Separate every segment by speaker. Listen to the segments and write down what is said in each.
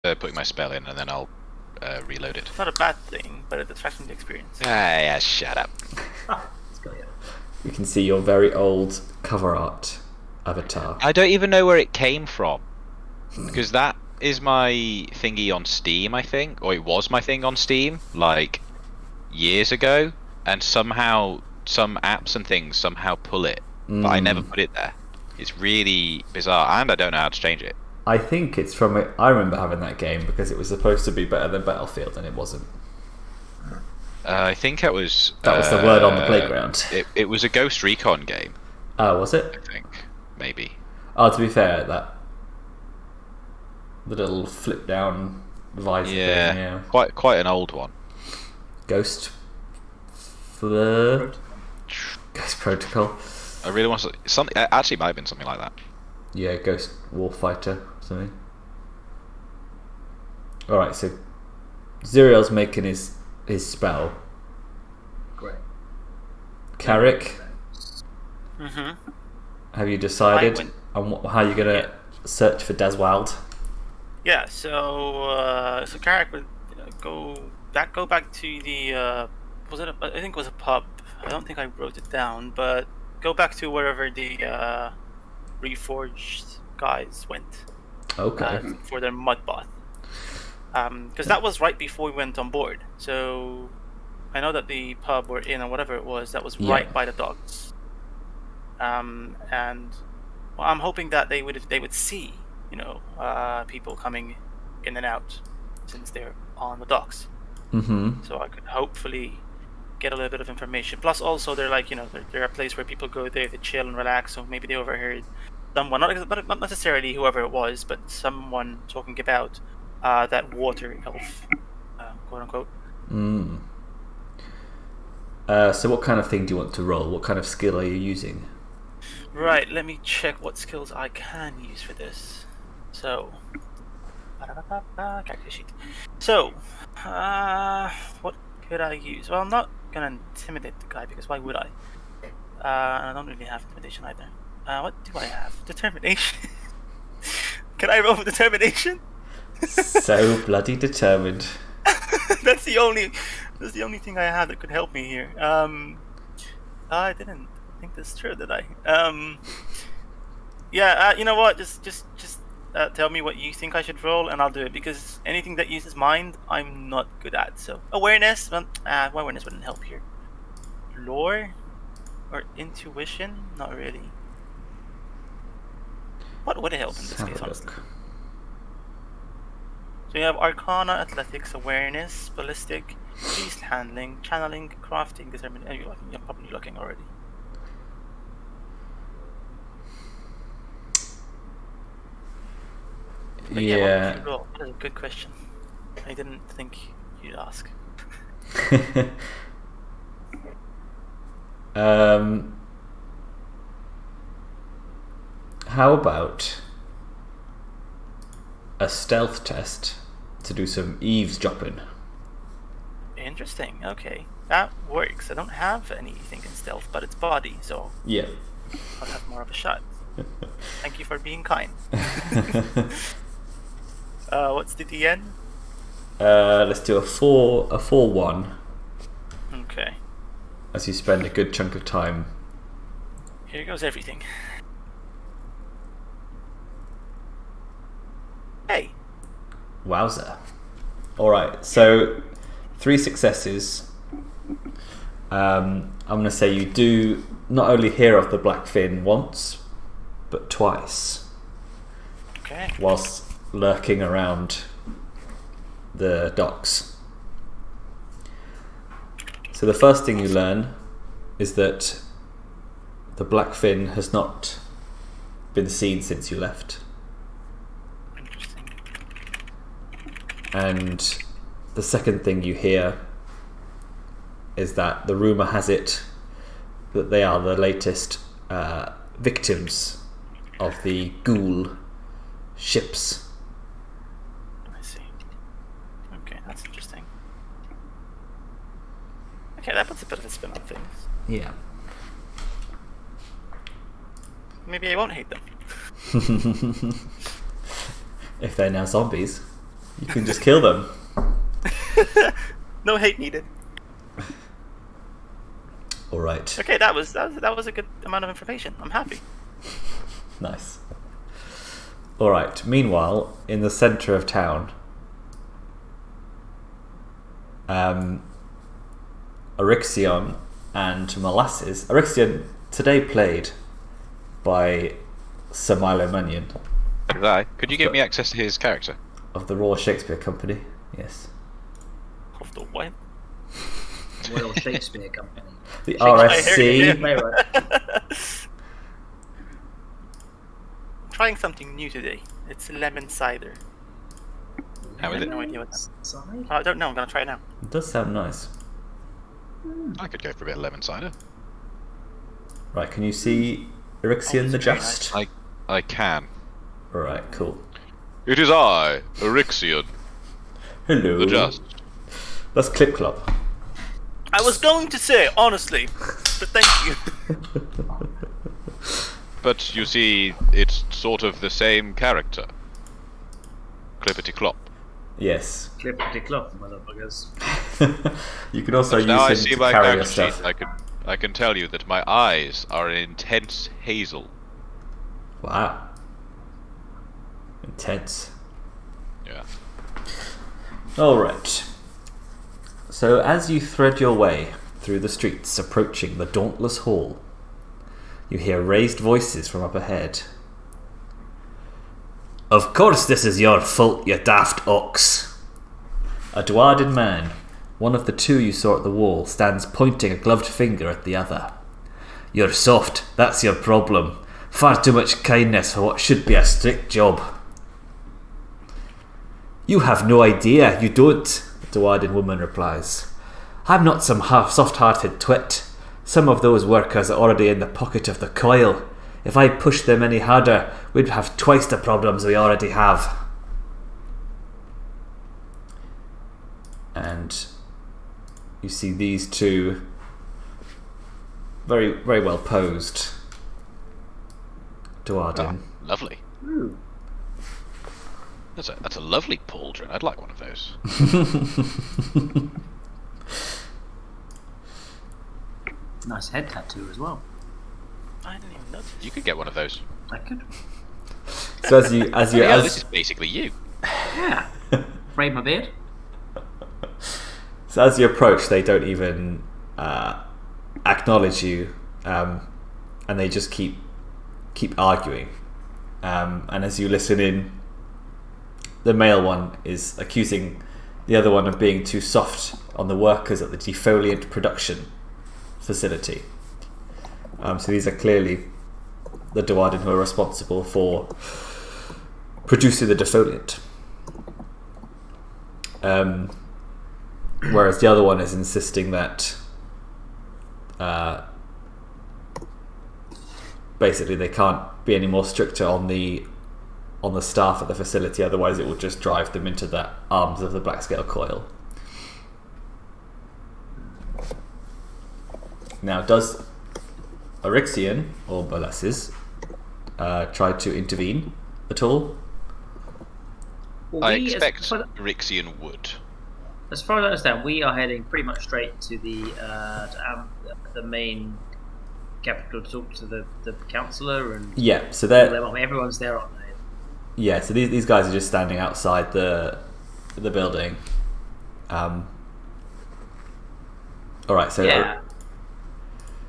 Speaker 1: putting my spell in, and then I'll reload it.
Speaker 2: It's not a bad thing, but it detracts from the experience.
Speaker 1: Yeah, shut up.
Speaker 3: You can see your very old cover art avatar.
Speaker 1: I don't even know where it came from, because that is my thingy on Steam, I think, or it was my thing on Steam, like years ago, and somehow some apps and things somehow pull it, but I never put it there. It's really bizarre, and I don't know how to change it.
Speaker 3: I think it's from it. I remember having that game because it was supposed to be better than Battlefield, and it wasn't.
Speaker 1: I think it was...
Speaker 3: That was the word on the playground.
Speaker 1: It was a Ghost Recon game.
Speaker 3: Oh, was it?
Speaker 1: I think. Maybe.
Speaker 3: Oh, to be fair, the little flip down visor thing, yeah.
Speaker 1: Quite an old one.
Speaker 3: Ghost Protocol.
Speaker 1: I really want something. Actually, it might have been something like that.
Speaker 3: Yeah, Ghost Warfighter something. All right, so Zuriel's making his spell.
Speaker 4: Great.
Speaker 3: Carrich,
Speaker 2: Mm-hmm.
Speaker 3: have you decided on how you're gonna search for Deswild?
Speaker 2: Yeah. So Carrich would go back to the was it? I think it was a pub. I don't think I wrote it down, but go back to wherever the Reforged guys went.
Speaker 3: Okay.
Speaker 2: For their mud bath. Because that was right before we went on board. So I know that the pub we're in, or whatever it was, that was right by the docks. And well, I'm hoping that they would see, people coming in and out since they're on the docks.
Speaker 3: Mm-hmm.
Speaker 2: So I could hopefully get a little bit of information. Plus, also they're like, they're a place where people go there to chill and relax. So maybe they overheard someone, not necessarily whoever it was, but someone talking about that water elf, quote unquote.
Speaker 3: So what kind of thing do you want to roll? What kind of skill are you using?
Speaker 2: Right, let me check what skills I can use for this. So, character sheet. So, what could I use? Well, I'm not gonna intimidate the guy because why would I? And I don't really have intimidation either. What do I have? Determination. Can I roll for determination?
Speaker 3: So bloody determined.
Speaker 2: That's the only thing I have that could help me here. I didn't think this through, did I? You know what? Just tell me what you think I should roll, and I'll do it. Because anything that uses mind, I'm not good at. So awareness, well, awareness wouldn't help here. Lore or intuition, not really. What would help in this case, honestly? So you have Arcana, Athletics, Awareness, Ballistic, Beast Handling, Channeling, Crafting, Determination. You're probably looking already. But what would you roll? That is a good question. I didn't think you'd ask.
Speaker 3: How about a stealth test to do some eavesdropping?
Speaker 2: Interesting. Okay, that works. I don't have anything in stealth, but it's body, so
Speaker 3: yeah,
Speaker 2: I'll have more of a shot. Thank you for being kind. What's the DN?
Speaker 3: Let's do a 4-1.
Speaker 2: Okay.
Speaker 3: As you spend a good chunk of time.
Speaker 2: Here goes everything. Hey.
Speaker 3: Wowza. Alright, so 3 successes. I'm going to say you do not only hear of the Blackfin once, but twice.
Speaker 2: Okay.
Speaker 3: Whilst lurking around the docks. So the first thing you learn is that the Blackfin has not been seen since you left.
Speaker 2: Interesting.
Speaker 3: And the second thing you hear is that the rumour has it that they are the latest victims of the ghoul ships.
Speaker 2: I see. Okay, that's interesting. Okay, that puts a bit of a spin on things.
Speaker 3: Yeah.
Speaker 2: Maybe I won't hate them.
Speaker 3: If they're now zombies. You can just kill them.
Speaker 2: No hate needed.
Speaker 3: All right.
Speaker 2: Okay, that was a good amount of information. I'm happy.
Speaker 3: Nice. All right. Meanwhile, in the center of town, Orixion and Molasses. Orixion today played by Sir Milo Mannion.
Speaker 1: Could you give me access to his character?
Speaker 3: Of the Royal Shakespeare Company, yes.
Speaker 2: Of the what?
Speaker 4: Royal Shakespeare Company.
Speaker 3: The
Speaker 2: Shakespeare.
Speaker 3: RSC.
Speaker 2: Trying something new today. It's lemon cider.
Speaker 1: How is
Speaker 2: I have
Speaker 1: it?
Speaker 2: no idea what that.
Speaker 4: Side?
Speaker 2: I don't know. I'm gonna try it now.
Speaker 3: It does sound nice.
Speaker 1: I could go for a bit of lemon cider.
Speaker 3: Right, can you see Orixion the
Speaker 2: it's very
Speaker 3: Just?
Speaker 1: I can.
Speaker 3: Alright, cool.
Speaker 1: It is I, Orixion,
Speaker 3: Hello.
Speaker 1: the Just.
Speaker 3: That's Clip Clop.
Speaker 2: I was going to say honestly, but thank you.
Speaker 1: But you see, it's sort of the same character. Clippity clop.
Speaker 3: Yes.
Speaker 4: Clippity clop, motherfuckers.
Speaker 3: You can also use
Speaker 1: Now I
Speaker 3: him
Speaker 1: see
Speaker 3: to
Speaker 1: my
Speaker 3: carry your
Speaker 1: character
Speaker 3: stuff.
Speaker 1: sheet. I can tell you that my eyes are an intense hazel.
Speaker 3: Wow. Intense.
Speaker 1: Yeah.
Speaker 3: Alright. So as you thread your way through the streets approaching the Dauntless Hall, you hear raised voices from up ahead. Of course this is your fault, you daft ox. A Dwarden man, one of the two you saw at the wall, stands pointing a gloved finger at the other. You're soft, that's your problem. Far too much kindness for what should be a strict job. You have no idea, you don't, the Dwarden woman replies. I'm not some soft-hearted twit. Some of those workers are already in the pocket of the coil. If I pushed them any harder, we'd have twice the problems we already have. And you see these two very, very well posed Dwarden.
Speaker 1: Oh, lovely.
Speaker 4: Ooh.
Speaker 1: That's a lovely pauldron. I'd like one of those.
Speaker 4: Nice head tattoo as well.
Speaker 2: I didn't even notice.
Speaker 1: You could get one of those.
Speaker 4: I could.
Speaker 3: So
Speaker 1: This is basically you.
Speaker 4: Yeah. Braid my beard.
Speaker 3: So as you approach, they don't even acknowledge you, and they just keep arguing. And as you listen in, the male one is accusing the other one of being too soft on the workers at the Defoliant production facility. So these are clearly the Dwarden who are responsible for producing the Defoliant. Whereas the other one is insisting that basically they can't be any more stricter on the staff at the facility, otherwise it will just drive them into the arms of the Black Scale Coil. Now, does Orixion or Molasses try to intervene at all?
Speaker 4: Well,
Speaker 1: I
Speaker 4: we,
Speaker 1: expect
Speaker 4: as far
Speaker 1: Rixian would.
Speaker 4: as I understand, we are heading pretty much straight to the main capital to talk to the councillor and
Speaker 3: Yeah, so they're
Speaker 4: everyone's there, aren't they?
Speaker 3: yeah. So these guys are just standing outside the building. All right, so
Speaker 4: Yeah.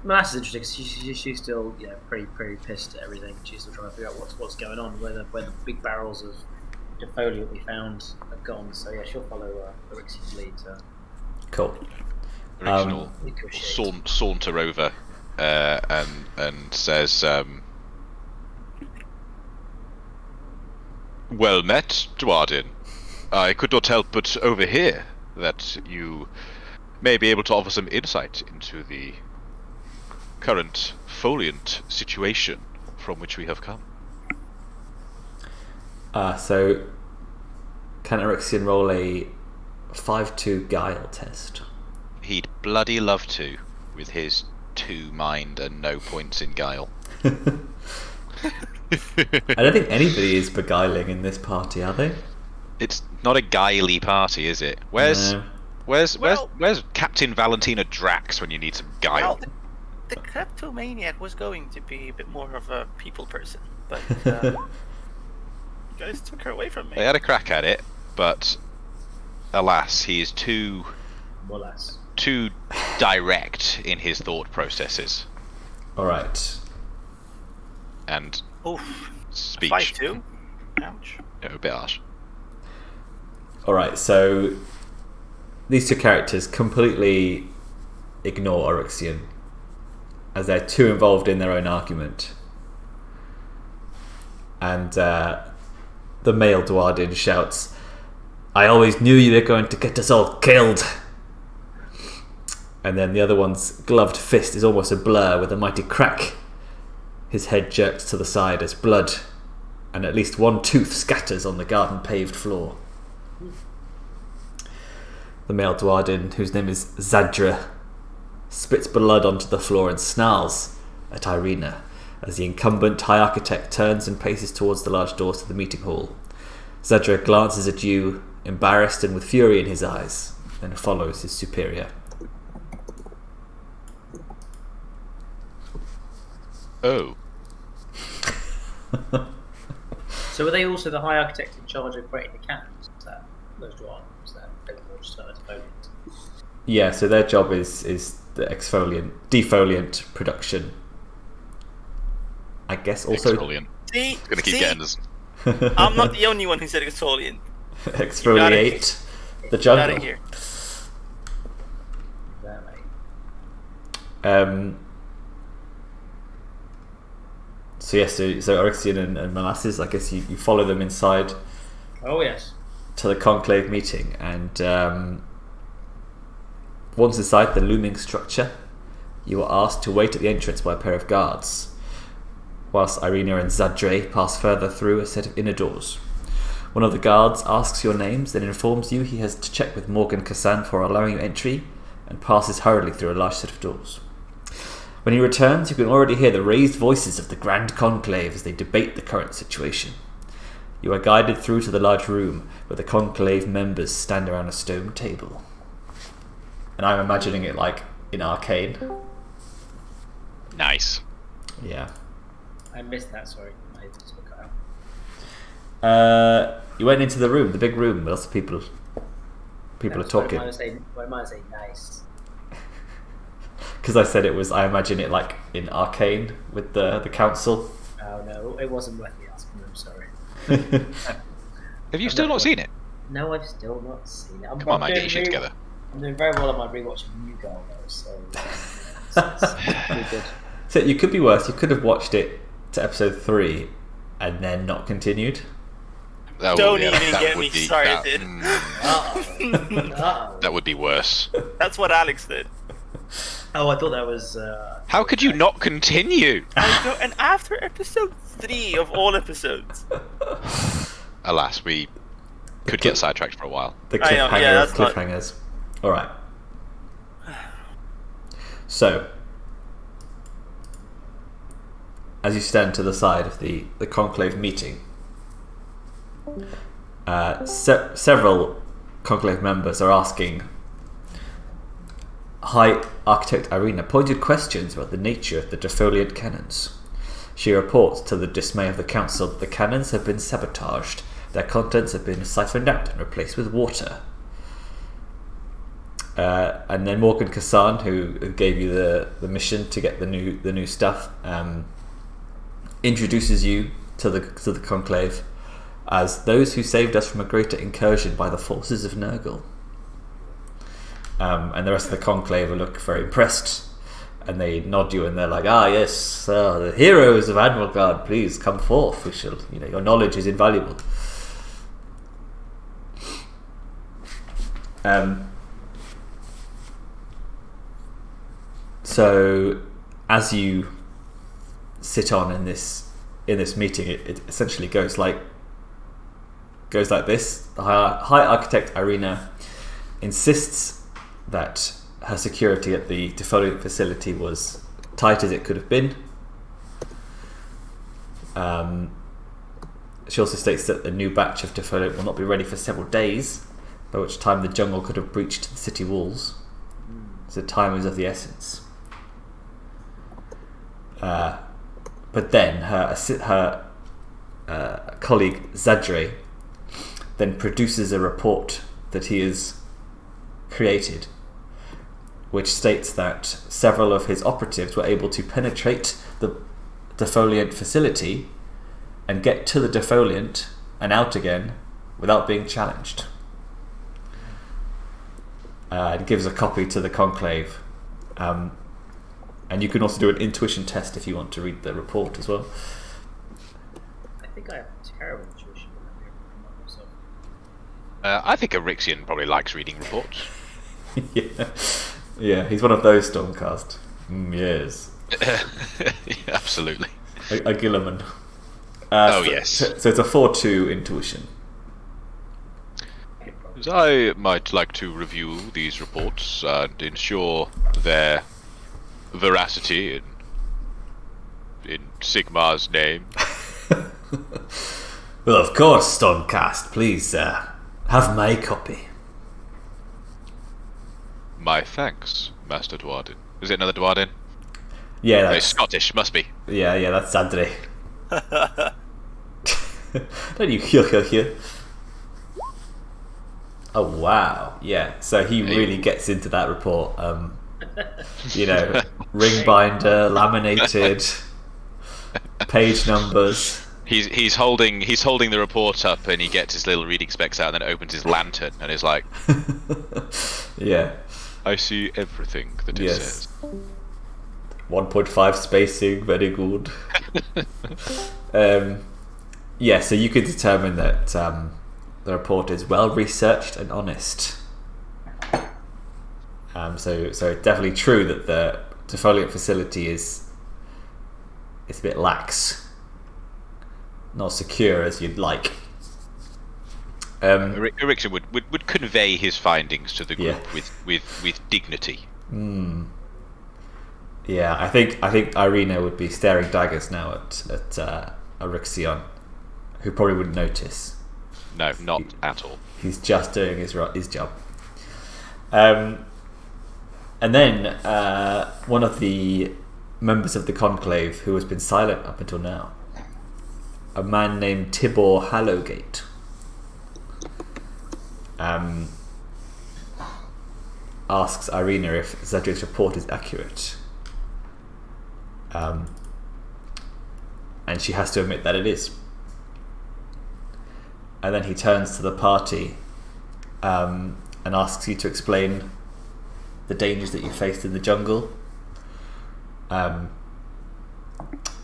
Speaker 4: Well, that's interesting. 'Cause she's still pretty pissed at everything. She's still trying to figure out what's going on, where the big barrels of defoliant we found have gone. So yeah, she'll follow Orixion's lead.
Speaker 3: cool.
Speaker 1: Rixian will
Speaker 4: Negotiate.
Speaker 1: saunter over and says, well met, Dwarden. I could not help but overhear that you may be able to offer some insight into the current foliant situation from which we have come.
Speaker 3: So can Orixion roll a 5-2 guile test?
Speaker 1: He'd bloody love to, with his 2 mind and no points in guile.
Speaker 3: I don't think anybody is beguiling in this party, are they?
Speaker 1: It's not a guily party, is it? Where's
Speaker 2: Well-
Speaker 1: where's Captain Valentina Drax when you need some guile?
Speaker 2: Well, the kleptomaniac was going to be a bit more of a people person, but you guys took her away from me.
Speaker 1: They had a crack at it, but alas, he is too
Speaker 4: Molasses.
Speaker 1: direct in his thought processes
Speaker 3: All right.
Speaker 1: and
Speaker 2: Oof.
Speaker 1: speech.
Speaker 2: 5'2". Ouch.
Speaker 1: A bit harsh.
Speaker 3: All right. So these two characters completely ignore Orixion as they're too involved in their own argument, and the male Dwarden shouts, "I always knew you were going to get us all killed." And then the other one's gloved fist is almost a blur with a mighty crack. His head jerks to the side as blood and at least one tooth scatters on the garden paved floor. The male Dwarden, whose name is Zadra, spits blood onto the floor and snarls at Irina as the incumbent High Architect turns and paces towards the large doors to the meeting hall. Zadra glances at you, embarrassed and with fury in his eyes, then follows his superior.
Speaker 1: Oh.
Speaker 4: So were they also the High Architect in charge of creating the cannons? Was that those Dwarves? Was that they were just Defoliant?
Speaker 3: Yeah, so their job is the defoliant production. I guess also
Speaker 1: Exfoliant.
Speaker 2: See,
Speaker 1: Gonna keep getting us.
Speaker 2: I'm not the only one who said exfoliant.
Speaker 3: exfoliate the
Speaker 2: Get out
Speaker 3: jungle.
Speaker 2: of here.
Speaker 4: Exactly.
Speaker 3: So yes, so Orixion and Molasses, I guess you follow them inside
Speaker 4: Oh yes.
Speaker 3: to the Conclave Meeting, and once inside the looming structure, you are asked to wait at the entrance by a pair of guards, whilst Irina and Zadre pass further through a set of inner doors. One of the guards asks your names, then informs you he has to check with Morgan Kassan for allowing you entry, and passes hurriedly through a large set of doors. When he returns, you can already hear the raised voices of the Grand Conclave as they debate the current situation. You are guided through to the large room where the Conclave members stand around a stone table. And I'm imagining it like in Arcane.
Speaker 1: Nice.
Speaker 3: Yeah.
Speaker 4: I missed that. Sorry, I just got cut out.
Speaker 3: You went into the room, the big room, where lots of people are talking.
Speaker 4: I might say nice.
Speaker 3: Because I said it was, I imagine it like in Arcane with the council.
Speaker 4: Oh no, it wasn't worth me asking. I'm sorry.
Speaker 1: Have you still not seen it?
Speaker 4: No, I've still not seen it.
Speaker 1: Come on, man, get your shit together.
Speaker 4: I'm doing very well on my rewatch of New Girl though, so it's pretty good.
Speaker 3: So you could be worse. You could have watched it to episode 3 and then not continued.
Speaker 2: Don't even get me started.
Speaker 1: That would be worse.
Speaker 2: That's what Alex did.
Speaker 4: Oh, I thought that was.
Speaker 1: How could you not continue?
Speaker 2: And after episode 3 of all episodes.
Speaker 1: Alas, we could get sidetracked for a while.
Speaker 3: The
Speaker 2: I know,
Speaker 3: cliffhanger
Speaker 2: yeah,
Speaker 3: of
Speaker 2: that's
Speaker 3: cliffhangers. Alright. So, as you stand to the side of the Conclave Meeting, several Conclave members are asking High Architect Irina pointed questions about the nature of the Defoliant cannons. She reports, to the dismay of the council, that the cannons have been sabotaged. Their contents have been siphoned out and replaced with water. And then Morgan Kassan, who gave you the mission to get the new stuff, introduces you to the Conclave as those who saved us from a greater incursion by the forces of Nurgle. And the rest of the Conclave look very impressed, and they nod you, and they're like, "Ah, yes, the heroes of Anvilgard, please come forth. We shall, your knowledge is invaluable." So, as you sit on in this meeting, it essentially goes like this. The High Architect Irina insists that her security at the Defoliant Facility was tight as it could have been. she also states that a new batch of Defoliant will not be ready for several days, by which time the jungle could have breached the city walls. So time is of the essence. But then her colleague Zadre then produces a report that he has created, which states that several of his operatives were able to penetrate the Defoliant Facility and get to the Defoliant and out again without being challenged. It gives a copy to the Conclave. And you can also do an intuition test if you want to read the report as well.
Speaker 4: I think I have terrible intuition. Myself.
Speaker 1: I think Orixion probably likes reading reports.
Speaker 3: Yeah, he's one of those Stormcast. Yes.
Speaker 1: Yeah, absolutely.
Speaker 3: A Gilliman.
Speaker 1: Yes.
Speaker 3: So it's a 4-2 intuition.
Speaker 1: I might like to review these reports and ensure their veracity in Sigmar's name.
Speaker 3: Well, of course, Stormcast. Please, have my copy.
Speaker 1: My thanks, Master Dwarden. Is it another Dwarden?
Speaker 3: Yeah,
Speaker 1: No,
Speaker 3: that's
Speaker 1: Scottish, must be.
Speaker 3: yeah, that's Zadre. Don't you hear? Oh wow, yeah. So he really gets into that report. Ring binder, laminated, page numbers.
Speaker 1: He's holding the report up, and he gets his little reading specs out, and then opens his lantern, and is like,
Speaker 3: Yeah.
Speaker 1: I see everything that it says.
Speaker 3: 1.5 spacing, very good. Yeah, so you could determine that the report is well researched and honest. So it's definitely true that the Defoliant Facility is a bit lax, not secure as you'd like.
Speaker 1: Orixion would convey his findings to the group with dignity.
Speaker 3: Yeah, I think Irina would be staring daggers now at Orixion, who probably wouldn't notice.
Speaker 1: No, not at all.
Speaker 3: He's just doing his job. And then one of the members of the Conclave, who has been silent up until now, a man named Tibor Hallowgate, asks Irina if Zadre's report is accurate. And she has to admit that it is. And then he turns to the party and asks you to explain the dangers that you faced in the jungle. And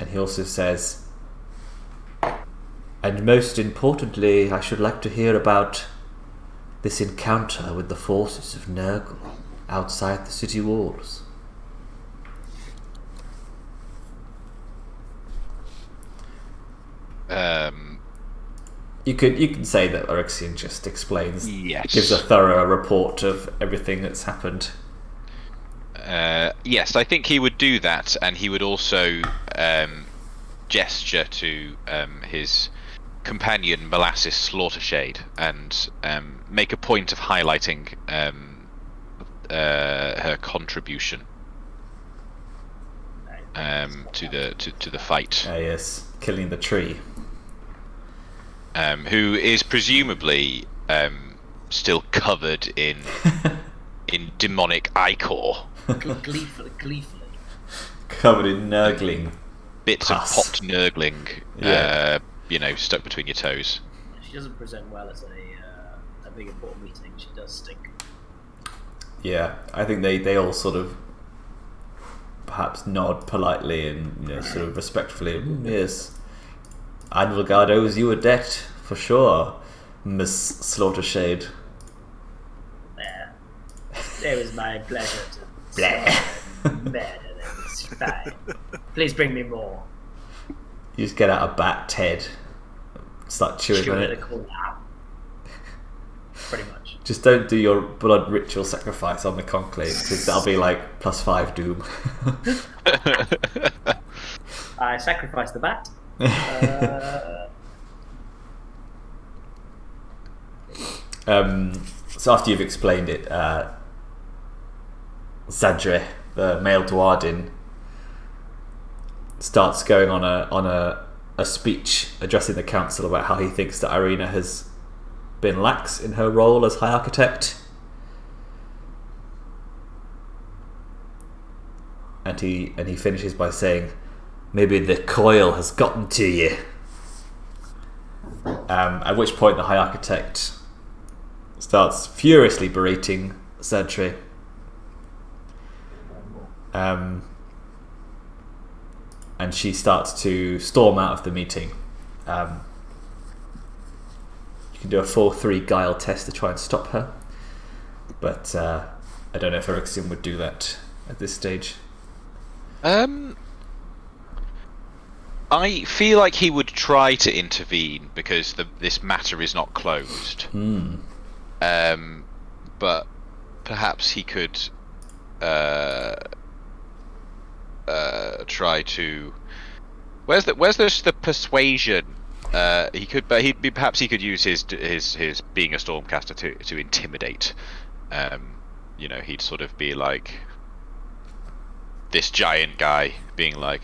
Speaker 3: he also says, and most importantly, I should like to hear about this encounter with the forces of Nurgle outside the city walls. You can say that Orixion just explains, gives a thorough report of everything that's happened.
Speaker 1: Yes, I think he would do that, and he would also gesture to his companion Molasses Slaughtershade and make a point of highlighting her contribution to the fight.
Speaker 3: Yes, killing the tree.
Speaker 1: Who is presumably still covered in demonic ichor.
Speaker 4: Gleefully.
Speaker 3: Covered in nurgling.
Speaker 1: Bits
Speaker 3: Pus.
Speaker 1: of popped nurgling, stuck between your toes.
Speaker 4: She doesn't present well as a big important meeting. She does stink.
Speaker 3: Yeah, I think they all sort of perhaps nod politely and sort of respectfully. Yes, Anvilgard owes you a debt for sure, Miss Slaughtershade.
Speaker 4: Yeah, it was my pleasure to murder them. It's fine. Please bring me more.
Speaker 3: You just get out a bat head, start chewing on it.
Speaker 4: Pretty much.
Speaker 3: Just don't do your blood ritual sacrifice on the Conclave, because that'll be like +5 doom.
Speaker 4: I sacrificed the bat.
Speaker 3: So after you've explained it, Zadre, the male Dwarden, starts going on a speech addressing the council about how he thinks that Irina has been lax in her role as High Architect. And he finishes by saying, maybe the coil has gotten to you. At which point the High Architect starts furiously berating Zadre. And she starts to storm out of the meeting. You can do a 4-3 guile test to try and stop her, but I don't know if Orixion would do that at this stage.
Speaker 1: I feel like he would try to intervene because this matter is not closed. But perhaps he could try to. Where's the persuasion? Perhaps he could use his being a Stormcaster to intimidate. He'd sort of be like this giant guy being like,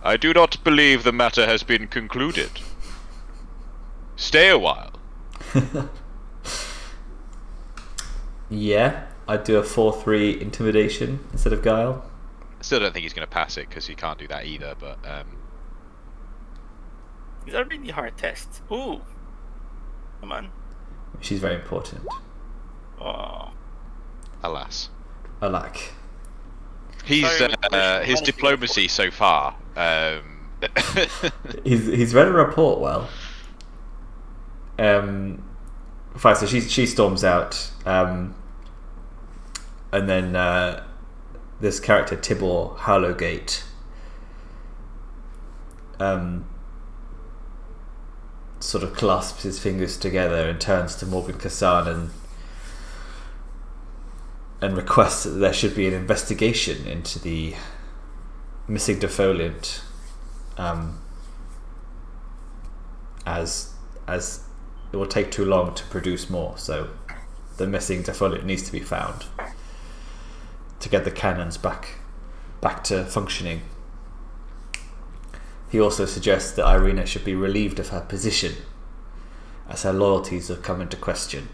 Speaker 1: I do not believe the matter has been concluded. Stay a while.
Speaker 3: Yeah, I'd do a 4-3 intimidation instead of guile.
Speaker 1: I still don't think he's going to pass it because he can't do that either, but
Speaker 2: These are really hard tests. Ooh. Come on.
Speaker 3: She's very important.
Speaker 2: Oh.
Speaker 1: alas.
Speaker 3: Alack.
Speaker 1: He's
Speaker 2: Sorry,
Speaker 1: his diplomacy so far.
Speaker 3: He's read a report well. Fine, so she storms out, and then this character Tibor Harlowgate sort of clasps his fingers together and turns to Morgan Kassan and requests that there should be an investigation into the missing Defoliant, as it will take too long to produce more, so the missing Defoliant needs to be found to get the cannons back to functioning. He also suggests that Irina should be relieved of her position, as her loyalties have come into question.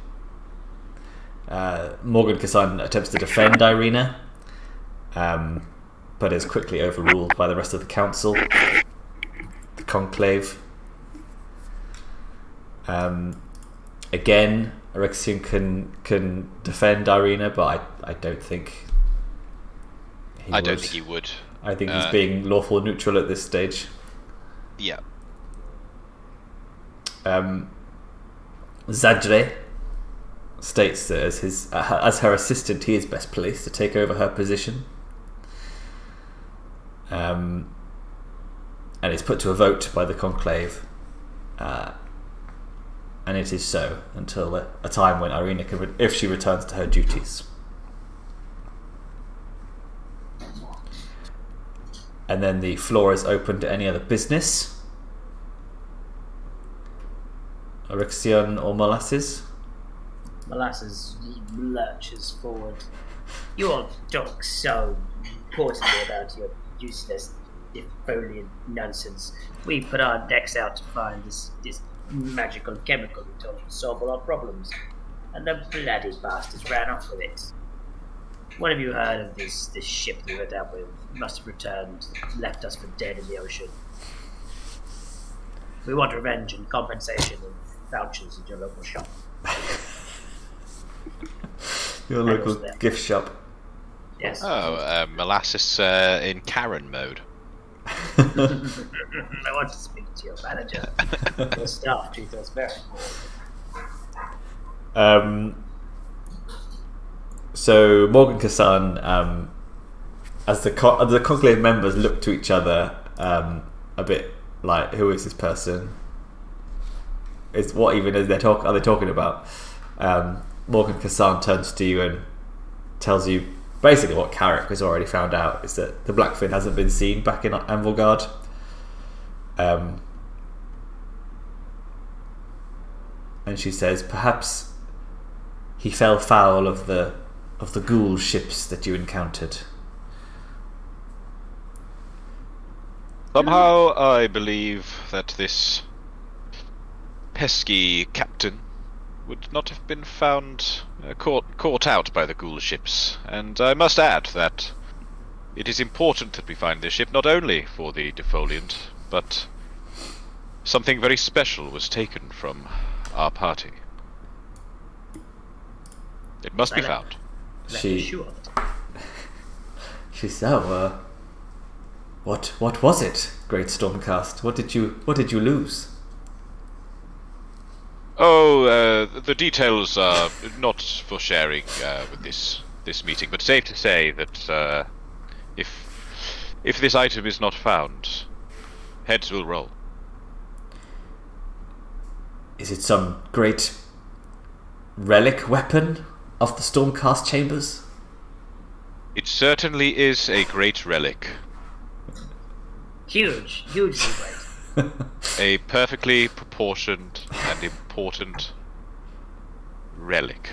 Speaker 3: Morgan Kassan attempts to defend Irina, but is quickly overruled by the rest of the council, the Conclave. Again, Orixion can defend Irina, but I don't think he would.
Speaker 1: don't think he would.
Speaker 3: I think he's being lawful neutral at this stage.
Speaker 1: Yeah.
Speaker 3: Zadre states that as her assistant, he is best placed to take over her position. And it's put to a vote by the Conclave, and it is so until a time when Irina can, if she returns to her duties. And then the floor is open to any other business. Orixion or Molasses?
Speaker 4: Molasses lurches forward. You all talk so importantly about your useless defoliant nonsense. We put our decks out to find this magical chemical who told us to solve all our problems, and the bloody bastards ran off with it. One of you heard of this ship we were down with? Must have returned, left us for dead in the ocean. We want revenge and compensation and vouchers at your local shop.
Speaker 3: Your local gift shop.
Speaker 4: Yes.
Speaker 1: Oh, Molasses in Karen mode.
Speaker 4: I want to speak to your manager. Your staff treat us very poorly.
Speaker 3: So Morgan Kassan, as the Conclave members look to each other, a bit like, who is this person? What even are they talking about? Morgan Kassan turns to you and tells you basically what Carrich has already found out, is that the Blackfin hasn't been seen back in Anvilgard. And she says, perhaps he fell foul of the ghoul ships that you encountered.
Speaker 1: Somehow I believe that this pesky captain would not have been found caught out by the ghoul ships, and I must add that it is important that we find this ship not only for the Defoliant, but something very special was taken from our party. It must be found.
Speaker 3: She said, what was it, Great Stormcast? What did you lose?
Speaker 1: Oh, the details are not for sharing with this meeting, but safe to say that if this item is not found, heads will roll.
Speaker 3: Is it some great relic weapon of the Stormcast chambers?
Speaker 1: It certainly is a great relic.
Speaker 4: Hugely great.
Speaker 1: A perfectly proportioned and important relic.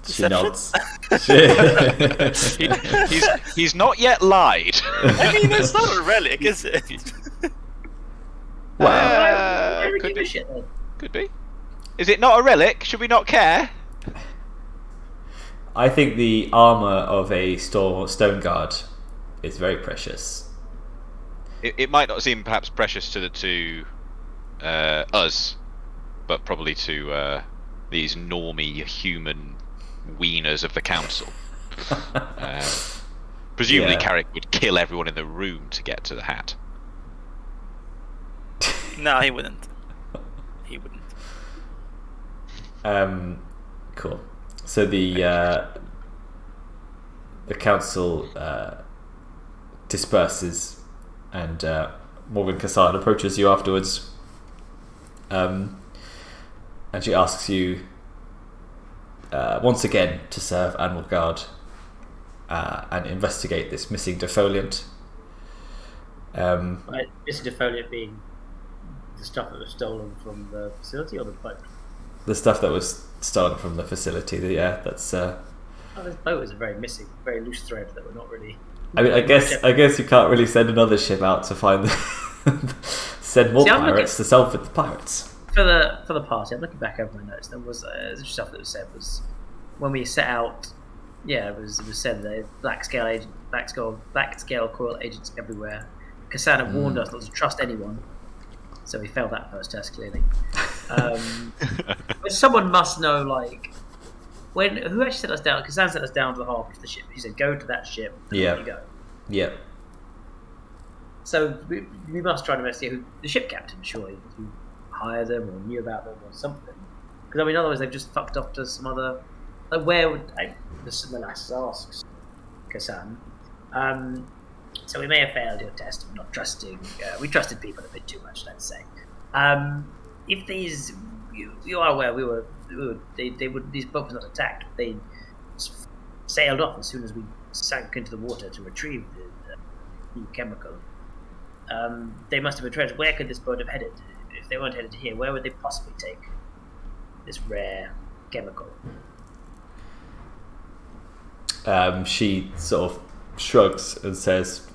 Speaker 3: She nods.
Speaker 1: He's not yet lied.
Speaker 2: I mean, it's not a relic, is it?
Speaker 1: Could be. Could be. Is it not a relic? Should we not care?
Speaker 3: I think the armor of a Stoneguard is very precious.
Speaker 1: It might not seem perhaps precious to us, but probably to these normie human wieners of the council. Presumably, Carrich would kill everyone in the room to get to the hat.
Speaker 2: No, he wouldn't. He wouldn't.
Speaker 3: Cool. So the council disperses, and Morgan Kassan approaches you afterwards, and she asks you once again to serve Anvilgard and investigate this missing Defoliant.
Speaker 4: This Defoliant being the stuff that was stolen from the facility, or the boat?
Speaker 3: The stuff that was stolen from the facility. That's.
Speaker 4: This boat is a very missing, very loose thread that we're not really.
Speaker 3: I mean, I guess you can't really send another ship out to find send more pirates to solve with the pirates.
Speaker 4: For the party, I'm looking back over my notes. There was stuff that was said was when we set out. Yeah, it was said that black scale coil agents everywhere. Cassandra warned us not to trust anyone, so we failed that first test clearly. But someone must know, like, who actually set us down? Cassandra set us down to the harbour of the ship. He said, "Go to that ship." And there you go.
Speaker 3: Yeah.
Speaker 4: So we must try to investigate who the ship captain, surely, who hired them or knew about them or something. Because I mean, otherwise they've just fucked off to some other. Like, where would the Molasses asks Kassan? So we may have failed your test of not trusting. We trusted people a bit too much, let's say. If these, you are aware, these boats were not attacked. They sailed off as soon as we sank into the water to retrieve the new chemical. They must have been treasure. Where could this boat have headed? If they weren't headed to here, where would they possibly take this rare chemical?
Speaker 3: She sort of shrugs and says,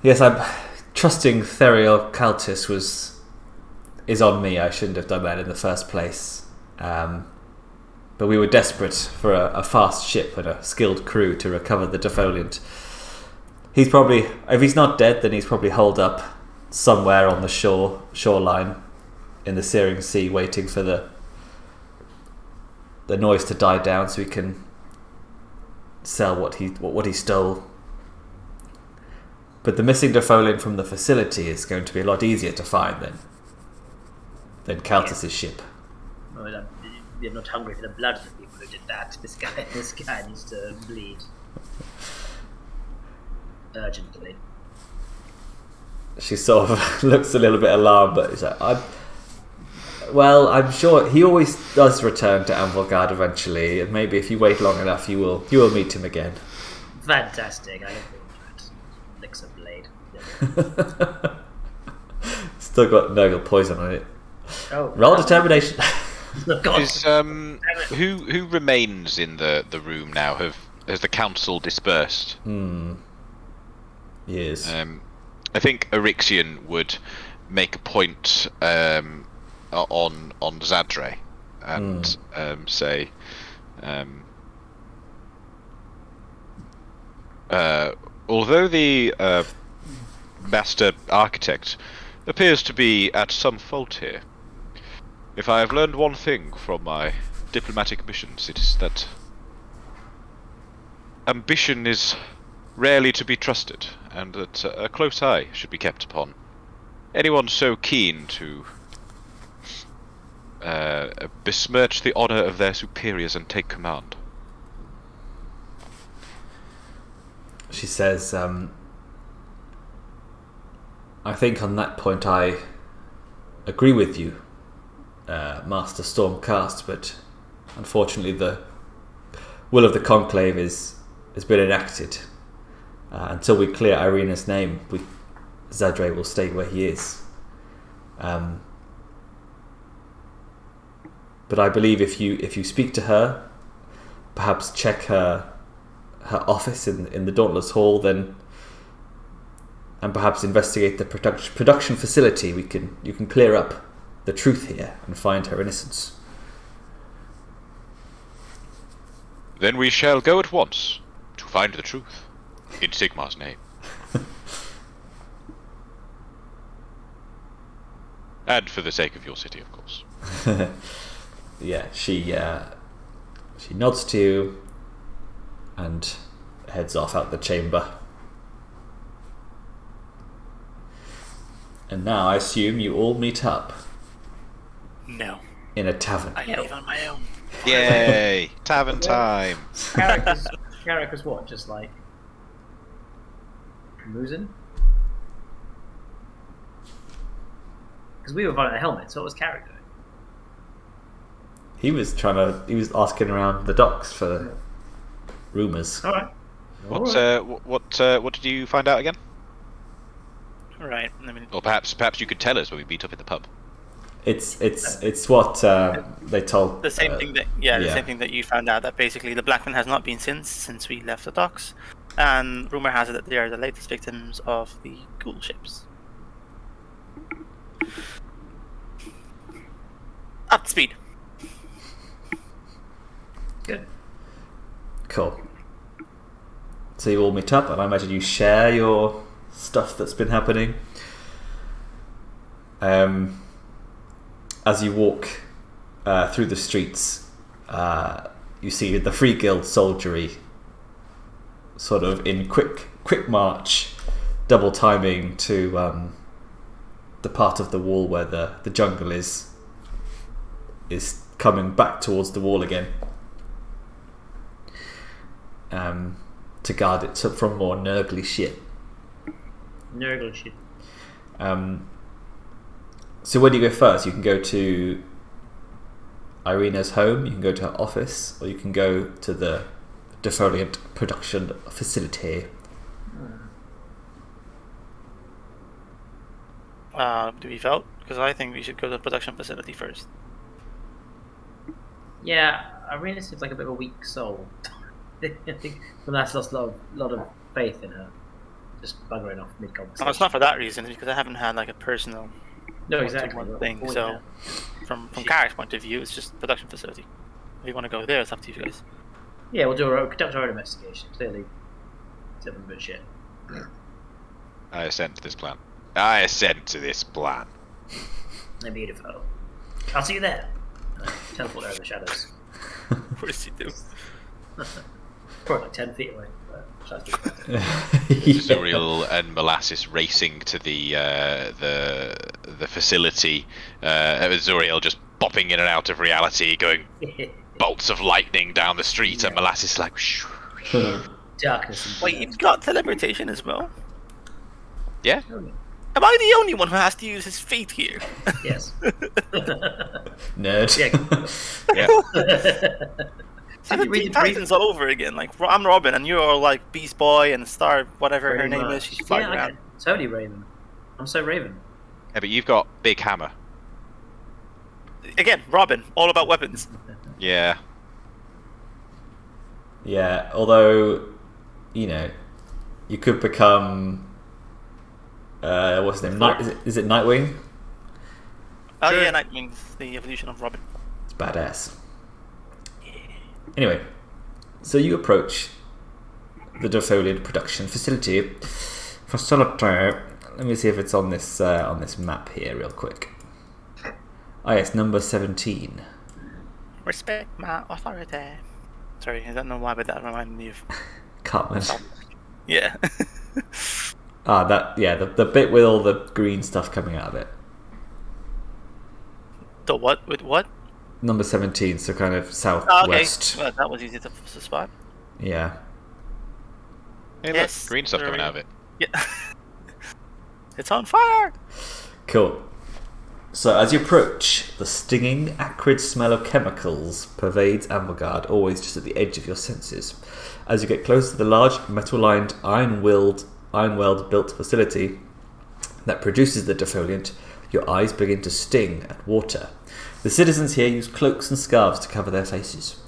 Speaker 3: "Yes, I'm trusting Therial Caltis is on me. I shouldn't have done that in the first place. But we were desperate for a fast ship and a skilled crew to recover the Defoliant. He's probably, if he's not dead, then he's probably holed up somewhere on the shoreline in the searing sea, waiting for the noise to die down so he can sell what he stole. But the missing Defoliant from the facility is going to be a lot easier to find than Caltis' ship."
Speaker 4: Well, you're not hungry for the blood of the people who did that. This guy needs to bleed urgently.
Speaker 3: She sort of looks a little bit alarmed, but it's like, I'm sure he always does return to Anvilgard eventually, and maybe if you wait long enough, you will meet him again.
Speaker 4: Fantastic! I look forward to it. Licks a blade.
Speaker 3: Still got Nurgle poison on it.
Speaker 4: Oh,
Speaker 3: Roll determination.
Speaker 4: God.
Speaker 1: Is who remains in the room now? Has the council dispersed?
Speaker 3: Yes.
Speaker 1: I think Orixion would make a point on Zadre and say, although the master architect appears to be at some fault here, if I have learned one thing from my diplomatic missions, it is that ambition is rarely to be trusted, and that a close eye should be kept upon anyone so keen to besmirch the honor of their superiors and take command.
Speaker 3: She says, I think on that point I agree with you, Master Stormcast, but unfortunately the will of the Conclave has been enacted. Until we clear Irina's name, Zadre will stay where he is. But I believe if you speak to her, perhaps check her office in the Dauntless Hall, then, and perhaps investigate the production facility, you can clear up the truth here and find her innocence.
Speaker 1: Then we shall go at once to find the truth in Sigmar's name. And for the sake of your city, of course.
Speaker 3: Yeah, she nods to you and heads off out the chamber. And now I assume you all meet up
Speaker 2: No.
Speaker 3: in a tavern.
Speaker 2: I leave on my own.
Speaker 1: Yay! Tavern time!
Speaker 4: Carrich was what? Just like losing? Because we were running a helmet, so what was Carrich doing?
Speaker 3: He was asking around the docks for rumours.
Speaker 4: All right.
Speaker 1: What did you find out again?
Speaker 2: Right. I mean,
Speaker 1: Or perhaps you could tell us when we meet up in the pub.
Speaker 3: It's what they told.
Speaker 2: the same thing that the same thing that you found out, that basically the Blackman has not been since we left the docks, and rumor has it that they are the latest victims of the ghoul ships. Up to speed.
Speaker 4: Good.
Speaker 3: Cool. So you all meet up, and I imagine you share your stuff that's been happening. As you walk through the streets, you see the Free Guild soldiery sort of in quick march, double timing to the part of the wall where the jungle is coming back towards the wall again, to guard it from more Nurgle shit.
Speaker 4: Nurgle shit.
Speaker 3: So where do you go first? You can go to Irina's home, you can go to her office, or you can go to the Defoliant production facility.
Speaker 2: Do we vote? Because I think we should go to the production facility first.
Speaker 4: Yeah, Irina seems like a bit of a weak soul. I think Molasses lost a lot of faith in her. Just buggering off mid-conversation.
Speaker 2: No, it's not for that reason. It's because I haven't had like a personal
Speaker 4: No, exactly.
Speaker 2: one thing. So, from Carrich's point of view, it's just production facility. If you want to go there, it's up to you guys.
Speaker 4: Yeah, we'll conduct our own investigation. Clearly, it's a bit shit.
Speaker 1: I assent to this plan. I assent to this plan.
Speaker 4: They're beautiful. I'll see you there. Teleport over the shadows.
Speaker 2: What does he do?
Speaker 4: Probably like 10 feet away.
Speaker 1: Zuriel and Molasses racing to the facility. Zuriel just bopping in and out of reality, going bolts of lightning down the street, and Molasses is like.
Speaker 4: Darkness. And
Speaker 2: Wait, you've got teleportation as well?
Speaker 1: Yeah.
Speaker 2: Am I the only one who has to use his feet here?
Speaker 4: Yes.
Speaker 3: Nerd.
Speaker 1: Yeah.
Speaker 2: I'm the Teen Titans all over again. Like, I'm Robin, and you're all like Beast Boy and Star, whatever her name is. She's flying around.
Speaker 4: Totally Raven. I'm so Raven.
Speaker 1: Yeah, but you've got Big Hammer.
Speaker 2: again, Robin, all about weapons.
Speaker 1: Yeah.
Speaker 3: Yeah, although, you could become... what's his name? Is it Nightwing?
Speaker 2: Oh yeah, Nightwing's the evolution of Robin.
Speaker 3: It's badass. Anyway, so you approach the Defoliant production facility for Solitaire. Let me see if it's on this map here real quick. Oh yes, number 17.
Speaker 2: Respect my authority. Sorry, I don't know why, but that reminded me of
Speaker 3: Cartman.
Speaker 2: Yeah.
Speaker 3: The bit with all the green stuff coming out of it.
Speaker 2: The what? With what?
Speaker 3: Number 17, so kind of
Speaker 2: Oh, okay.
Speaker 3: southwest.
Speaker 2: Well, that was easy to spot.
Speaker 3: Yeah.
Speaker 1: Hey,
Speaker 2: Yes,
Speaker 1: look, green stuff
Speaker 2: there
Speaker 1: coming
Speaker 2: we
Speaker 1: out of it.
Speaker 2: Yeah. It's on fire!
Speaker 3: Cool. So as you approach, the stinging, acrid smell of chemicals pervades Anvilgard, always just at the edge of your senses. As you get close to the large metal-lined iron-weld built facility that produces the defoliant, your eyes begin to sting and water. The citizens here use cloaks and scarves to cover their faces.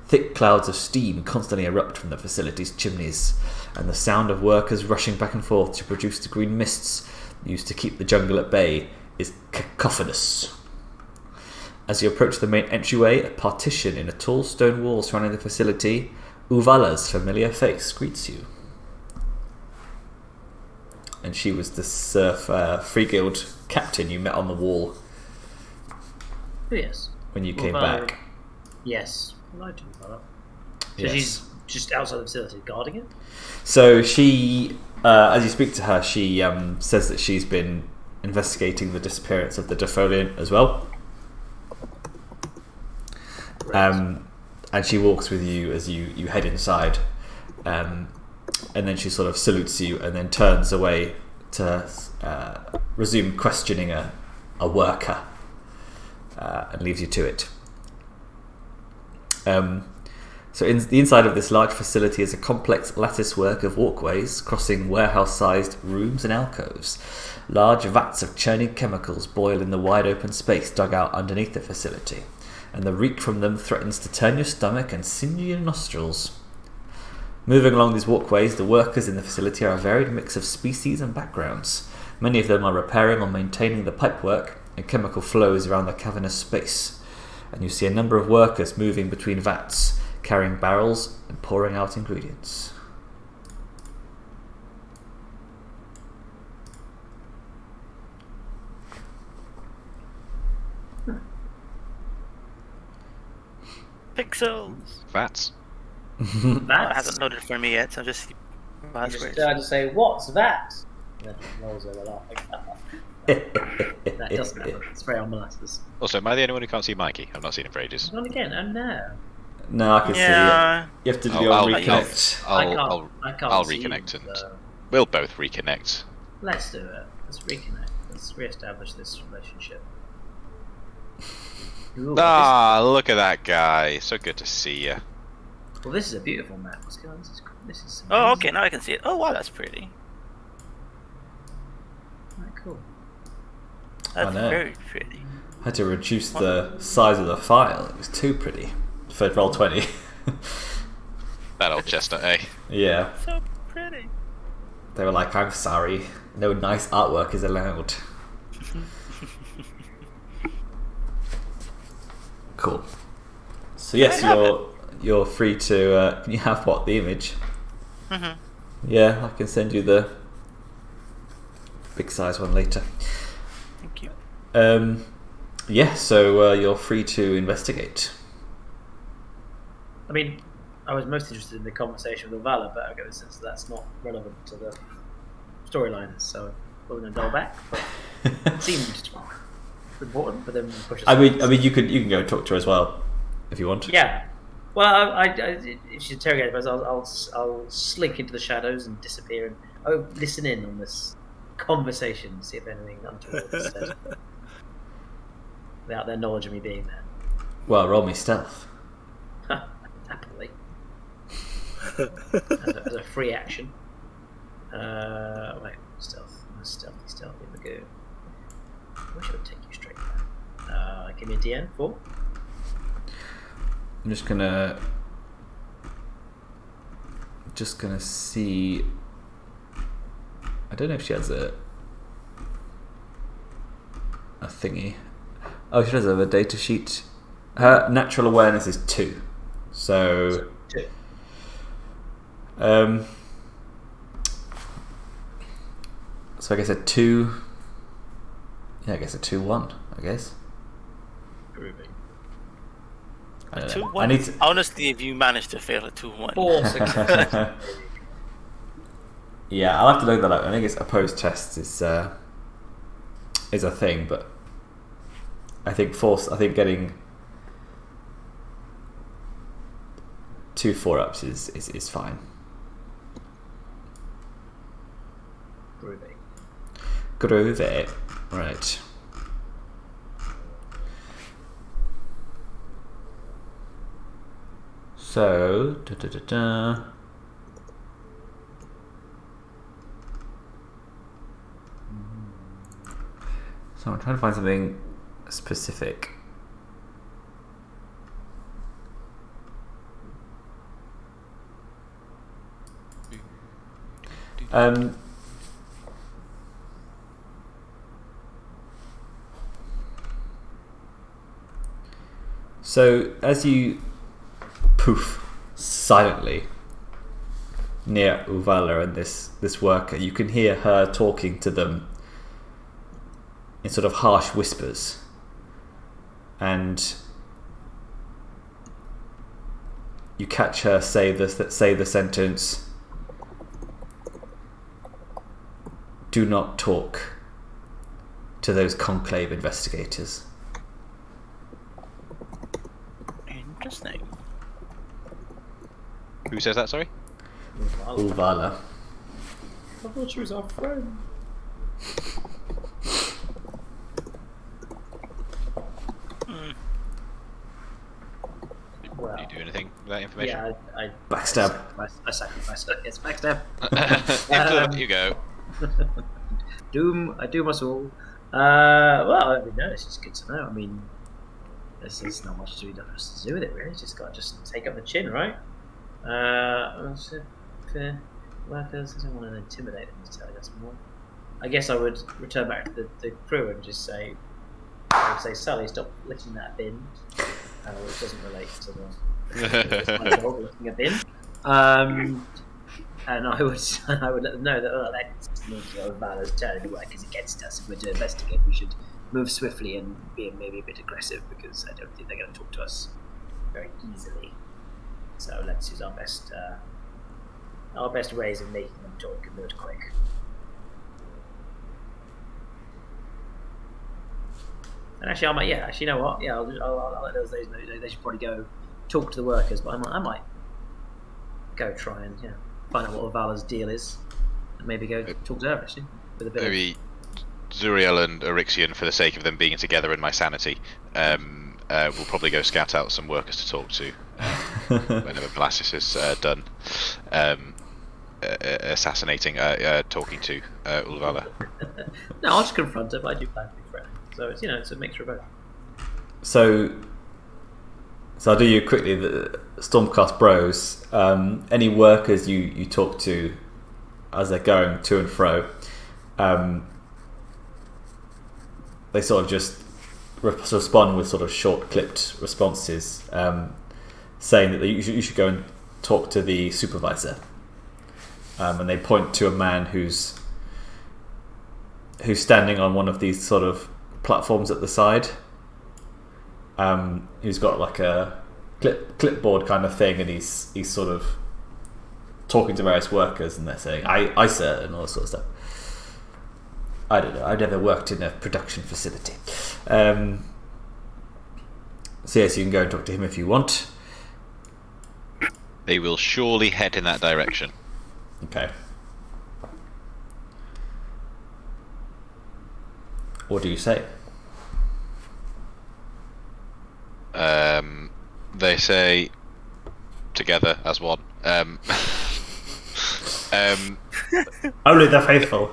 Speaker 3: Thick clouds of steam constantly erupt from the facility's chimneys, and the sound of workers rushing back and forth to produce the green mists used to keep the jungle at bay is cacophonous. As you approach the main entryway, a partition in a tall stone wall surrounding the facility, Uvala's familiar face greets you. And she was the Free Guild captain you met on the wall
Speaker 4: Oh, yes.
Speaker 3: when you came
Speaker 4: Uvala.
Speaker 3: back.
Speaker 4: Yes. Well, I do Uvala. So
Speaker 3: Yes.
Speaker 4: she's just outside the facility guarding it?
Speaker 3: So she, as you speak to her, she says that she's been investigating the disappearance of the Defoliant as well. And she walks with you as you head inside. And then she sort of salutes you and then turns away to resume questioning a worker and leaves you to it. So in the inside of this large facility is a complex lattice work of walkways crossing warehouse-sized rooms and alcoves. Large vats of churning chemicals boil in the wide open space dug out underneath the facility, and the reek from them threatens to turn your stomach and singe your nostrils. Moving along these walkways, the workers in the facility are a varied mix of species and backgrounds. Many of them are repairing or maintaining the pipework and chemical flows around the cavernous space, and you see a number of workers moving between vats, carrying barrels and pouring out ingredients.
Speaker 2: Pixels!
Speaker 1: Vats.
Speaker 2: That hasn't loaded for me yet, so just...
Speaker 4: You just to say, what's that? And then rolls over laughing. That doesn't happen. It's very on Molasses.
Speaker 1: Also, am I the only one who can't see Mikey? I've not seen him for ages.
Speaker 4: Not again, oh no.
Speaker 3: No, I can see it. You have to do
Speaker 1: I'll
Speaker 3: reconnect.
Speaker 4: I can't
Speaker 1: I'll
Speaker 4: see
Speaker 1: reconnect and
Speaker 4: the-
Speaker 1: we'll both reconnect.
Speaker 4: Let's do it. Let's reconnect. Let's re-establish this relationship. Ooh,
Speaker 1: Look at that guy. So good to see you.
Speaker 4: well, this is a beautiful map. What's going on? This is
Speaker 2: Oh,
Speaker 4: amazing.
Speaker 2: okay, now I can see it. Oh, wow, that's pretty.
Speaker 4: Right, cool.
Speaker 2: That's
Speaker 3: know.
Speaker 2: very pretty.
Speaker 3: I had to reduce the size of the file. It was too pretty for Roll20.
Speaker 1: That old chestnut, eh?
Speaker 3: Yeah.
Speaker 2: So pretty.
Speaker 3: They were like, I'm sorry, no nice artwork is allowed. Cool. So yes,
Speaker 2: I have
Speaker 3: you're free to. Can you have what, the image?
Speaker 2: Mhm.
Speaker 3: Yeah, I can send you the big size one later.
Speaker 2: Thank you.
Speaker 3: Yeah, so you're free to investigate.
Speaker 4: I mean, I was most interested in the conversation with Uvala, but I get the sense that that's not relevant to the storyline, so we're going to go back. But it seemed important, but then push us.
Speaker 3: I mean, you can go and talk to her as well if you want.
Speaker 4: Yeah. Well, I if she's interrogated us, I'll slink into the shadows and disappear and listen in on this conversation, see if anything untoward is said, without their knowledge of me being there.
Speaker 3: Well, roll me stealth.
Speaker 4: Happily, as a free action. Wait, stealthy, Magoo. I wish I would take you straight there. Give me a DN 4.
Speaker 3: I'm just gonna see. I don't know if she has a thingy. Oh, she does have a data sheet. Her natural awareness is 2. So
Speaker 4: 2.
Speaker 3: So I guess a 2. Yeah, I guess a 2-1. I guess.
Speaker 4: Groovy.
Speaker 3: I don't know.
Speaker 2: 2-1.
Speaker 3: I need to...
Speaker 2: Honestly, if you manage to fail a 2-1.
Speaker 4: 4 success.
Speaker 3: Yeah, I'll have to look that up. I think it's opposed tests is a thing, but I think getting 2 4-ups is fine. Groovy. Right. So So I'm trying to find something specific. So as you poof silently near Uvala and this worker, you can hear her talking to them in sort of harsh whispers, and you catch her say the sentence, "Do not talk to those Conclave investigators."
Speaker 2: Interesting.
Speaker 1: Who says that? Sorry.
Speaker 3: Uvala.
Speaker 4: I thought she was our friend. Well,
Speaker 1: Do you do anything with that information?
Speaker 4: yeah, I
Speaker 3: Backstab.
Speaker 4: I sacrifice her. It's backstab.
Speaker 1: You go.
Speaker 4: Doom us all. Well, I mean, no, it's just good to know. I mean, there's not much to do with it, really. Just got to take up the chin, right? Fair workers. I don't want to intimidate them to tell us more. I guess I would return back to the crew and just say, Sully, stop licking that bin. Which doesn't relate to the job, licking a bin. And I would let them know that that's not Valor's turn workers against us. If we're to investigate, we should move swiftly and be maybe a bit aggressive, because I don't think they're going to talk to us very easily. So let's use our best ways of making them talk and do it quick. And actually, I might. Yeah, actually, you know what? Yeah, I'll let those know. They should probably go talk to the workers. But I might go try and find out what Valor's deal is, and maybe go talk to her actually with a bit.
Speaker 1: Maybe Zuriel and Orixion, for the sake of them being together and my sanity, will probably go scout out some workers to talk to whenever Molasses is done assassinating, talking to Ulvala.
Speaker 4: No, I'll just confront her. But I do plan to be friendly, so it's a mixture of both.
Speaker 3: So I'll do you quickly. The Stormcast Bros. Any workers you talk to as they're going to and fro, they sort of just respond with sort of short clipped responses, saying that you should go and talk to the supervisor, and they point to a man who's standing on one of these sort of platforms at the side, who's got like a clipboard kind of thing, and he's sort of talking to various workers, and they're saying I sir, and all that sort of stuff. I don't know, I've never worked in a production facility. So yes, you can go and talk to him if you want.
Speaker 1: They will surely head in that direction.
Speaker 3: Okay. What do you say?
Speaker 1: They say together as one.
Speaker 3: Only the faithful.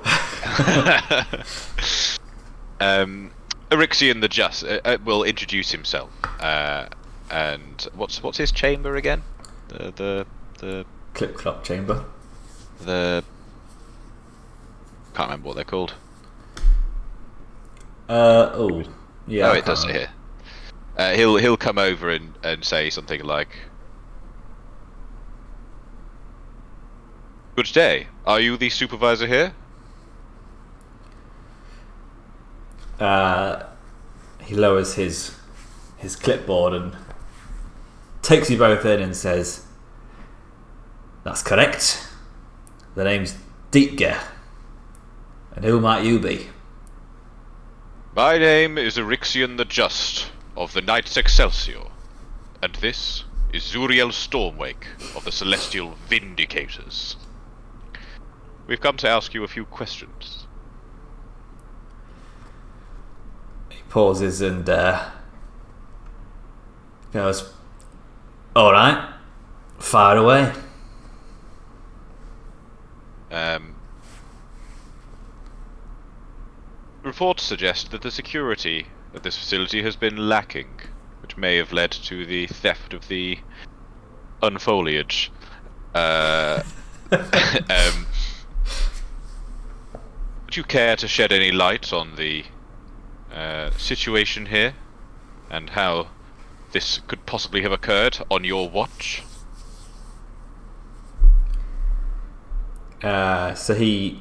Speaker 1: Orixion the Just will introduce himself. And what's his chamber again? The
Speaker 3: Clip clop chamber.
Speaker 1: Can't remember what they're called.
Speaker 3: Yeah.
Speaker 1: Oh, it does say here. He'll come over and say something like, "Good day. Are you the supervisor here?"
Speaker 3: He lowers his clipboard and takes you both in and says, "That's correct. The name's Dietger. And who might you be?"
Speaker 1: My name is Orixion the Just of the Knights Excelsior, and this is Zuriel Stormwake of the Celestial Vindicators. We've come to ask you a few questions.
Speaker 3: He pauses and goes, "All right, fire away."
Speaker 1: Reports suggest that the security of this facility has been lacking, which may have led to the theft of the unfoliage. Would you care to shed any light on the situation here, and how this could possibly have occurred on your watch?
Speaker 3: So he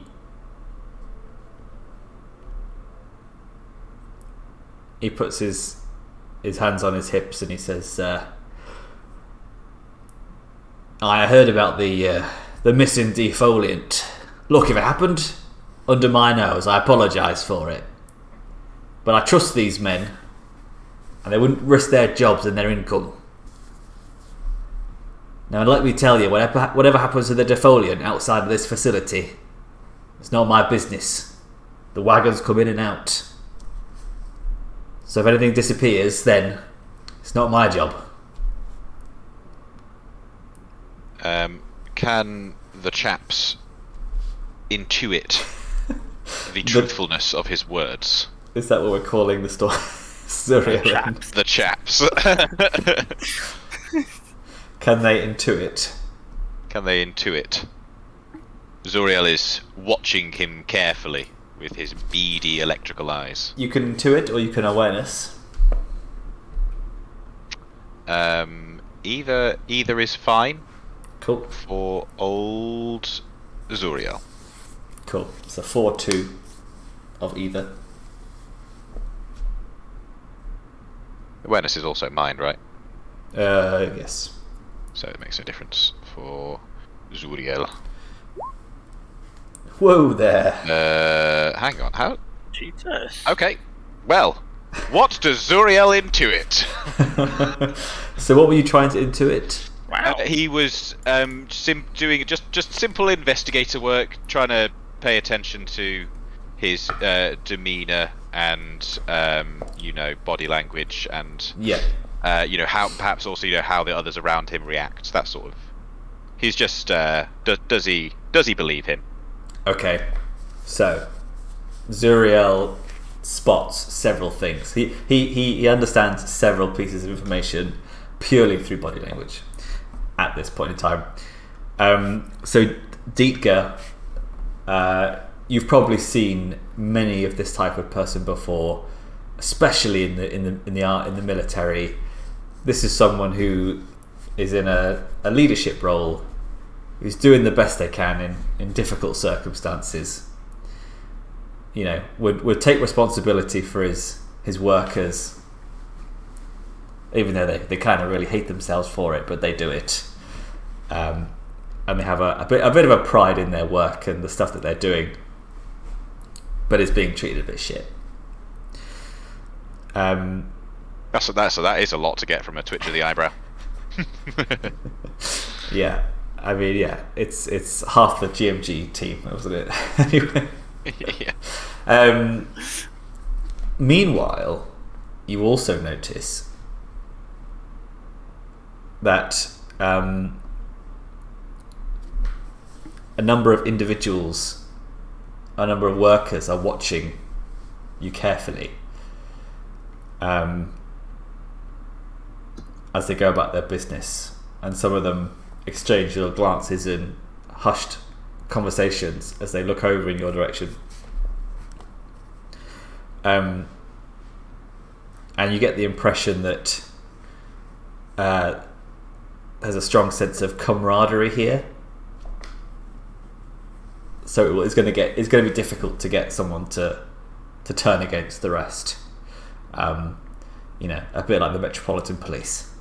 Speaker 3: puts his hands on his hips and he says, "I heard about the missing defoliant. Look, if it happened under my nose, I apologise for it. But I trust these men, and they wouldn't risk their jobs and their income. Now, let me tell you, whatever happens to the defoliant outside of this facility, it's not my business. The wagons come in and out. So if anything disappears, then it's not my job."
Speaker 1: Can the chaps intuit the truthfulness of his words?
Speaker 3: Is that what we're calling the story?
Speaker 1: The chaps.
Speaker 3: Can they intuit?
Speaker 1: Can they intuit? Zuriel is watching him carefully with his beady electrical eyes.
Speaker 3: You can intuit or you can awareness.
Speaker 1: Either is fine.
Speaker 3: Cool.
Speaker 1: For old Zuriel.
Speaker 3: Cool. So 4-2 of either.
Speaker 1: Awareness is also mind, right?
Speaker 3: Yes.
Speaker 1: So it makes a difference for Zuriel.
Speaker 3: Whoa there.
Speaker 1: Hang on. How?
Speaker 2: Jesus.
Speaker 1: Okay. Well, what does Zuriel intuit?
Speaker 3: So what were you trying to intuit?
Speaker 2: Wow.
Speaker 1: He was doing just simple investigator work, trying to pay attention to his demeanor and body language and how perhaps also how the others around him react. That sort of. He's just does he believe him?
Speaker 3: Okay, so Zuriel spots several things. He understands several pieces of information purely through body language at this point in time. So Dietger, you've probably seen many of this type of person before, especially in the military. This is someone who is in a leadership role, who's doing the best they can in difficult circumstances. Would take responsibility for his workers, even though they kind of really hate themselves for it, but they do it. And they have a bit of a pride in their work and the stuff that they're doing, but it's being treated a bit shit.
Speaker 1: So that is a lot to get from a twitch of the eyebrow.
Speaker 3: Yeah, I mean, yeah, it's half the GMG team, wasn't it? Anyway.
Speaker 1: Yeah.
Speaker 3: Meanwhile, you also notice that a number of individuals, a number of workers are watching you carefully. as they go about their business, and some of them exchange little glances and hushed conversations as they look over in your direction. And you get the impression that there's a strong sense of camaraderie here. So it's going to be difficult to get someone to turn against the rest. A bit like the Metropolitan Police.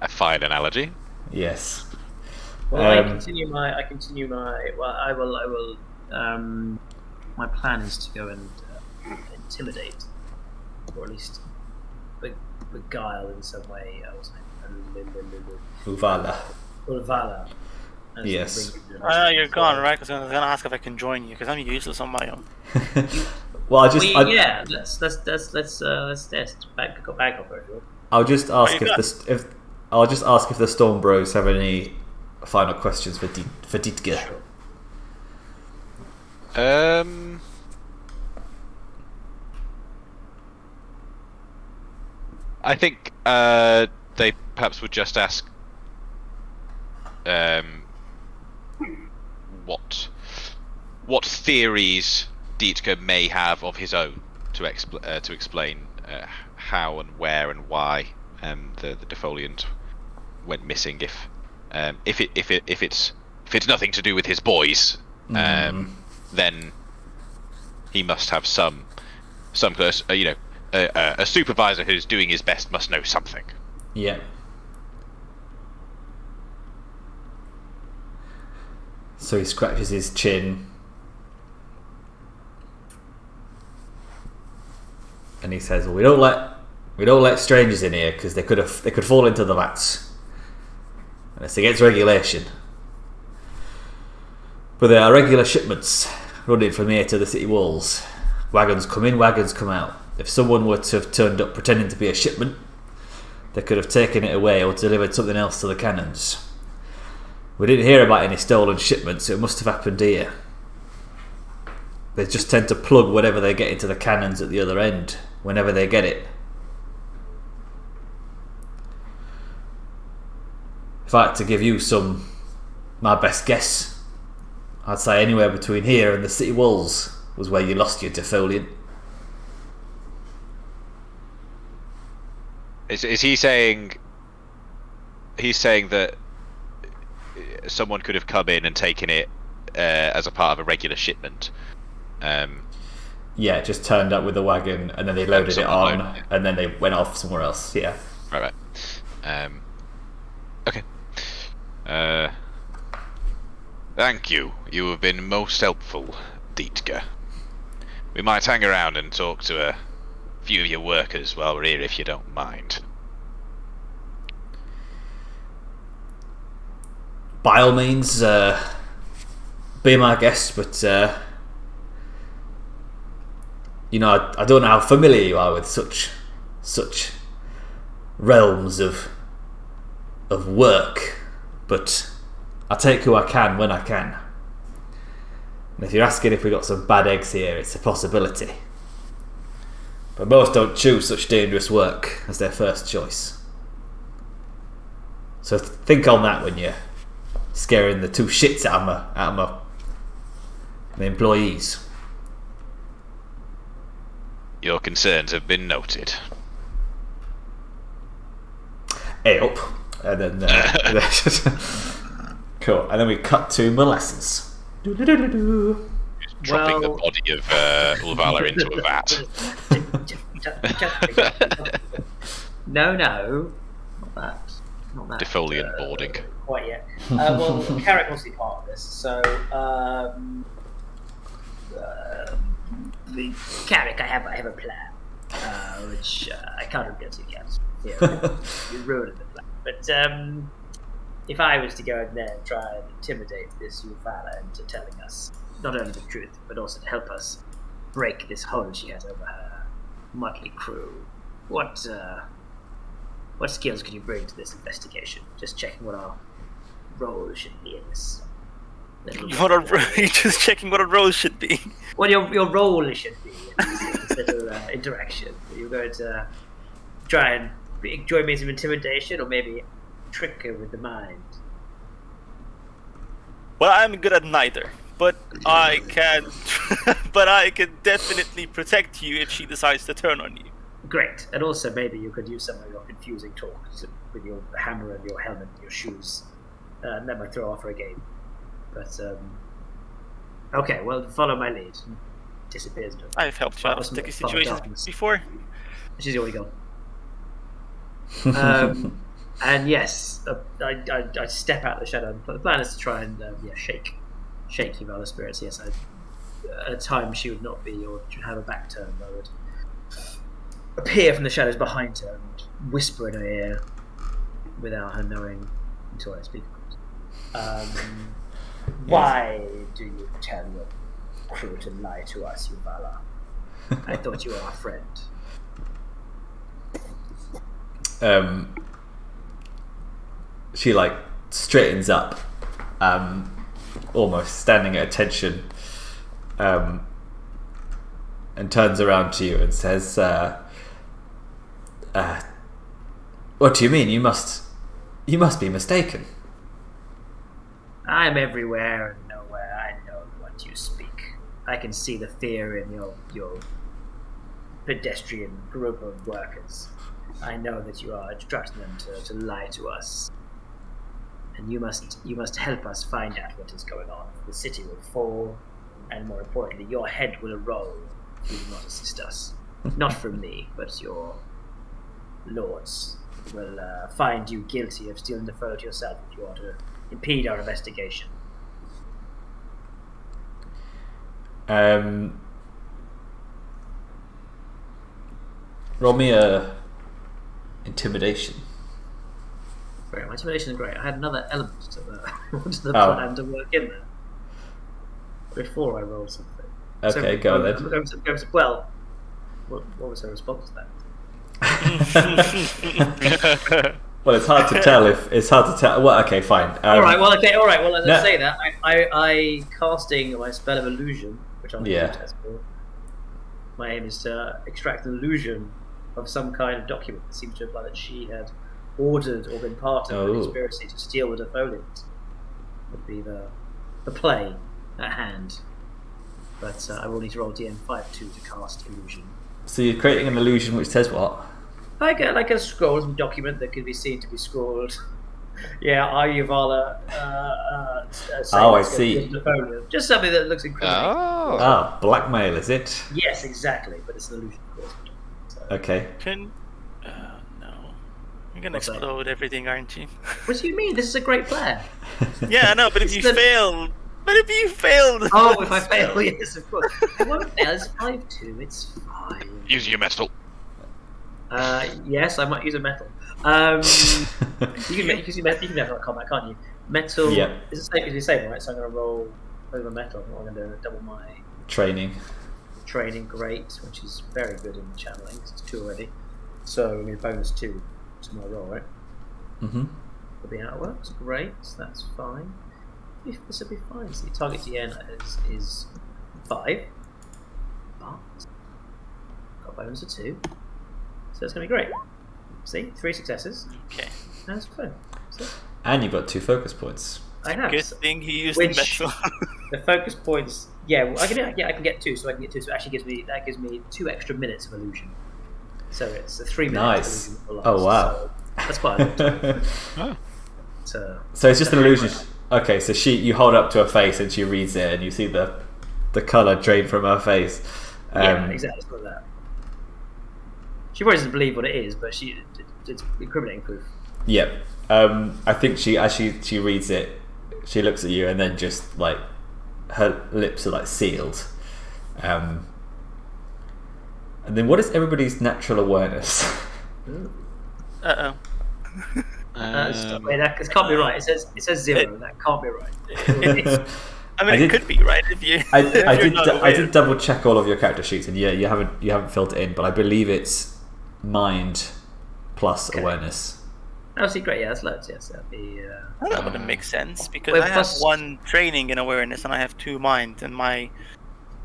Speaker 1: A fine analogy.
Speaker 3: Yes.
Speaker 4: Well, I continue my. Well, I will. My plan is to go and intimidate, or at least beguile in some way. Uvala.
Speaker 3: Yes.
Speaker 2: You're gone, right? Because I was gonna ask if I can join you, because I'm useless on my own.
Speaker 3: Well, let's back up. I'll just ask I'll just ask if the Storm Bros have any final questions for Dietger.
Speaker 4: Sure.
Speaker 1: I think they perhaps would just ask what theories Dietger may have of his own to explain how and where and why the Defoliant went missing. If it's nothing to do with his boys, then he must have some close, a supervisor who's doing his best must know something.
Speaker 3: Yeah. So he scratches his chin and he says, "Well, we don't let strangers in here because they could fall into the vats, and it's against regulation. But there are regular shipments running from here to the city walls. Wagons come in, wagons come out. If someone were to have turned up pretending to be a shipment, they could have taken it away or delivered something else to the cannons. We didn't hear about any stolen shipments, so it must have happened here. They just tend to plug whatever they get into the cannons at the other end, whenever they get it. If I had to give you my best guess, I'd say anywhere between here and the city walls was where you lost your Defoliant."
Speaker 1: Is he saying? He's saying that someone could have come in and taken it as a part of a regular shipment.
Speaker 3: Yeah, it just turned up with a wagon, and then they loaded it on, and then they went off somewhere else. Yeah.
Speaker 1: Right. Okay. Thank you. You have been most helpful, Dietger. We might hang around and talk to a few of your workers while we're here, if you don't mind.
Speaker 3: By all means, be my guest, but I don't know how familiar you are with such realms of work, but I take who I can when I can. And if you're asking if we got some bad eggs here, it's a possibility. But most don't choose such dangerous work as their first choice. So think on that when you're scaring the two shits out of my employees.
Speaker 1: Your concerns have been noted.
Speaker 3: Hey up, and then cool. And then we cut to Molasses.
Speaker 1: Dropping the body of Ulvala into a vat.
Speaker 4: No, not that.
Speaker 1: Defoliant boarding.
Speaker 4: Quite yet. Well, Carrich wants to be part of this, so Carrich, I have a plan, which I can't reveal to you yet. You're ruining the plan. But if I was to go in there and try and intimidate this Ulvala into telling us not only the truth, but also to help us break this hold she has over her motley crew, what skills could you bring to this investigation? Just checking what our role should be in this.
Speaker 2: You're just checking what a roll should be.
Speaker 4: What your role should be in this little interaction. You're going to try and join me in some intimidation, or maybe trick her with the mind.
Speaker 2: Well, I'm good at neither, but I can definitely protect you if she decides to turn on you.
Speaker 4: Great, and also maybe you could use some of your confusing talk with your hammer and your helmet and your shoes. That might throw off her game. But okay, well, follow my lead. Disappears.
Speaker 2: I've helped you out of sticky situations before.
Speaker 4: She's already gone. And yes, I step out of the shadow. The plan is to try and shake Yvonne's spirits. Yes, at a time she would not be, or have a back turn. I would appear from the shadows behind her and whisper in her ear without her knowing until I speak. Why do you tell your crew to lie to us, Yuvala? I thought you were our friend.
Speaker 3: She straightens up, almost standing at attention, and turns around to you and says, "What do you mean? You must be mistaken."
Speaker 4: I'm everywhere and nowhere. I know what you speak. I can see the fear in your pedestrian group of workers. I know that you are instructing them to lie to us. And you must help us find out what is going on. The city will fall, and more importantly, your head will roll if you do not assist us. Not from me, but your lords will find you guilty of stealing the photo to yourself if you want to impede our investigation.
Speaker 3: Roll me a intimidation.
Speaker 4: Great, my intimidation is great. I had another element to the plan to work in there before I rolled something.
Speaker 3: Okay,
Speaker 4: so,
Speaker 3: go then.
Speaker 4: Well, what was her response to that?
Speaker 3: Well, it's hard to tell. Well, okay, fine.
Speaker 4: All right. Well, as I say that, I casting my spell of illusion, which I'm going to test for. My aim is to extract an illusion of some kind of document that seems to imply that she had ordered or been part of a conspiracy to steal the Defoliant. Would be the play at hand. But I will need to roll DM5 to cast illusion.
Speaker 3: So you're creating an illusion which says what?
Speaker 4: Like a scroll, some document that could be seen to be scrawled. I Yuvala.
Speaker 3: I see.
Speaker 4: Just something that looks incriminating.
Speaker 3: Blackmail, is it?
Speaker 4: Yes, exactly. But it's an illusion, of course. So.
Speaker 3: Okay.
Speaker 2: No. You're gonna explode everything, aren't you?
Speaker 4: What do you mean? This is a great plan.
Speaker 2: Yeah, I know, but if you fail... But if you failed...
Speaker 4: Oh, if I fail, yes, of course. I won't fail. It's 5-2. It's fine.
Speaker 1: Use your metal.
Speaker 4: Yes, I might use a metal. You can use metal at combat, can't you? Metal.
Speaker 3: Yeah.
Speaker 4: Is the same, right? So I'm going to roll over metal. I'm going to double my
Speaker 3: training.
Speaker 4: Great, which is very good in channeling. It's 2 already. So I mean, bonus 2 to my roll, right?
Speaker 3: Mm-hmm.
Speaker 4: Will be how it works. Great, so that's fine. This will be fine. So the target DN is 5, but got bonus of 2. So it's going to be great. See? 3 successes.
Speaker 2: Okay.
Speaker 4: That's fine.
Speaker 3: And you've got 2 focus points.
Speaker 4: I have.
Speaker 2: Good thing he used the metal.
Speaker 4: The focus points... I can get 2, so I can get 2. So it actually gives me 2 extra minutes of illusion. So it's a 3 minute
Speaker 3: nice.
Speaker 4: illusion. Nice.
Speaker 3: Oh, wow.
Speaker 4: So that's quite a lot.
Speaker 3: So it's just an illusion. Okay, so you hold up to her face and she reads it and you see the colour drain from her face.
Speaker 4: Exactly. It's like that. She probably doesn't believe what it is, but it's incriminating proof.
Speaker 3: Yep. I think as she reads it, she looks at you and then just her lips are sealed. And then what is everybody's natural awareness?
Speaker 2: Uh-oh.
Speaker 4: Wait, that can't be right. It says 0. That can't be right.
Speaker 2: It could be right if you.
Speaker 3: I did double check all of your character sheets, and you haven't filled it in, but I believe it's mind plus awareness.
Speaker 4: Oh, secret, yeah, that's loads, yes. That'd be.
Speaker 2: That wouldn't make sense because
Speaker 4: Well,
Speaker 2: I have
Speaker 4: plus-
Speaker 2: 1 training in awareness and I have 2 mind, and my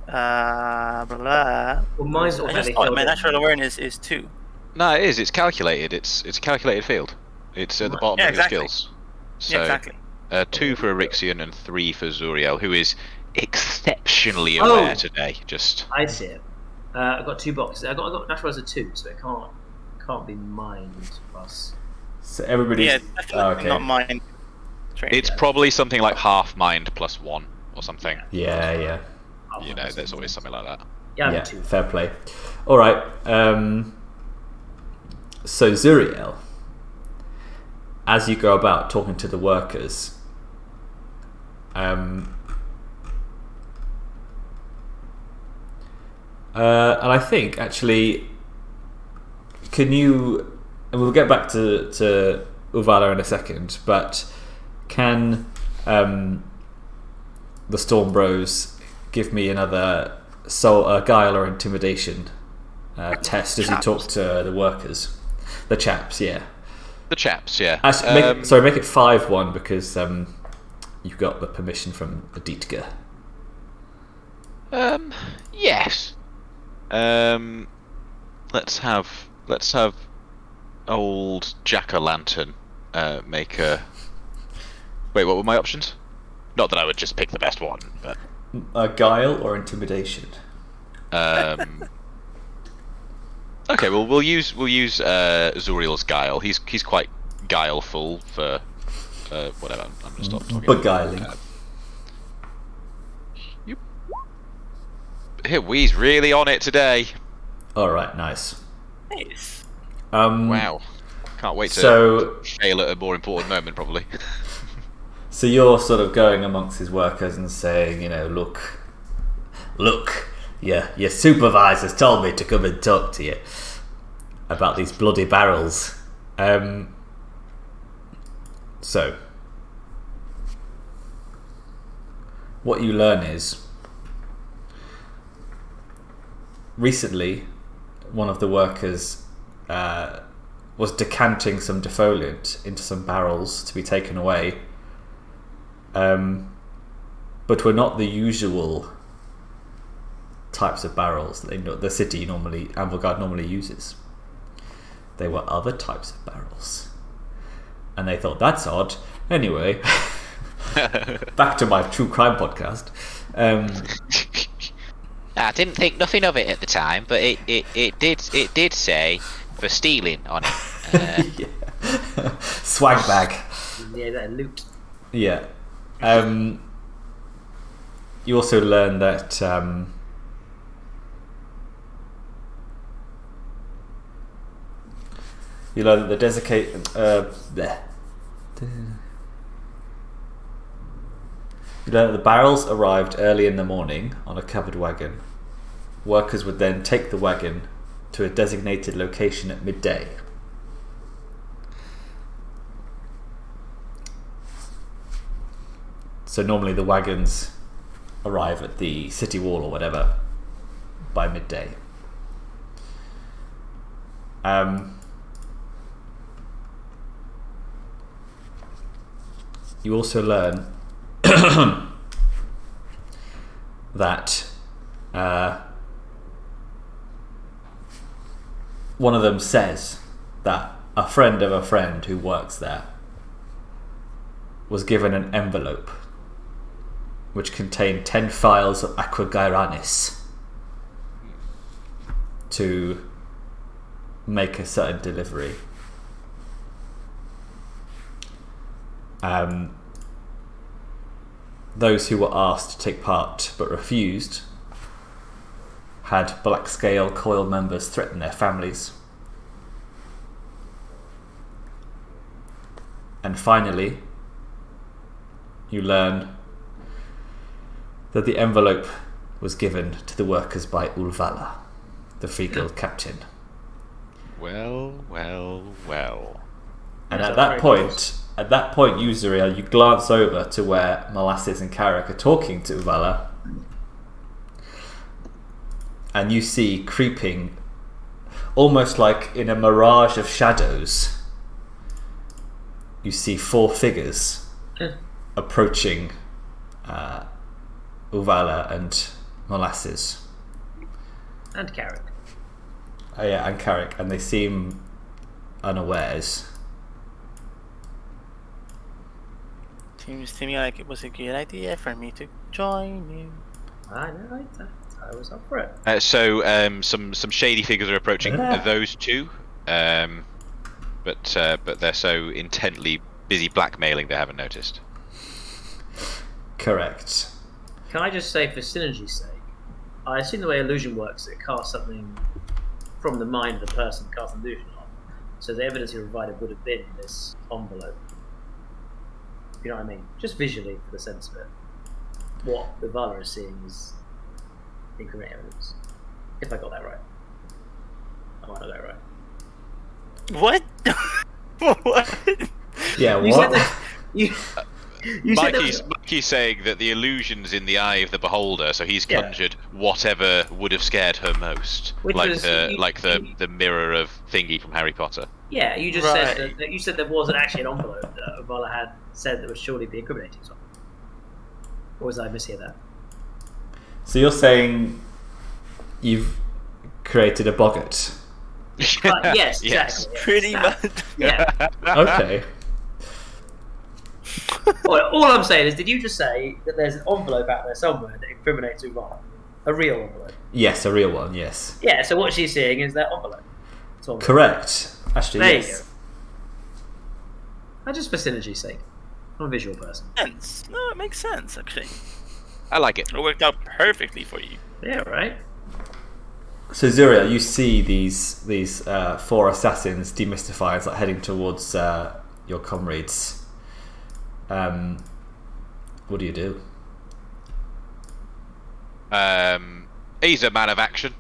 Speaker 2: blah, blah.
Speaker 4: Well, mine's
Speaker 2: I just
Speaker 4: automatically
Speaker 2: thought
Speaker 4: filled
Speaker 2: my
Speaker 4: in.
Speaker 2: natural awareness is 2.
Speaker 1: No, it is. It's calculated. It's a calculated field. It's at the bottom
Speaker 2: Yeah,
Speaker 1: of
Speaker 2: exactly.
Speaker 1: your skills. So,
Speaker 2: Yeah, exactly.
Speaker 1: 2 for Orixion and 3 for Zuriel, who is exceptionally
Speaker 4: Oh.
Speaker 1: aware today. Just
Speaker 4: I see it. I've got 2 boxes. I got natural as a 2, so it can't be mind plus.
Speaker 3: So everybody's.
Speaker 2: Yeah, definitely
Speaker 3: okay.
Speaker 2: not mind training.
Speaker 1: it's probably something like half mind plus 1 or something.
Speaker 3: Yeah.
Speaker 1: You know, there's always something like that.
Speaker 4: Yeah, I'm
Speaker 3: Yeah,
Speaker 4: 2.
Speaker 3: fair play. All right. So Zuriel, as you go about talking to the workers, and I think actually, can you? And we'll get back to Uvala in a second, but can the Storm Bros give me another guile or intimidation test as you talk to the workers, the chaps? Yeah.
Speaker 1: The chaps, yeah.
Speaker 3: Actually, make it 5-1 because you've got the permission from Aditga.
Speaker 1: Yes. Let's have old Jack-o'-lantern make a. Wait, what were my options? Not that I would just pick the best one, but
Speaker 3: Guile or intimidation?
Speaker 1: okay. Well, we'll use Zuriel's guile. He's quite guileful for whatever. I'm gonna stop talking.
Speaker 3: Beguiling.
Speaker 1: He's really on it today.
Speaker 3: All right, nice.
Speaker 2: Nice.
Speaker 1: Wow. Can't wait to
Speaker 3: So,
Speaker 1: fail at a more important moment, probably.
Speaker 3: so you're sort of going amongst his workers and saying, look, your supervisor's told me to come and talk to you about these bloody barrels. So, what you learn is, recently, one of the workers was decanting some defoliant into some barrels to be taken away, but were not the usual types of barrels that the city Anvilgard normally uses. They were other types of barrels, and they thought, that's odd. Anyway, back to my true crime podcast.
Speaker 5: I didn't think nothing of it at the time, but it did say for stealing on it.
Speaker 3: Yeah. Swag bag.
Speaker 4: Yeah, that loot.
Speaker 3: Yeah. You also learn that the desiccated. You learn that the barrels arrived early in the morning on a covered wagon. Workers would then take the wagon to a designated location at midday. So normally the wagons arrive at the city wall or whatever by midday. You also learn that one of them says that a friend of a friend who works there was given an envelope which contained 10 files of Aqua Gyranis to make a certain delivery. Those who were asked to take part but refused had Black Scale Coil members threaten their families. And finally, you learn that the envelope was given to the workers by Ulvala, the Free Guild captain.
Speaker 1: Well.
Speaker 3: And at that point, you, Zuriel, you glance over to where Molasses and Carrich are talking to Ulvala, and you see creeping, almost like in a mirage of shadows, you see 4 figures approaching Uvala and Molasses.
Speaker 4: And Carrich.
Speaker 3: Oh yeah, and Carrich, and they seem unawares.
Speaker 2: Seems to me like it was a good idea for me to join you.
Speaker 4: I know, I was up for it.
Speaker 1: So some shady figures are approaching those two, but they're so intently busy blackmailing they haven't noticed.
Speaker 3: Correct.
Speaker 4: Can I just say, for synergy's sake, I assume the way illusion works, it casts something from the mind of the person casting illusion on. So the evidence you provided would have been this envelope. You know what I mean? Just visually, for the sense of it. What the Vala is seeing is incorrect evidence. If I got that right. I might not got it right.
Speaker 2: What? What?
Speaker 3: Yeah,
Speaker 4: You
Speaker 3: what?
Speaker 4: said that, you said
Speaker 1: Mikey's saying that the illusion's in the eye of the beholder, so he's conjured whatever would have scared her most,
Speaker 4: Which
Speaker 1: like
Speaker 4: was-
Speaker 1: the mirror of Thingy from Harry Potter.
Speaker 4: Yeah, you just
Speaker 2: Right.
Speaker 4: said that you said there wasn't actually an envelope that Vala had said that would surely be incriminating. Or was I mishear that?
Speaker 3: So you're saying you've created a boggart?
Speaker 4: Yes, exactly.
Speaker 1: Yes.
Speaker 4: yeah.
Speaker 2: Pretty much.
Speaker 4: Yeah.
Speaker 3: Okay.
Speaker 4: All I'm saying is, did you just say that there's an envelope out there somewhere that incriminates Uvala? A real envelope?
Speaker 3: Yes, a real one, yes.
Speaker 4: Yeah, so what she's seeing is that envelope. It's envelope.
Speaker 3: Correct. Actually,
Speaker 4: There
Speaker 3: yes.
Speaker 4: you go. Not just for synergy's sake. I'm a visual person.
Speaker 2: Sense. No, it makes sense actually.
Speaker 1: I like it.
Speaker 2: It worked out perfectly for you.
Speaker 4: Yeah, right?
Speaker 3: So Zuriel, you see these 4 assassins demystified, like heading towards your comrades. What do you do?
Speaker 1: He's a man of action.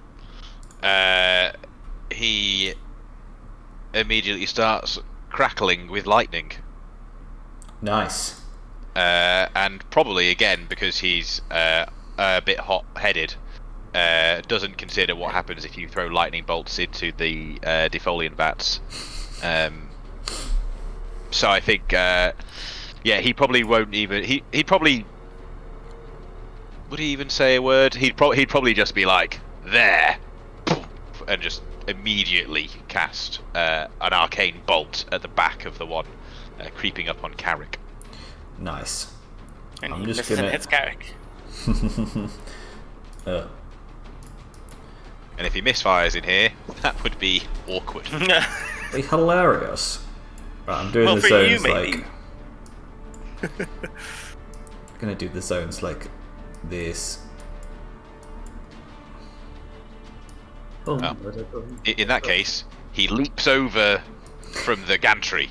Speaker 1: He immediately starts crackling with lightning.
Speaker 3: Nice.
Speaker 1: And probably again because he's a bit hot-headed, doesn't consider what happens if you throw lightning bolts into the defoliant vats. So I think, he probably won't even. He probably would he even say a word? He'd probably just be like there, and just immediately cast an arcane bolt at the back of the one creeping up on Carrich.
Speaker 3: Nice.
Speaker 2: And
Speaker 3: I'm
Speaker 2: he
Speaker 3: just
Speaker 2: misses
Speaker 3: gonna-
Speaker 2: and hits Carrich.
Speaker 1: And if he misfires in here, that would be awkward.
Speaker 3: Be hilarious. Right, I'm doing
Speaker 2: Well,
Speaker 3: the
Speaker 2: for
Speaker 3: zones
Speaker 2: you, maybe.
Speaker 3: like. I'm gonna do the zones like this.
Speaker 1: In that case, he leaps over from the gantry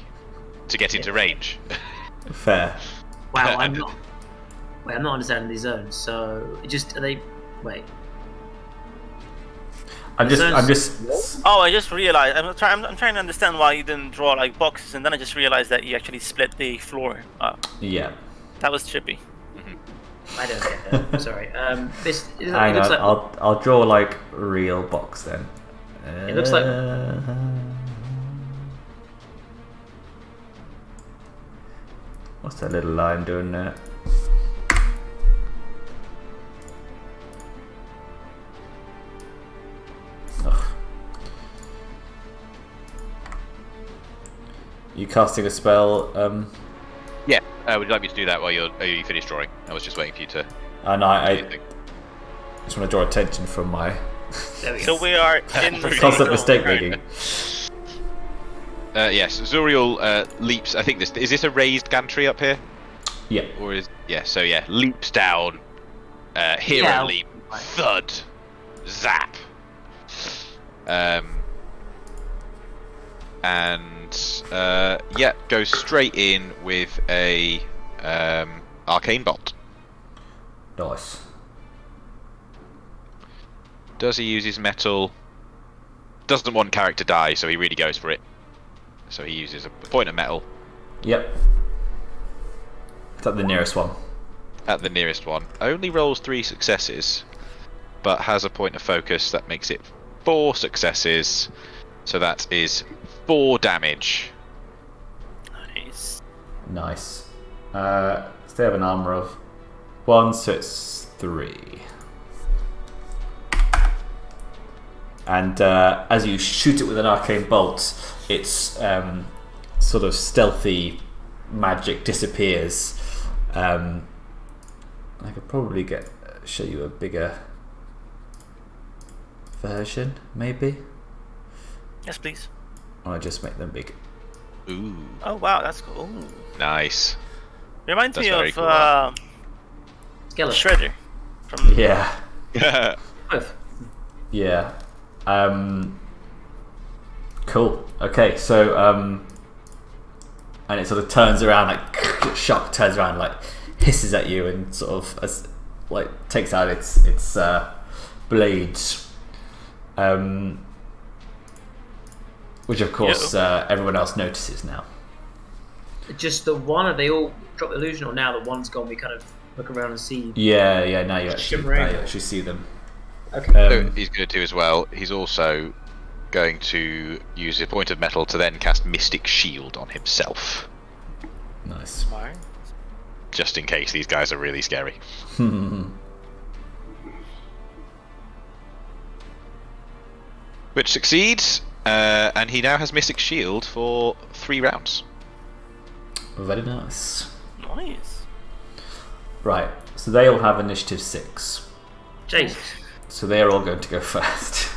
Speaker 1: to get into range.
Speaker 3: Fair.
Speaker 4: Wow, I'm not understanding these zones. So it just are they? Wait.
Speaker 3: I'm
Speaker 4: zones-
Speaker 3: just.
Speaker 2: Oh, I just realized. I'm trying to understand why you didn't draw like boxes, and then I just realized that you actually split the floor.
Speaker 3: Yeah.
Speaker 2: That was trippy.
Speaker 4: I don't get that. I'm sorry. This it
Speaker 3: Hang
Speaker 4: looks
Speaker 3: on,
Speaker 4: like
Speaker 3: I'll draw like real box then.
Speaker 4: It looks like-
Speaker 3: What's that little line doing there? Ugh. You casting a spell?
Speaker 1: Yeah. Would you like me to do that while you finish drawing? I was just waiting for you to.
Speaker 3: And
Speaker 1: do
Speaker 3: I
Speaker 1: your thing.
Speaker 3: just want to draw attention from my
Speaker 4: there we go.
Speaker 2: So we are in the
Speaker 3: constant
Speaker 2: zone.
Speaker 3: mistake making.
Speaker 1: Yes, Zuriel leaps. I think is this a raised gantry up here?
Speaker 3: Yeah.
Speaker 1: Or is leaps down, hero
Speaker 4: Yeah.
Speaker 1: leap, thud, zap, goes straight in with a arcane bolt.
Speaker 3: Nice.
Speaker 1: Does he use his metal? Doesn't want character die, so he really goes for it. So he uses a point of metal
Speaker 3: Yep. Is that the nearest one?
Speaker 1: at the nearest one. Only rolls 3 successes, but has a point of focus that makes it 4 successes. So that is 4 damage.
Speaker 2: Nice.
Speaker 3: Nice. So they have an armor of 1, so it's 3. And as you shoot it with an arcane bolt, its sort of stealthy magic disappears. I could probably show you a bigger version, maybe.
Speaker 2: Yes, please.
Speaker 3: Or I just make them big.
Speaker 1: Ooh,
Speaker 2: Oh wow, that's cool. Ooh.
Speaker 1: nice.
Speaker 2: Reminds
Speaker 1: That's
Speaker 2: me
Speaker 1: very
Speaker 2: of
Speaker 1: cool.
Speaker 4: Skeleton.
Speaker 2: Shredder from
Speaker 3: Yeah.
Speaker 4: Both.
Speaker 3: Yeah. Cool. Okay, so and it sort of turns around, like shock turns around, like hisses at you, and sort of like takes out its blades, which of course everyone else notices now.
Speaker 4: Just the one, or they all drop the illusion, or now the one's gone, we kind of look around and see.
Speaker 3: Yeah. Now you
Speaker 4: Shimmering.
Speaker 3: actually see them.
Speaker 4: Okay.
Speaker 1: So he's going to do as well. He's also going to use a point of metal to then cast Mystic Shield on himself,
Speaker 3: Nice.
Speaker 2: Smart.
Speaker 1: just in case these guys are really scary. Which succeeds, and he now has Mystic Shield for 3 rounds.
Speaker 3: Very nice.
Speaker 2: Nice.
Speaker 3: Right. So they all have initiative 6.
Speaker 4: Jesus.
Speaker 3: So they are all going to go first.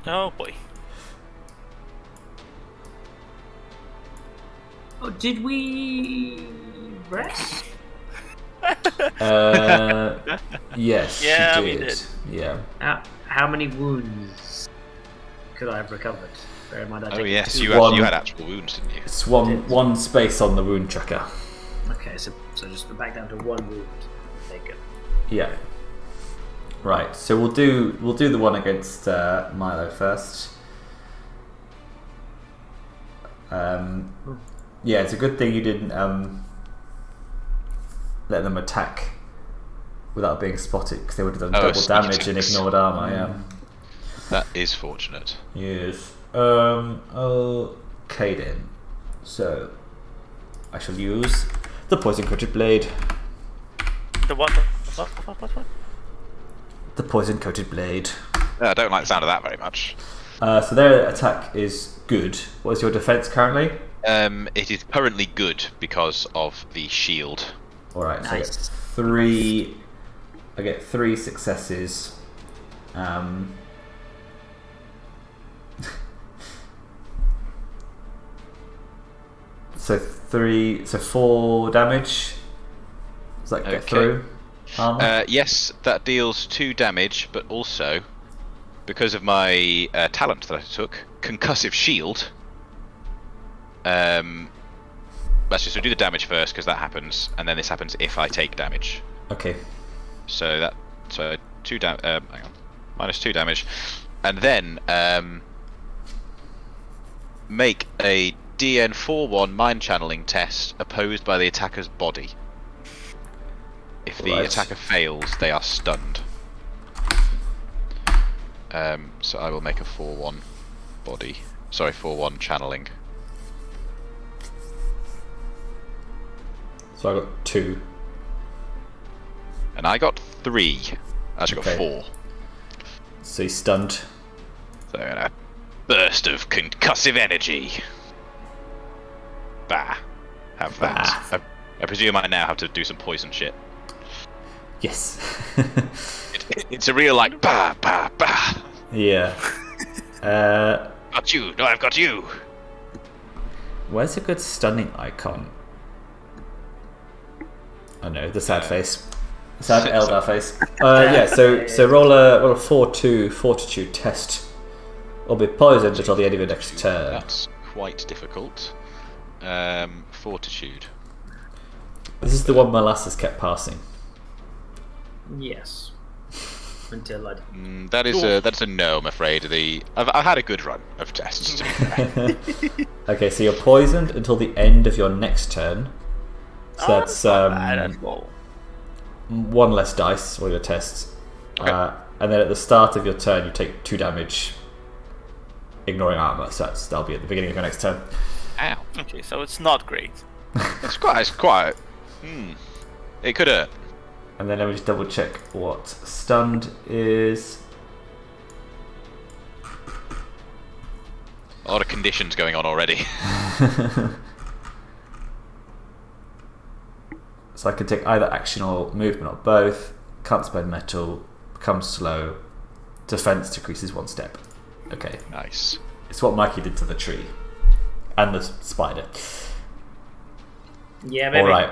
Speaker 2: Oh boy.
Speaker 4: Oh, did we rest?
Speaker 3: Yes.
Speaker 2: Yeah,
Speaker 3: you
Speaker 2: we
Speaker 3: did.
Speaker 2: did.
Speaker 3: Yeah.
Speaker 4: How many wounds could I have recovered? Bear in mind, I
Speaker 1: Oh
Speaker 4: take
Speaker 1: yes,
Speaker 4: 2.
Speaker 1: you had actual wounds, didn't you?
Speaker 3: It's one space on the wound tracker.
Speaker 4: Okay, so just back down to 1 wound taken.
Speaker 3: Yeah. Right. So we'll do the one against Milo first. Yeah, it's a good thing you didn't let them attack without being spotted, because they would have done double damage and ignored armor. Yeah.
Speaker 1: That is fortunate.
Speaker 3: Yes. Okay then. So I shall use the poison coated blade.
Speaker 2: The what? What?
Speaker 3: The poison coated blade.
Speaker 1: I don't like the sound of that very much.
Speaker 3: So their attack is good. What is your defense currently?
Speaker 1: It is currently good because of the shield.
Speaker 3: All right. So I get
Speaker 4: Nice.
Speaker 3: 3. I get 3 successes. So 4 damage. Does that get
Speaker 1: Okay.
Speaker 3: through armor?
Speaker 1: Yes, that deals 2 damage, but also, because of my talent that I took, concussive shield. Let's just do the damage first, because that happens, and then this happens if I take damage.
Speaker 3: Okay.
Speaker 1: So 2 hang on, minus 2 damage, and then make a DN 4/1 mind channeling test opposed by the attacker's body. If the
Speaker 3: Right.
Speaker 1: attacker fails, they are stunned. So I will make a 4/1 body. Sorry, 4/1 channeling.
Speaker 3: So I got 2.
Speaker 1: And I got 3. I actually got
Speaker 3: Okay.
Speaker 1: 4.
Speaker 3: So he's stunned.
Speaker 1: So a burst of concussive energy. Bah. Have that. I presume I now have to do some poison shit.
Speaker 3: Yes.
Speaker 1: It's a real like bah bah bah.
Speaker 3: Yeah.
Speaker 1: Got you. No, I've got you.
Speaker 3: Where's a good stunning icon? Oh no, the sad face. Sad Eldar face. Yeah, so roll a 4/2 fortitude test. Or be poisoned until the end of your next turn.
Speaker 1: That's quite difficult. Fortitude.
Speaker 3: This is the one Molasses kept passing.
Speaker 4: Yes. Until I.
Speaker 1: That's a no, I'm afraid. I've had a good run of tests. To be fair.
Speaker 3: Okay, so you're poisoned until the end of your next turn. So that's
Speaker 2: not bad at all.
Speaker 3: 1 less dice for your tests.
Speaker 1: Okay.
Speaker 3: And then at the start of your turn, you take 2 damage, ignoring armor. So that'll be at the beginning of your next turn.
Speaker 1: Ow.
Speaker 2: Okay, so it's not great.
Speaker 1: It's quite. It could hurt.
Speaker 3: And then let me just double check what stunned is.
Speaker 1: A lot of conditions going on already.
Speaker 3: So I can take either action or movement or both. Can't spend metal. Becomes slow. Defense decreases 1 step. Okay.
Speaker 1: Nice.
Speaker 3: It's what Mikey did to the tree. And the spider.
Speaker 4: Yeah, maybe.
Speaker 3: Alright.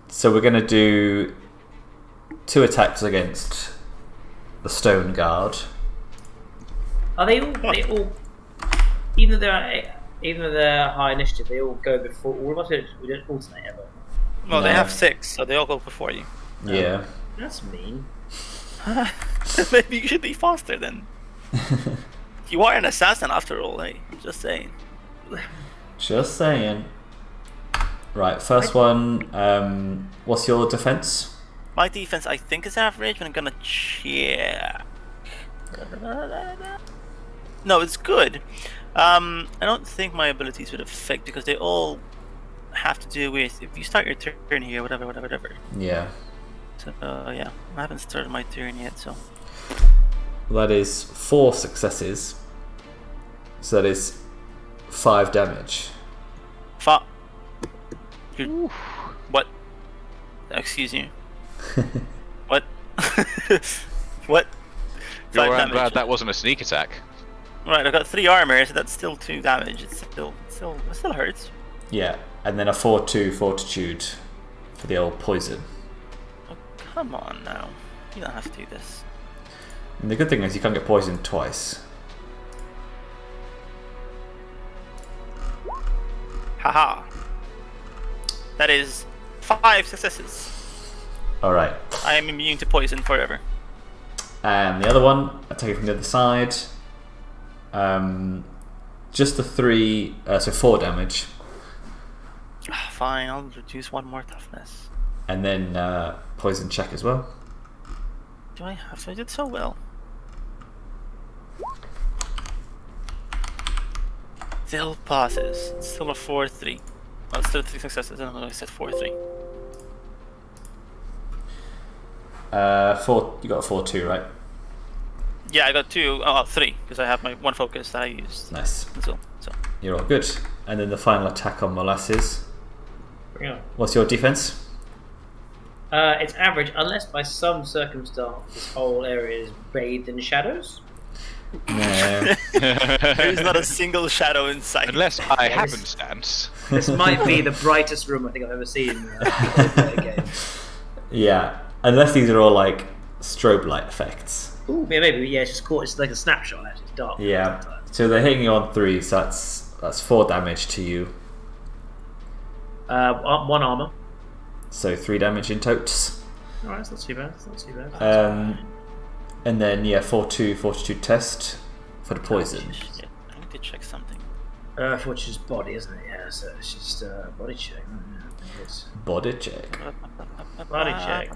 Speaker 3: So we're going to do 2 attacks against the Stoneguard.
Speaker 4: Are they all? Even though they're high initiative, they all go before. We don't alternate ever.
Speaker 2: Well, they
Speaker 3: No.
Speaker 2: have 6, so they all go before you.
Speaker 3: Yeah.
Speaker 4: That's mean.
Speaker 2: Maybe you should be faster then. You are an assassin after all, eh? Just saying.
Speaker 3: Just saying. Right, first one. What's your defense?
Speaker 2: My defense, I think, is average, but I'm gonna check. No, it's good. I don't think my abilities would affect because they all have to do with if you start your turn here, whatever.
Speaker 3: Yeah.
Speaker 2: So yeah, I haven't started my turn yet, so.
Speaker 3: That is 4 successes. So that is 5 damage.
Speaker 2: What? Excuse you. What? What?
Speaker 1: You're
Speaker 2: 5 damage.
Speaker 1: glad that wasn't a sneak attack.
Speaker 2: Right, I got 3 armor, so that's still 2 damage. It still hurts.
Speaker 3: Yeah, and then a 4-2 fortitude for the old poison.
Speaker 2: Oh, come on now. You don't have to do this.
Speaker 3: And the good thing is you can't get poisoned twice.
Speaker 2: Haha. That is 5 successes.
Speaker 3: Alright.
Speaker 2: I am immune to poison forever.
Speaker 3: And the other one, I take it from the other side. Just the 3, so 4 damage.
Speaker 2: Fine, I'll reduce 1 more toughness.
Speaker 3: And then poison check as well.
Speaker 2: Do I have to? I did so well. Still passes. It's still a 4-3. Oh, it's still 3 successes. I don't know, I said 4-3.
Speaker 3: 4. You got a 4-2, right?
Speaker 2: Yeah, I got 2. Oh, 3 because I have my 1 focus that I used.
Speaker 3: Nice.
Speaker 2: So.
Speaker 3: You're all good. And then the final attack on Molasses.
Speaker 4: Bring on.
Speaker 3: What's your defense?
Speaker 4: It's average unless by some circumstance this whole area is bathed in shadows.
Speaker 3: No.
Speaker 2: There is not a single shadow in sight.
Speaker 1: Unless by happenstance.
Speaker 4: This might be the brightest room I think I've ever seen in a game.
Speaker 3: Yeah. Unless these are all like strobe light effects.
Speaker 4: Ooh, yeah, maybe. Yeah, it's just caught. It's like a snapshot. Actually, it's dark.
Speaker 3: Yeah. So they're hitting you on 3, so that's 4 damage to you.
Speaker 4: 1 armor.
Speaker 3: So 3 damage in totes.
Speaker 4: Alright, it's not too bad. It's not too bad.
Speaker 3: And then yeah, 4-2 fortitude test for the poison.
Speaker 2: Shit, I need to check something.
Speaker 4: Fortune's body, isn't it? Yeah, so it's just body check.
Speaker 3: Body check.
Speaker 4: Body check.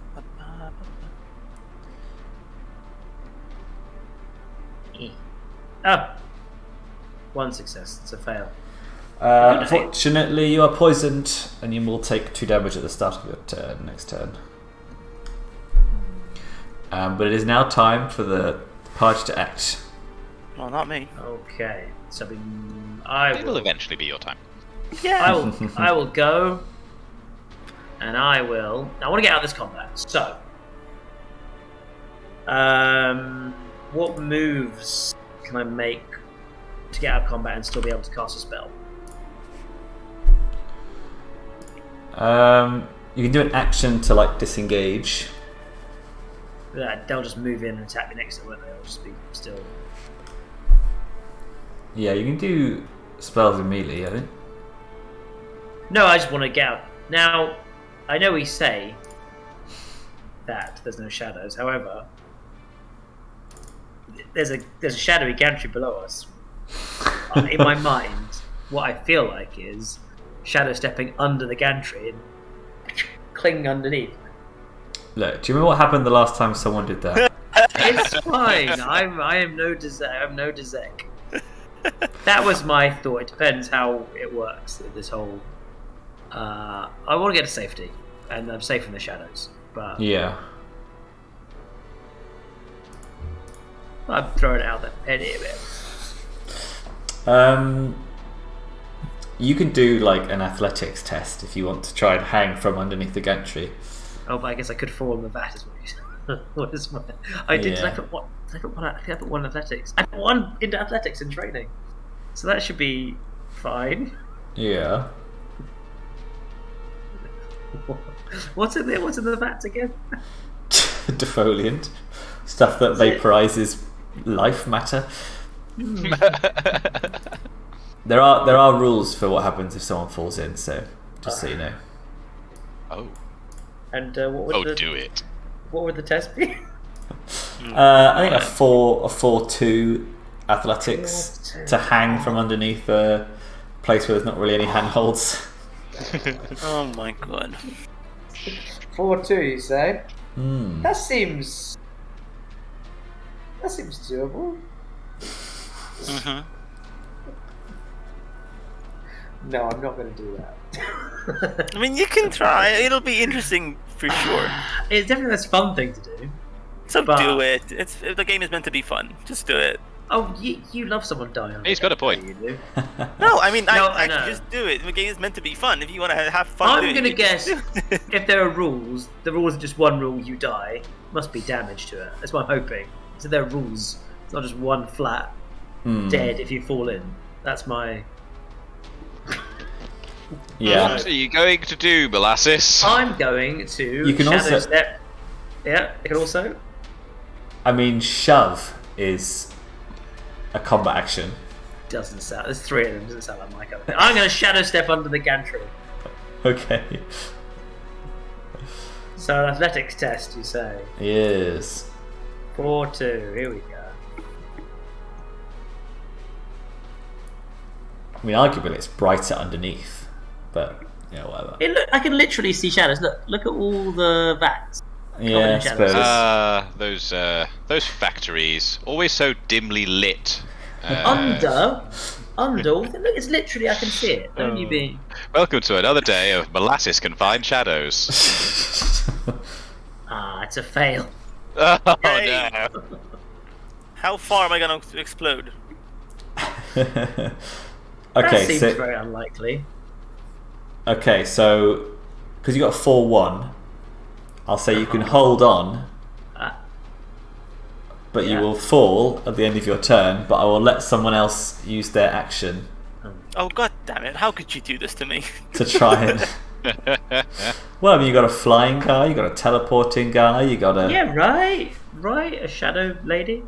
Speaker 4: Oh, 1 success. It's a fail.
Speaker 3: Unfortunately, you are poisoned, and you will take 2 damage at the start of your turn. Next turn. But it is now time for the party to act.
Speaker 2: Well, not me.
Speaker 4: Okay, so
Speaker 1: It'll eventually be your time.
Speaker 2: Yeah.
Speaker 4: I will go, and I want to get out of this combat. So, what moves can I make to get out of combat and still be able to cast a spell?
Speaker 3: You can do an action to like disengage.
Speaker 4: They'll just move in and attack me next to it, won't they? I'll just be still.
Speaker 3: Yeah, you can do spells in melee, I think.
Speaker 4: No, I just want to get out. Now, I know we say that there's no shadows. However, there's a shadowy gantry below us. In my mind, what I feel like is shadow stepping under the gantry and clinging underneath.
Speaker 3: Look, do you remember what happened the last time someone did that?
Speaker 4: It's fine. I am no Dizek. That was my thought. It depends how it works. This whole I want to get to safety, and I'm safe in the shadows. But
Speaker 3: Yeah.
Speaker 4: I'm throwing it out there anyway.
Speaker 3: You can do like an athletics test if you want to try and hang from underneath the gantry.
Speaker 4: Oh, but I guess I could fall in the vat as well. What is my? I did. Did I
Speaker 3: Yeah.
Speaker 4: put what? Did I put one? I think I put one in athletics. I put one into athletics in training, so that should be fine.
Speaker 3: Yeah.
Speaker 4: What's in there? What's in the vats again?
Speaker 3: Defoliant. Stuff that vaporizes life matter. There are rules for what happens if someone falls in, so just so you know.
Speaker 1: Oh.
Speaker 4: And what would the
Speaker 1: Do it.
Speaker 4: what would the test be?
Speaker 3: I think a 4-2 athletics to hang from underneath a place where there's not really any handholds.
Speaker 2: Oh my god.
Speaker 4: 4-2, you say?
Speaker 3: Hmm.
Speaker 4: That seems doable.
Speaker 2: Mm-hmm.
Speaker 4: No, I'm not going to do that.
Speaker 2: I mean, you can try. It'll be interesting for sure.
Speaker 4: It's definitely a fun thing to do.
Speaker 2: So
Speaker 4: But-
Speaker 2: do it. If the game is meant to be fun, just do it.
Speaker 4: Oh, you love someone dying. on
Speaker 1: He's
Speaker 4: the
Speaker 1: got a
Speaker 4: game,
Speaker 1: point.
Speaker 4: You do.
Speaker 2: No, I mean,
Speaker 4: No,
Speaker 2: I
Speaker 4: I know.
Speaker 2: just do it. The game is meant to be fun. If you want to have fun,
Speaker 4: I'm
Speaker 2: doing
Speaker 4: going to
Speaker 2: it,
Speaker 4: guess
Speaker 2: just do it.
Speaker 4: if there are rules, the rules are just one rule, you die. Must be damage to it. That's what I'm hoping. So there are rules. It's not just one flat dead if you fall in. That's my.
Speaker 3: Yeah.
Speaker 1: What are you going to do, Molasses?
Speaker 4: I'm going to.
Speaker 3: You can
Speaker 4: shadow
Speaker 3: also-
Speaker 4: step. Yeah, you can also.
Speaker 3: I mean, shove is a combat action.
Speaker 4: Doesn't sound. There's three of them. Doesn't sound like my kind of thing. I'm going to shadow step under the gantry.
Speaker 3: Okay.
Speaker 4: So an athletics test, you say?
Speaker 3: Yes.
Speaker 4: 4-2. Here we go.
Speaker 3: I mean, arguably it's brighter underneath, but yeah, whatever.
Speaker 4: I can literally see shadows. Look at all the vats.
Speaker 3: Yeah, I
Speaker 4: in shadows.
Speaker 3: suppose.
Speaker 1: Those factories, always so dimly lit. Uh,
Speaker 4: Under. Look, it's literally I can see it. Don't you be?
Speaker 1: Welcome to another day of Molasses can find shadows.
Speaker 4: Ah, it's a fail.
Speaker 1: Oh
Speaker 2: Yay.
Speaker 1: no!
Speaker 2: How far am I going to explode?
Speaker 4: That
Speaker 3: Okay,
Speaker 4: seems
Speaker 3: so
Speaker 4: very unlikely.
Speaker 3: because you got a 4-1, I'll say you can hold on, but you
Speaker 4: Yeah.
Speaker 3: will fall at the end of your turn. But I will let someone else use their action
Speaker 2: Oh god damn it! How could you do this to me?
Speaker 3: to try and. Well, I mean, you got a flying guy, you got a teleporting guy, you got a.
Speaker 4: Yeah, right. A shadow lady.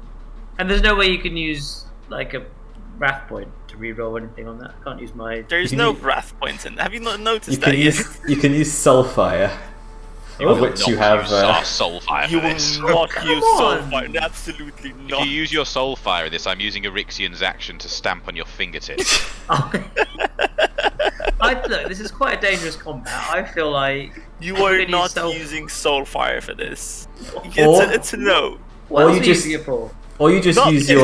Speaker 4: And there's no way you can use like a wrath point to reroll anything on that. I can't use my.
Speaker 2: There's
Speaker 3: You
Speaker 2: no
Speaker 3: can-
Speaker 2: wrath points in. Have you not noticed
Speaker 3: You
Speaker 2: that
Speaker 3: can
Speaker 2: yet?
Speaker 3: use Soulfire, of which you have.
Speaker 1: Our Soulfire
Speaker 2: You
Speaker 1: for
Speaker 2: will
Speaker 1: this.
Speaker 2: not
Speaker 4: Come
Speaker 2: use
Speaker 4: on.
Speaker 2: Soulfire. Absolutely
Speaker 1: If
Speaker 2: not.
Speaker 1: you use your Soulfire in this, I'm using Orixion's action to stamp on your fingertips.
Speaker 4: Look, this is quite a dangerous combat. I feel like
Speaker 2: You
Speaker 4: I'm
Speaker 2: are
Speaker 4: gonna
Speaker 2: not
Speaker 4: use Soul-
Speaker 2: using Soulfire for this.
Speaker 3: Or-
Speaker 2: It's a no.
Speaker 4: What
Speaker 3: Or
Speaker 4: else
Speaker 3: you
Speaker 4: are you
Speaker 3: just-
Speaker 4: using it for?
Speaker 3: Or you just
Speaker 2: Not
Speaker 3: use
Speaker 2: this.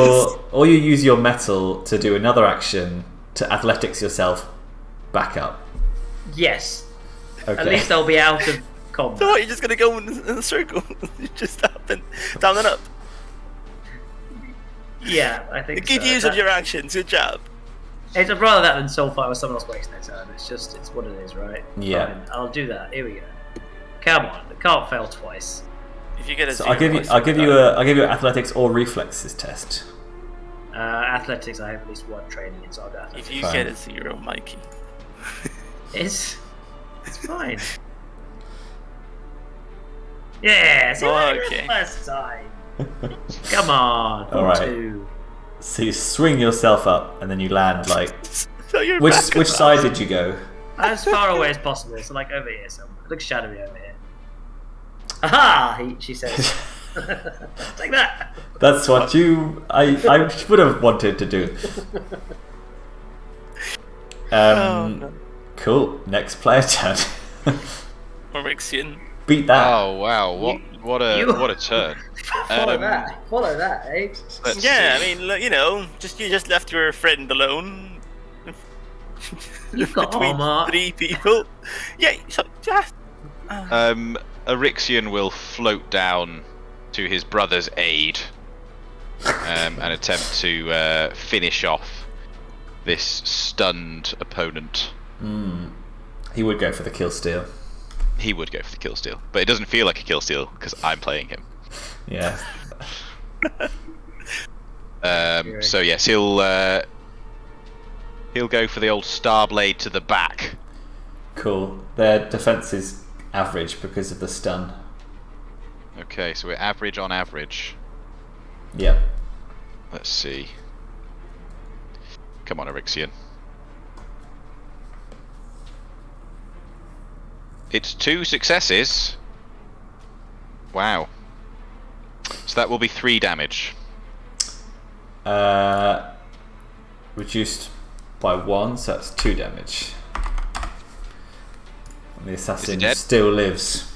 Speaker 3: you use your metal to do another action to athletics yourself back up.
Speaker 4: Yes.
Speaker 3: Okay.
Speaker 4: At least I'll be out of
Speaker 2: So
Speaker 4: combat.
Speaker 2: what, you're just gonna go in a circle. You just up and down and up.
Speaker 4: Yeah, I think.
Speaker 2: Good
Speaker 4: so.
Speaker 2: use of your actions. Good job.
Speaker 4: I'd rather that than Soulfire with someone else wasting their turn. It's what it is, right?
Speaker 3: Yeah.
Speaker 4: Fine, I'll do that. Here we go. Come on, I can't fail twice.
Speaker 2: If you get a
Speaker 3: So
Speaker 2: zero,
Speaker 3: I'll give you an athletics or reflexes test.
Speaker 4: Athletics, I have at least one training in, so I'll go athletics.
Speaker 2: If you
Speaker 3: Fine.
Speaker 2: get a zero, Mikey.
Speaker 4: It's fine. Yeah, see
Speaker 2: Oh,
Speaker 4: what I
Speaker 2: okay.
Speaker 4: did last time. Come on,
Speaker 3: All right.
Speaker 4: 2.
Speaker 3: So you swing yourself up and then you land like.
Speaker 2: So you're
Speaker 3: Which
Speaker 2: back
Speaker 3: which
Speaker 2: up.
Speaker 3: side did you go?
Speaker 4: As far away as possible, so like over here somewhere. It looks shadowy over here. Aha! She says. Take that!
Speaker 3: That's what I would have wanted to do.
Speaker 2: Oh, no.
Speaker 3: Cool. Next player turn.
Speaker 2: Orixion.
Speaker 3: Beat that.
Speaker 1: Oh wow! What a turn!
Speaker 4: Follow
Speaker 1: Um,
Speaker 4: that. Follow that, eh?
Speaker 1: Let's
Speaker 2: Yeah,
Speaker 1: see.
Speaker 2: I mean, you know, you just left your friend alone.
Speaker 4: You've got
Speaker 2: between
Speaker 4: armor.
Speaker 2: 3 people. Yeah, so just.
Speaker 1: Orixion will float down to his brother's aid and attempt to finish off this stunned opponent.
Speaker 3: He would go for the kill steal.
Speaker 1: He would go for the kill steal, but it doesn't feel like a kill steal because I'm playing him.
Speaker 3: Yeah.
Speaker 1: So yes, he'll go for the old Starblade to the back.
Speaker 3: Cool. Their defense is average because of the stun.
Speaker 1: Okay, so we're average on average.
Speaker 3: Yep.
Speaker 1: Let's see. Come on, Orixion. It's 2 successes. Wow. So that will be 3 damage.
Speaker 3: Reduced by 1, so that's 2 damage. And the assassin
Speaker 1: dead?
Speaker 3: still lives.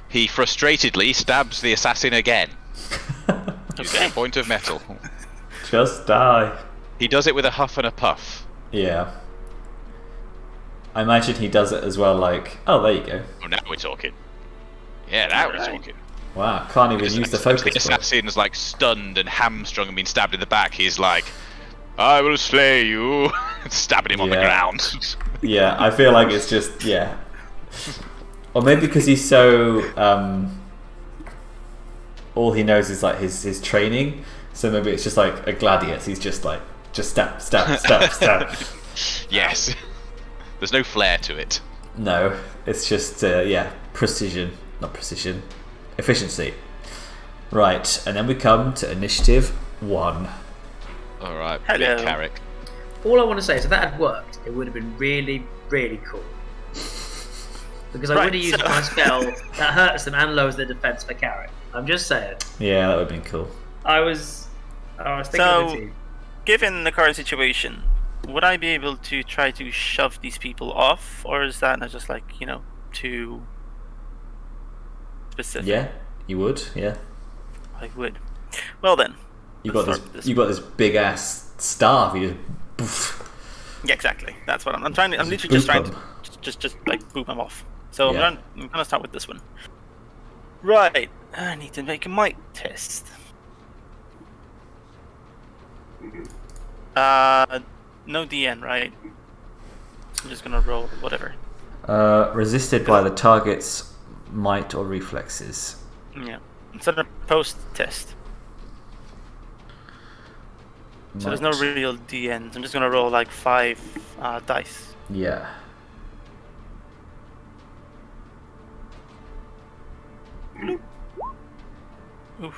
Speaker 1: He frustratedly stabs the assassin again. Using a point of metal.
Speaker 3: Just die.
Speaker 1: He does it with a huff and a puff.
Speaker 3: Yeah. I imagine he does it as well, like, oh, there you go.
Speaker 1: Oh, now we're talking. Yeah, now we're talking.
Speaker 3: Wow, can't even use the focus
Speaker 1: The
Speaker 3: point.
Speaker 1: assassin's like stunned and hamstrung and been stabbed in the back. He's like, I will slay you. Stabbing him on the ground.
Speaker 3: Yeah, I feel like it's just, yeah. Or maybe because he's so, all he knows is like his training. So maybe it's just like a gladiator. He's just like, just stab, stab, stab, stab.
Speaker 1: Yes. There's no flair to it.
Speaker 3: No, it's just, yeah, precision. Not precision. Efficiency. Right, and then we come to initiative 1.
Speaker 1: Alright,
Speaker 2: Hello.
Speaker 1: big Carrich.
Speaker 4: All I want to say is if that had worked, it would have been really, really cool. Because I would have used my spell that hurts them and lowers their defense for Carrich. I'm just saying.
Speaker 3: Yeah, that would have been cool.
Speaker 4: I was thinking of the team.
Speaker 2: Given the current situation, would I be able to try to shove these people off, or is that not just like, too specific?
Speaker 3: Yeah, you would, yeah.
Speaker 2: I would. Well then.
Speaker 3: You got this big ass staff. You just poof.
Speaker 2: Yeah, exactly. That's what I'm trying to. I'm literally just trying to just like boop them off. So
Speaker 3: Yeah.
Speaker 2: I'm gonna start with this one. Right. I need to make a might test. No DN, right? So I'm just gonna roll whatever.
Speaker 3: Resisted by the target's might or reflexes.
Speaker 2: Yeah. Instead of post test. So there's no
Speaker 3: Might.
Speaker 2: real DNs. I'm just gonna roll like 5 dice.
Speaker 3: Yeah.
Speaker 2: Oof.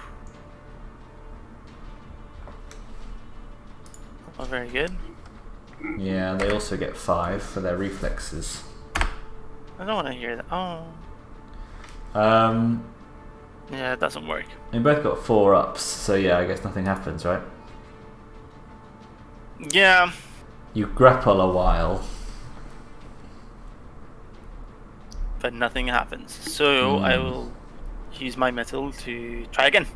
Speaker 2: Oh, very good.
Speaker 3: Yeah, they also get 5 for their reflexes.
Speaker 2: I don't want to hear that. Oh.
Speaker 3: Um,
Speaker 2: Yeah, it doesn't work.
Speaker 3: they both got 4 ups, so yeah, I guess nothing happens, right?
Speaker 2: Yeah.
Speaker 3: You grapple a while.
Speaker 2: But nothing happens. So I will use my metal to try again.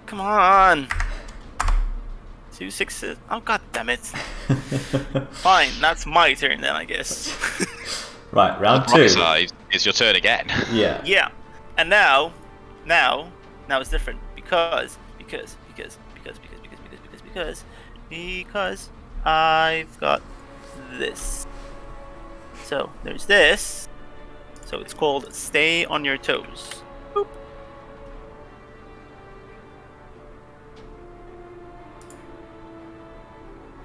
Speaker 2: Come on. 2 6s. Oh, god damn it. Fine, that's my turn then, I guess.
Speaker 3: Right, round
Speaker 1: Right
Speaker 3: 2.
Speaker 1: side, it's your turn again.
Speaker 3: Yeah.
Speaker 2: Yeah. And now it's different because I've got this. So there's this. So it's called Stay on Your Toes. Boop.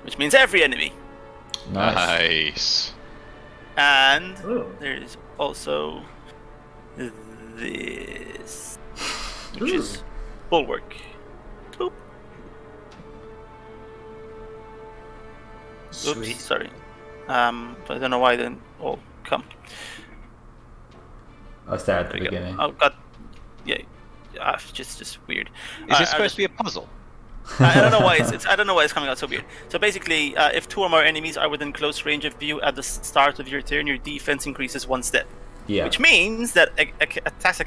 Speaker 2: Which means every enemy.
Speaker 3: Nice.
Speaker 1: Nice.
Speaker 2: And
Speaker 4: Ooh.
Speaker 2: there's also this, which is Bulwark. Boop. Oops,
Speaker 4: Sweet.
Speaker 2: sorry. But I don't know why they didn't all come.
Speaker 3: I was there at the
Speaker 2: There we go.
Speaker 3: beginning.
Speaker 2: Oh god. Yeah. Just weird.
Speaker 1: Is this supposed to be a puzzle?
Speaker 2: I don't know why I don't know why it's coming out so weird. So basically, if 2 or more enemies are within close range of you at the start of your turn, your defense increases 1 step.
Speaker 3: Yeah.
Speaker 2: Which means that attacks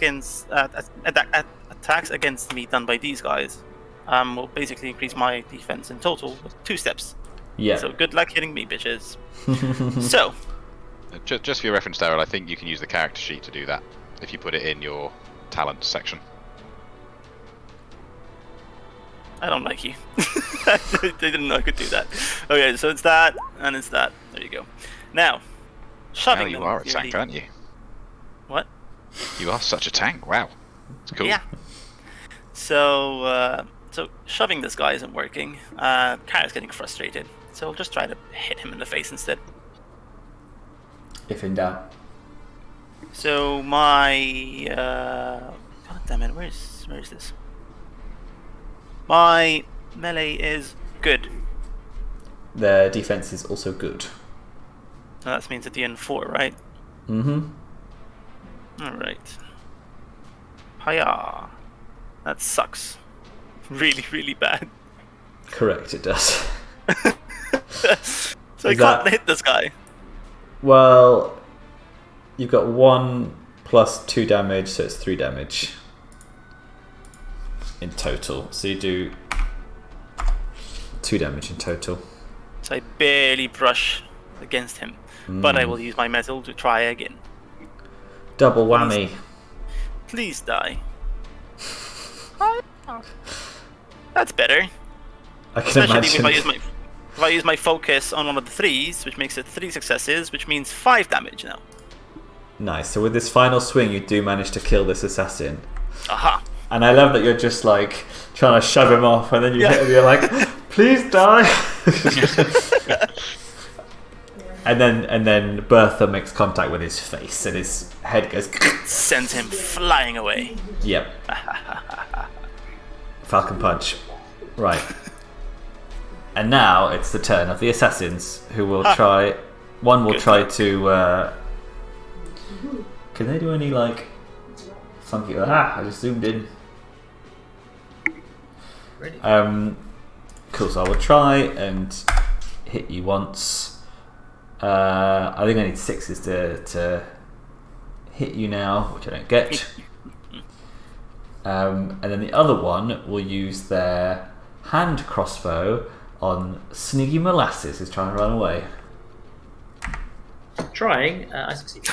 Speaker 2: against me done by these guys will basically increase my defense in total with 2 steps.
Speaker 3: Yeah.
Speaker 2: So good luck hitting me, bitches. So,
Speaker 1: Just for your reference, Daryl, I think you can use the character sheet to do that if you put it in your talent section.
Speaker 2: I don't like you. They didn't know I could do that. Okay, so it's that, and it's that. There you go. Now, shoving
Speaker 1: Now you
Speaker 2: them.
Speaker 1: are a tank, aren't you?
Speaker 2: What?
Speaker 1: You are such a tank. Wow, it's cool.
Speaker 2: Yeah. So, shoving this guy isn't working. Carrich's getting frustrated, so I'll just try to hit him in the face instead.
Speaker 3: If in doubt.
Speaker 2: So my God damn it, where is this? My melee is good.
Speaker 3: Their defense is also good.
Speaker 2: So that means at the end 4, right?
Speaker 3: Mm-hmm.
Speaker 2: Alright. Hiya. That sucks. Really, really bad.
Speaker 3: Correct, it does.
Speaker 2: So I can't hit this guy.
Speaker 3: Well, you've got 1 plus 2 damage, so it's 3 damage in total. So you do 2 damage in total.
Speaker 2: So I barely brush against him. But I will use my metal to try again.
Speaker 3: Double whammy.
Speaker 2: Please die. That's better.
Speaker 3: I can
Speaker 2: Especially
Speaker 3: imagine.
Speaker 2: if I use my focus on one of the 3s, which makes it 3 successes, which means 5 damage now.
Speaker 3: Nice. So with this final swing, you do manage to kill this assassin.
Speaker 2: Aha.
Speaker 3: And I love that you're just like trying to shove him off, and then you hit him. You're like, "Please die!" and then Bertha makes contact with his face, and his head goes.
Speaker 2: Sends him flying away.
Speaker 3: Yep. Falcon punch. Right. And now it's the turn of the assassins, who will try. One will try to. Can they do any like funky? I just zoomed in.
Speaker 4: Ready?
Speaker 3: Cool. So I will try and hit you once. I think I need 6s to hit you now, which I don't get. And then the other one will use their hand crossbow on Sneaky Molasses, who's trying to run away.
Speaker 4: Trying, I succeed.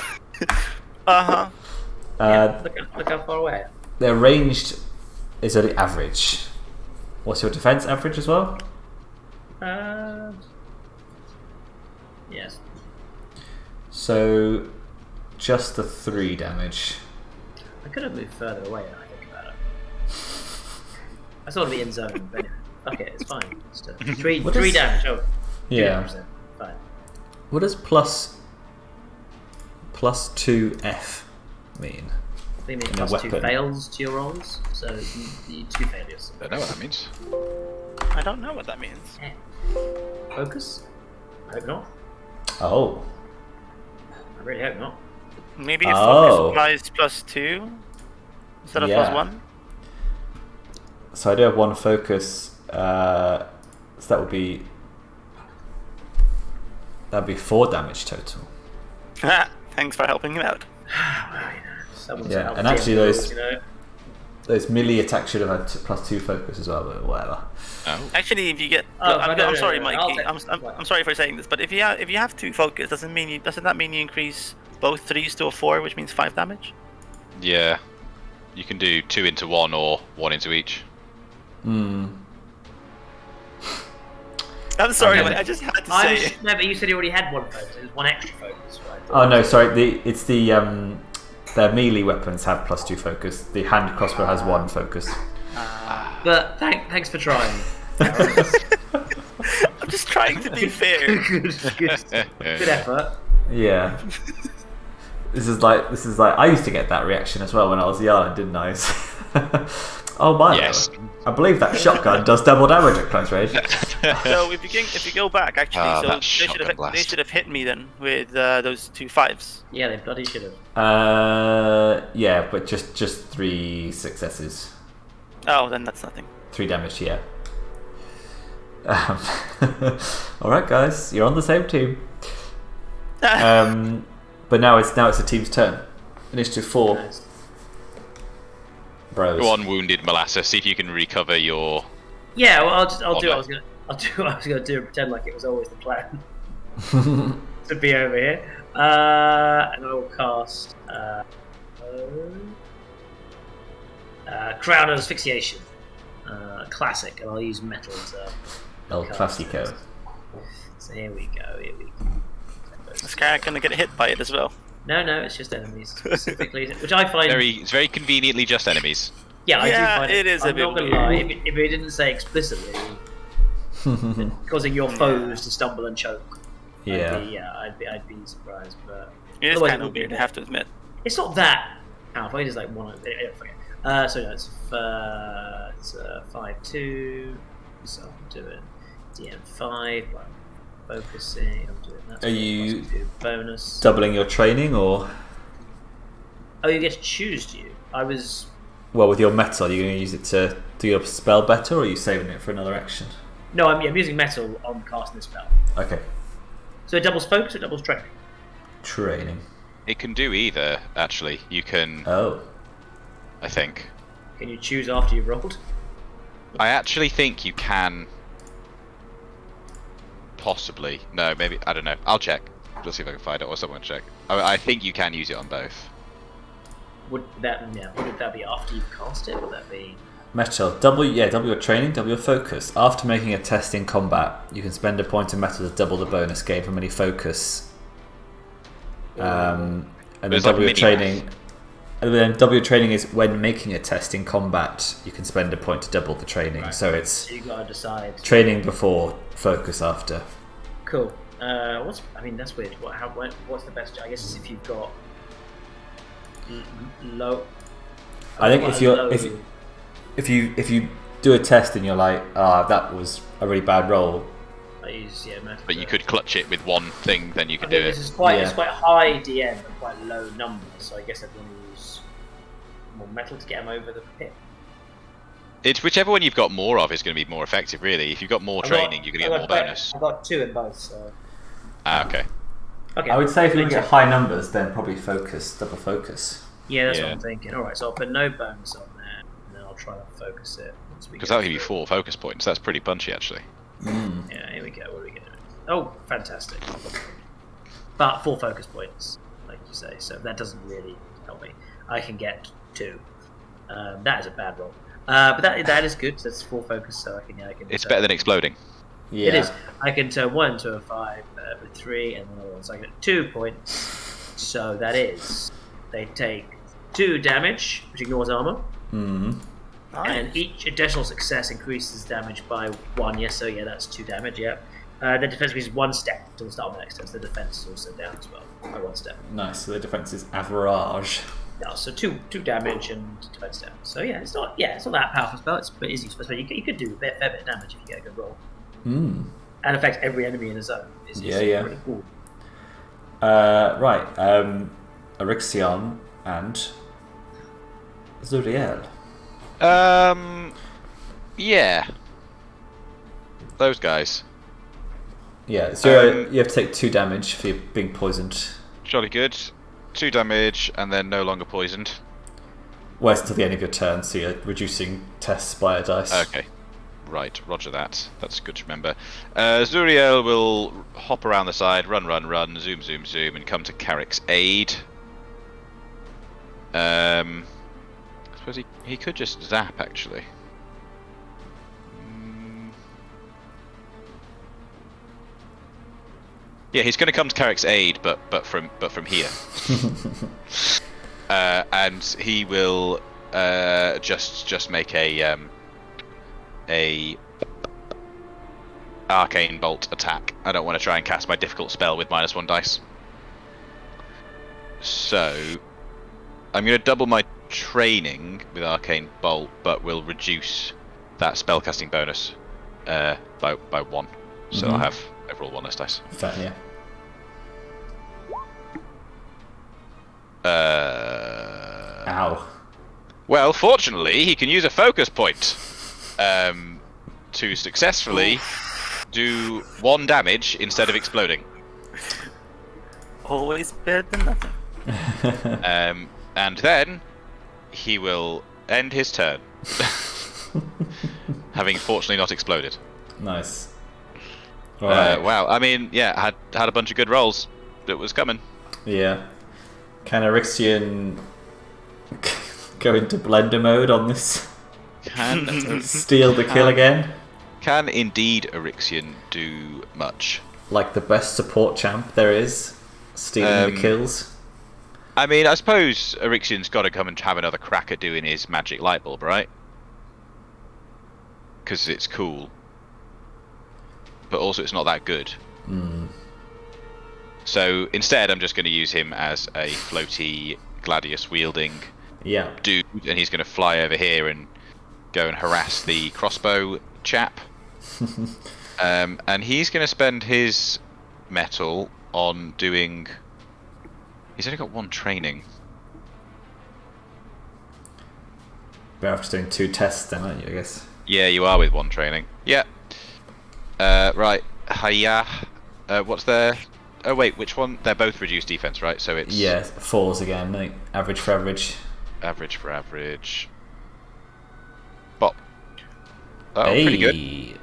Speaker 2: Uh-huh.
Speaker 4: Look how far away.
Speaker 3: Their ranged is only average. What's your defense average as well?
Speaker 4: Yes.
Speaker 3: So just the 3 damage.
Speaker 4: I could have moved further away now I think about it. I sort of be in zone, but fuck it, it's fine. It's still 3 damage. Oh, 2
Speaker 3: Yeah.
Speaker 4: damage then. Fine.
Speaker 3: What does plus 2F mean?
Speaker 4: They mean
Speaker 3: In a
Speaker 4: plus 2
Speaker 3: weapon.
Speaker 4: fails to your rolls, so you need 2 failures.
Speaker 1: I don't know what that means.
Speaker 2: I don't know what that means.
Speaker 4: Focus? I hope not.
Speaker 3: Oh.
Speaker 4: I really hope not.
Speaker 2: Maybe if
Speaker 3: Oh.
Speaker 2: focus applies +2 instead of
Speaker 3: Yeah.
Speaker 2: +1.
Speaker 3: So I do have 1 focus. So that'd be 4 damage total.
Speaker 2: Thanks for helping him out.
Speaker 4: Someone's
Speaker 3: Yeah,
Speaker 4: helped
Speaker 3: and actually
Speaker 4: him,
Speaker 3: those-
Speaker 4: you know.
Speaker 3: Those melee attacks should have had +2 focus as well, but whatever.
Speaker 1: Oh.
Speaker 2: Actually, if you get,
Speaker 4: Oh,
Speaker 2: I'm sorry,
Speaker 4: no,
Speaker 2: Mikey.
Speaker 4: I'll
Speaker 2: I'm sorry for saying this, but if you have 2 focus, doesn't that mean you increase both 3s to a 4, which means 5 damage?
Speaker 1: Yeah. You can do 2 into 1 or 1 into each.
Speaker 2: I'm sorry,
Speaker 3: Okay.
Speaker 2: but I just had to say it.
Speaker 4: No, but you said you already had 1 focus. It was 1 extra focus, right?
Speaker 3: Oh no, sorry. It's the their melee weapons have +2 focus. The hand crossbow has 1 focus.
Speaker 4: But thanks for trying.
Speaker 2: I'm just trying to be fair.
Speaker 4: Good effort.
Speaker 3: Yeah. This is like I used to get that reaction as well when I was young, didn't I? Oh my!
Speaker 1: Yes.
Speaker 3: I believe that shotgun does double damage at close range.
Speaker 2: So if you go back, actually, so
Speaker 1: that
Speaker 2: they
Speaker 1: shotgun blast.
Speaker 2: should have hit me then with those 2 5s.
Speaker 4: Yeah, they bloody should have.
Speaker 3: Yeah, but just 3 successes,
Speaker 2: Oh, then that's nothing.
Speaker 3: 3 damage. Yeah. All right, guys, you're on the same team. But now it's the team's turn. Initiative 4.
Speaker 4: Nice.
Speaker 3: Bros.
Speaker 1: Go on, wounded Molasses. See if you can recover your
Speaker 4: Yeah, well, I'll do
Speaker 1: no.
Speaker 4: what I was gonna do and pretend like it was always the plan to be over here. And I will cast Crown of Asphyxiation, classic, and I'll use metal to.
Speaker 3: El Clasico.
Speaker 4: So here we go.
Speaker 2: Is Carrich gonna get hit by it as well?
Speaker 4: No, it's just enemies specifically, which I find.
Speaker 1: It's very conveniently just enemies.
Speaker 4: Yeah, I do find
Speaker 2: it is
Speaker 4: I'm
Speaker 2: a bit
Speaker 4: not gonna lie. If it didn't say explicitly, causing your foes to stumble and choke.
Speaker 3: Yeah.
Speaker 4: I'd be surprised, but
Speaker 2: It is
Speaker 4: otherwise
Speaker 2: kind
Speaker 4: it
Speaker 2: of
Speaker 4: would be
Speaker 2: weird, I
Speaker 4: good.
Speaker 2: have to admit.
Speaker 4: It's not that powerful. It is like one. So no, it's 5-2. So I'm doing DM5. I'm focusing. I'm doing that.
Speaker 3: Are you
Speaker 4: bonus?
Speaker 3: doubling your training, or
Speaker 4: Oh, you get to choose. Do you? I was.
Speaker 3: well, with your metal, are you going to use it to do your spell better, or are you saving it for another action?
Speaker 4: No, I'm using metal on casting the spell.
Speaker 3: Okay.
Speaker 4: So it doubles focus or it doubles training?
Speaker 3: Training.
Speaker 1: It can do either, actually. You can,
Speaker 3: Oh.
Speaker 1: I think.
Speaker 4: Can you choose after you've rolled?
Speaker 1: I actually think you can. Possibly. No, maybe. I don't know. I'll check. Let's see if I can find it, or someone check. I think you can use it on both.
Speaker 4: Would that be after you've cast it? Would that be?
Speaker 3: Metal. Double your training, double your focus. After making a test in combat, you can spend a point of metal to double the bonus gained from any focus. And then
Speaker 1: It's
Speaker 3: double
Speaker 1: like
Speaker 3: your training. And then double your training is when making a test in combat, you can spend a point to double the training.
Speaker 4: Right.
Speaker 3: So it's
Speaker 4: So you gotta decide.
Speaker 3: training before, focus after.
Speaker 4: Cool. That's weird. What's the best? I guess if you've got low.
Speaker 3: I think
Speaker 4: low-
Speaker 3: if you do a test and you're like, that was a really bad roll.
Speaker 4: I use metal.
Speaker 1: But you could clutch it with one thing, then you
Speaker 4: I
Speaker 1: could
Speaker 4: think
Speaker 1: do
Speaker 4: this
Speaker 1: it.
Speaker 4: is quite
Speaker 3: Yeah.
Speaker 4: it's quite high DM but quite low numbers, so I guess I'd want to use more metal to get them over the pit.
Speaker 1: It's whichever one you've got more of is going to be more effective, really. If you've got more training, you're going to get more bonus.
Speaker 4: I've got 2 in both, so.
Speaker 1: Okay.
Speaker 4: Okay.
Speaker 3: I would say if you
Speaker 4: Makes
Speaker 3: get
Speaker 4: sense.
Speaker 3: high numbers, then probably focus, double focus.
Speaker 4: Yeah, that's what
Speaker 1: Yeah.
Speaker 4: I'm thinking. Alright, so I'll put no bonus on there, and then I'll try to focus it.
Speaker 1: Because that'll give you 4 focus points. That's pretty punchy, actually.
Speaker 4: Yeah, here we go. What are we getting? Oh, fantastic. But 4 focus points, like you say, so that doesn't really help me. I can get 2. That is a bad roll. But that is good, so that's 4 focus, so I can
Speaker 1: It's
Speaker 4: turn-
Speaker 1: better than exploding.
Speaker 3: Yeah.
Speaker 4: It is. I can turn 1 into a 5 with 3, and another one, so I get 2 points. So that is, they take 2 damage, which ignores armor.
Speaker 3: Mm.
Speaker 4: And each additional success increases damage by 1. Yes, so yeah, that's 2 damage. Yeah. The defense increases 1 step until the start of the next turn. So the defense is also down as well by 1 step.
Speaker 3: Nice. So the defense is average.
Speaker 4: No, so 2 damage and defense down. So yeah, it's not that powerful spell. It's but easy spell. You could do a fair bit of damage if you get a good roll.
Speaker 3: Mm.
Speaker 4: And affects every enemy in the zone. It's
Speaker 3: Yeah.
Speaker 4: pretty cool.
Speaker 3: Right. Orixion and Zuriel.
Speaker 1: Yeah. Those guys.
Speaker 3: Yeah. So you have to take 2 damage for being poisoned.
Speaker 1: Jolly good. 2 damage, and then no longer poisoned.
Speaker 3: Well, it's until the end of your turn, so you're reducing tests by a dice.
Speaker 1: Okay. Right, roger that. That's good to remember. Zuriel will hop around the side, run, zoom, and come to Carrick's aid. I suppose he could just zap, actually. Yeah, he's going to come to Carrick's aid, but from here. And he will just make a arcane bolt attack. I don't want to try and cast my difficult spell with -1 dice. So I'm going to double my training with arcane bolt, but will reduce that spellcasting bonus by 1. So I'll have overall 1 less dice.
Speaker 3: Fair, yeah. Ow.
Speaker 1: Well, fortunately, he can use a focus point to successfully do 1 damage instead of exploding.
Speaker 2: Always better than nothing.
Speaker 1: And then he will end his turn. having fortunately not exploded.
Speaker 3: Nice. All right.
Speaker 1: Wow. I mean, yeah, had a bunch of good rolls. It was coming.
Speaker 3: Yeah. Can Orixion go into blender mode on this?
Speaker 1: Can
Speaker 3: Steal the kill again?
Speaker 1: Can indeed Orixion do much?
Speaker 3: Like the best support champ there is, stealing the kills.
Speaker 1: I mean, I suppose Orixion's got to come and have another crack at doing his magic light bulb, right? Because it's cool. But also it's not that good. So instead I'm just going to use him as a floaty gladius wielding dude, and he's going to fly over here and go and harass the crossbow chap. And he's going to spend his metal on doing... He's only got one training.
Speaker 3: Better off just doing 2 tests then, aren't you, I guess?
Speaker 1: Yeah, you are with one training. Yeah. Right. Hiya. What's their... Oh wait, which one? They're both reduced defense, right? So it's...
Speaker 3: Yeah, 4s again, I think. Average for average.
Speaker 1: Average for average. Bop. Oh,
Speaker 3: hey.
Speaker 1: Pretty good.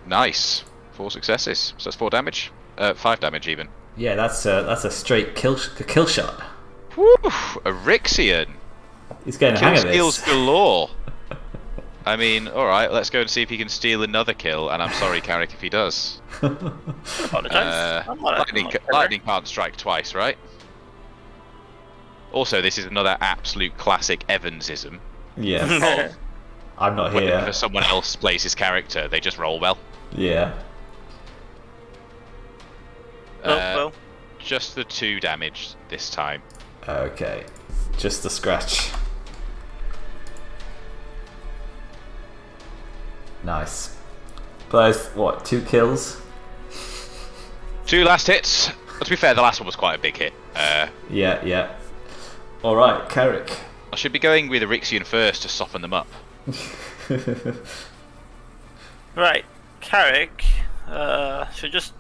Speaker 1: Nice. 4 successes. So that's 4 damage. 5 damage even.
Speaker 3: Yeah, that's a straight kill shot.
Speaker 1: Woo! Orixion.
Speaker 3: He's getting a hang of this.
Speaker 1: Skills galore. I mean, alright, let's go and see if he can steal another kill, and I'm sorry, Carrich, if he does. Lightning can't strike twice, right? Also, this is another absolute classic Evansism.
Speaker 3: Yes. I'm not here.
Speaker 1: Whenever someone else plays his character, they just roll well.
Speaker 3: Yeah.
Speaker 2: Well.
Speaker 1: Just the 2 damage this time.
Speaker 3: Okay. Just the scratch. Nice. But that's, what, 2 kills?
Speaker 1: 2 last hits. But to be fair, the last one was quite a big hit.
Speaker 3: Yeah. Alright, Carrich.
Speaker 1: I should be going with Orixion first to soften them up.
Speaker 2: Right, Carrich. So just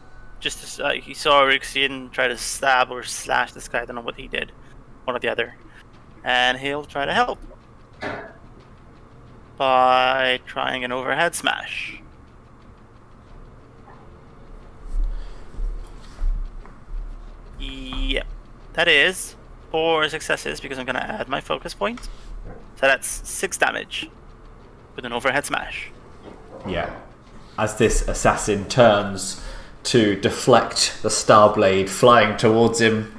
Speaker 2: he saw Orixion try to stab or slash this guy. I don't know what he did, one or the other, and he'll try to help by trying an overhead smash. Yep, that is 4 successes because I'm gonna add my focus point. So that's 6 damage with an overhead smash.
Speaker 3: Yeah. As this assassin turns to deflect the Starblade flying towards him,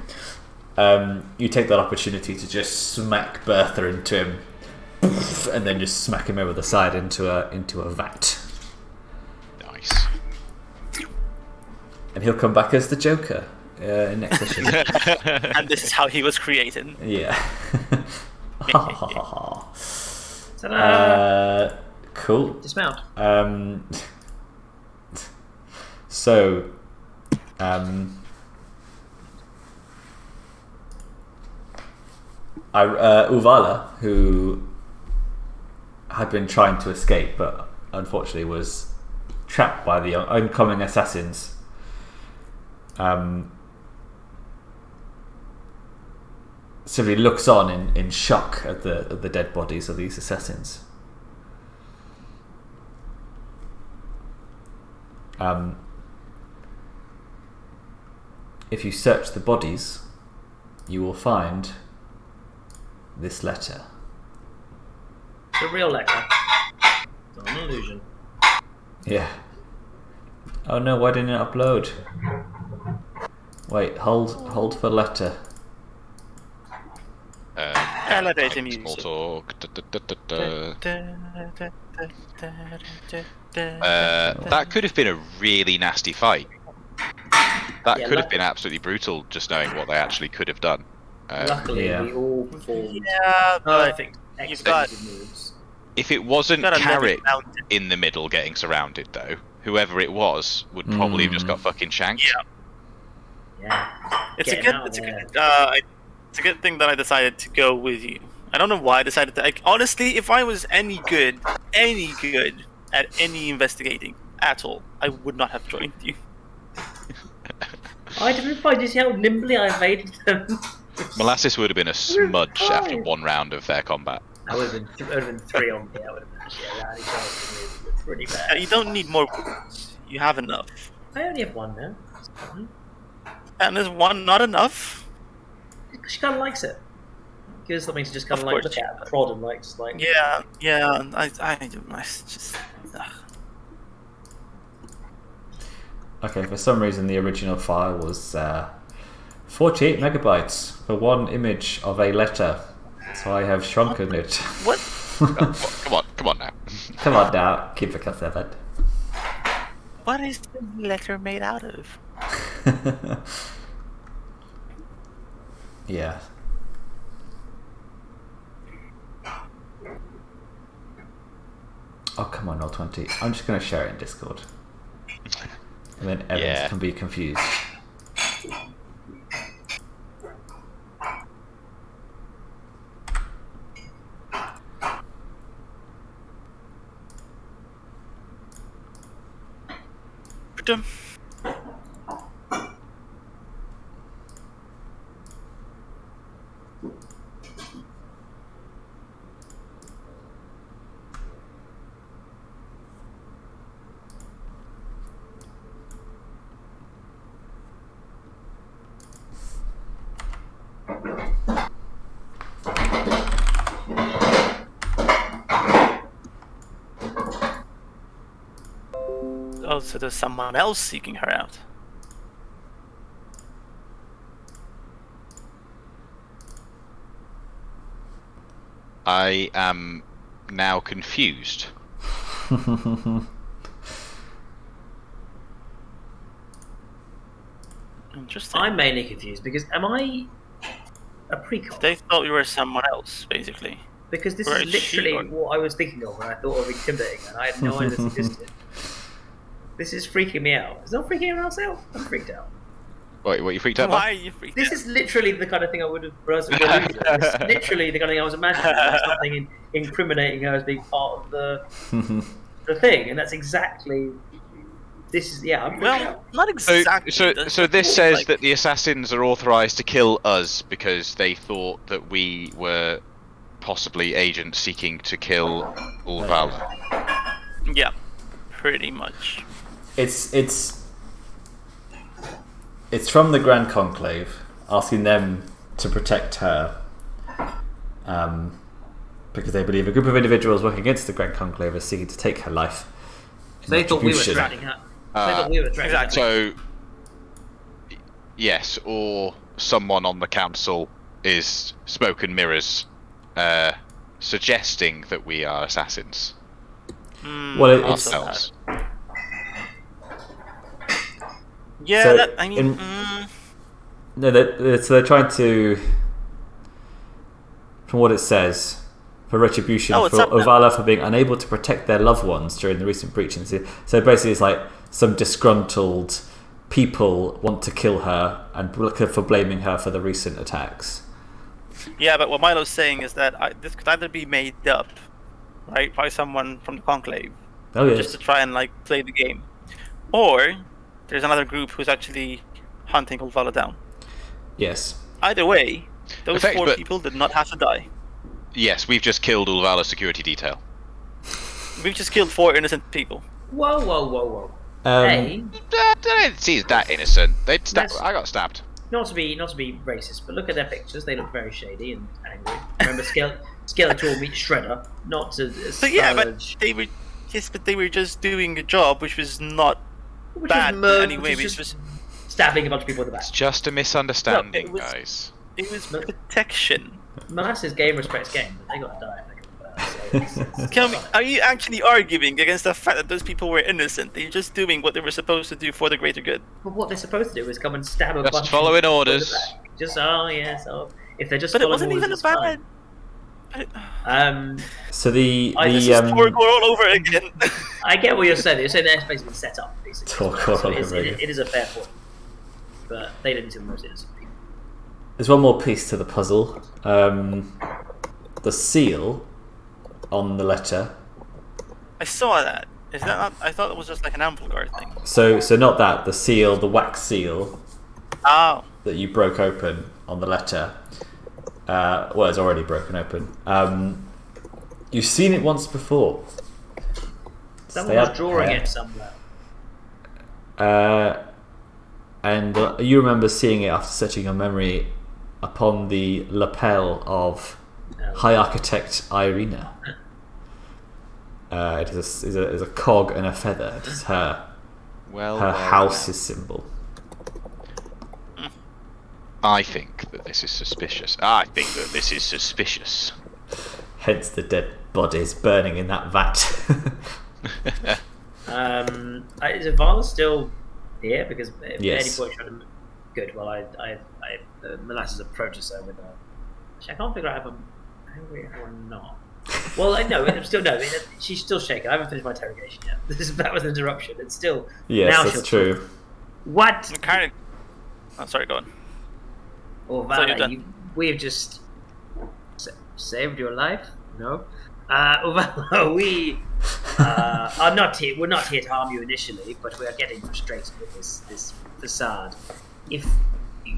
Speaker 3: you take that opportunity to just smack Bertha into him, and then just smack him over the side into a vat.
Speaker 1: Nice.
Speaker 3: And he'll come back as the Joker in next session.
Speaker 2: And this is how he was created.
Speaker 3: Yeah.
Speaker 4: Ta-da!
Speaker 3: Cool.
Speaker 4: Dismount.
Speaker 3: So, Uvala, who had been trying to escape but unfortunately was trapped by the oncoming assassins, simply looks on in shock at the dead bodies of these assassins. If you search the bodies, you will find this letter.
Speaker 4: It's a real letter. It's not an illusion.
Speaker 3: Yeah. Oh no, why didn't it upload? Wait, hold for letter.
Speaker 2: Elevator
Speaker 1: Small
Speaker 2: music.
Speaker 1: talk. That could have been a really nasty fight. That could have been absolutely brutal, just knowing what they actually could have done.
Speaker 4: Luckily,
Speaker 3: yeah.
Speaker 4: we all performed.
Speaker 2: Yeah, but
Speaker 4: I think
Speaker 2: you've got
Speaker 4: moves.
Speaker 1: If it wasn't
Speaker 2: got a
Speaker 1: Carrich
Speaker 2: living mountain.
Speaker 1: in the middle getting surrounded, though, whoever it was would probably have just got fucking shanked.
Speaker 2: Yeah.
Speaker 4: Yeah.
Speaker 2: It's a
Speaker 4: Getting out
Speaker 2: good.
Speaker 4: there.
Speaker 2: It's a good thing that I decided to go with you. I don't know why I decided to. Like, honestly, if I was any good at any investigating at all, I would not have joined you.
Speaker 4: I didn't find you see how nimbly I evaded them.
Speaker 1: Molasses would have been a smudge after one round of their combat.
Speaker 4: That would have been 3 on me. That would have been Actually, that only tells me it's pretty bad.
Speaker 2: You don't need more wounds. You have enough.
Speaker 4: I only have one now. It's fine.
Speaker 2: And is one not enough?
Speaker 4: She kind of likes it. Gives something to just kind of like
Speaker 2: course.
Speaker 4: look at, prod, and like just like.
Speaker 2: Yeah. I just. Ugh.
Speaker 3: Okay, for some reason the original file was 48 megabytes for one image of a letter, so I have shrunken it.
Speaker 2: What?
Speaker 1: Come on now.
Speaker 3: Come on now, keep it conservative.
Speaker 2: What is the letter made out of?
Speaker 3: Yeah. Oh, come on, Roll20. I'm just going to share it in Discord. And then Evans can be confused.
Speaker 2: Oh, so there's someone else seeking her out.
Speaker 1: I am now confused.
Speaker 2: Interesting.
Speaker 4: I'm mainly confused because am I a precon?
Speaker 2: They thought you were someone else, basically.
Speaker 4: Because this
Speaker 2: Or
Speaker 4: is
Speaker 2: is she
Speaker 4: literally
Speaker 2: or-
Speaker 4: what I was thinking of when I thought of intimidating, and I had no idea this existed. This is freaking me out. Is that freaking anyone else out? I'm freaked out.
Speaker 1: What you freaked out
Speaker 2: Why
Speaker 1: by?
Speaker 2: are you freaked
Speaker 4: This
Speaker 2: out?
Speaker 4: is literally the kind of thing I would have. This is literally the kind of thing I was imagining. Something incriminating her as being part of the thing, and that's exactly. This is I'm freaked out.
Speaker 2: Well, not exactly.
Speaker 1: So this says that the assassins are authorized to kill us because they thought that we were possibly agents seeking to kill Ulvala.
Speaker 2: Yeah, pretty much.
Speaker 3: It's from the Grand Conclave, asking them to protect her, because they believe a group of individuals working against the Grand Conclave are seeking to take her life. in
Speaker 4: They thought we were
Speaker 3: retribution.
Speaker 4: threatening her. They thought we were threatening her.
Speaker 2: exactly.
Speaker 1: So, yes, or someone on the council is smoke and mirrors, suggesting that we are assassins
Speaker 3: Well, it's
Speaker 1: ourselves.
Speaker 2: Yeah,
Speaker 3: So,
Speaker 2: that, I mean,
Speaker 3: in- no. So they're trying to, from what it says, for retribution
Speaker 2: Oh, it's
Speaker 3: for
Speaker 2: up now.
Speaker 3: Ulvala for being unable to protect their loved ones during the recent breach-ins. So basically, it's like some disgruntled people want to kill her and for blaming her for the recent attacks.
Speaker 2: yeah, but what Milo's saying is that this could either be made up, right, by someone from the Conclave,
Speaker 3: Oh yes.
Speaker 2: just to try and like play the game, or there's another group who's actually hunting Ulvala down.
Speaker 3: Yes.
Speaker 2: Either way, those
Speaker 1: Effect-
Speaker 2: four
Speaker 1: but-
Speaker 2: people did not have to die.
Speaker 1: Yes, we've just killed Ulvala's security detail.
Speaker 2: We've just killed 4 innocent people.
Speaker 4: Whoa. Hey,
Speaker 1: I don't see it's that innocent.
Speaker 4: That's-
Speaker 1: I got stabbed.
Speaker 4: not to be racist, but look at their pictures. They look very shady and angry. Remember, Skeletor meets Shredder, not to.
Speaker 2: So yeah, but they were just doing a job which was not bad in any way. It was just
Speaker 4: stabbing a bunch of people in the back.
Speaker 1: It's just a misunderstanding,
Speaker 2: No, it was-
Speaker 1: guys.
Speaker 2: it was protection.
Speaker 4: Molasses game respects game, but they gotta die if they come first. So
Speaker 2: Tell me, are you actually arguing against the fact that those people were innocent? They're just doing what they were supposed to do for the greater good.
Speaker 4: But what they're supposed to do is come and stab a
Speaker 1: Just
Speaker 4: bunch
Speaker 1: following
Speaker 4: of people in the
Speaker 1: orders.
Speaker 4: back. Just if they're just
Speaker 2: But it
Speaker 4: following
Speaker 2: wasn't
Speaker 4: orders,
Speaker 2: even a
Speaker 4: it's fine.
Speaker 2: bad.
Speaker 3: So the
Speaker 2: This is Torgor all over again.
Speaker 4: I get what you're saying. You're saying their space has been set up, basically.
Speaker 3: Torgor
Speaker 4: So
Speaker 3: all
Speaker 4: it is-
Speaker 3: over again.
Speaker 4: it is a fair point. But they didn't do the most innocent people.
Speaker 3: There's one more piece to the puzzle. The seal on the letter.
Speaker 2: I saw that. Is that not? I thought it was just like an Anvilgard thing.
Speaker 3: So not that, the seal, the wax seal
Speaker 2: Oh.
Speaker 3: that you broke open on the letter. Well, it's already broken open. You've seen it once before.
Speaker 4: Someone was drawing it somewhere.
Speaker 3: And you remember seeing it after searching your memory upon the lapel of High Architect Irina. It is a cog and a feather. It is her house's symbol.
Speaker 1: I think that this is suspicious.
Speaker 3: Hence the dead bodies burning in that vat.
Speaker 4: Is Vala still here? Because at
Speaker 3: Yes.
Speaker 4: any point trying to... Good. Well, Molasses approaches her with a... I can't figure out if I'm angry or not. Well, I know. I'm still no. She's still shaking. I haven't finished my interrogation yet. That was an interruption. It's still.
Speaker 3: Yes,
Speaker 4: now
Speaker 3: that's true.
Speaker 4: What?
Speaker 2: I'm kind of. Oh, sorry. Go on.
Speaker 4: Oh,
Speaker 2: So you're
Speaker 4: Vala,
Speaker 2: done.
Speaker 4: we've just saved your life. No. Vala, we are not here. We're not here to harm you initially, but we are getting frustrated with this facade. If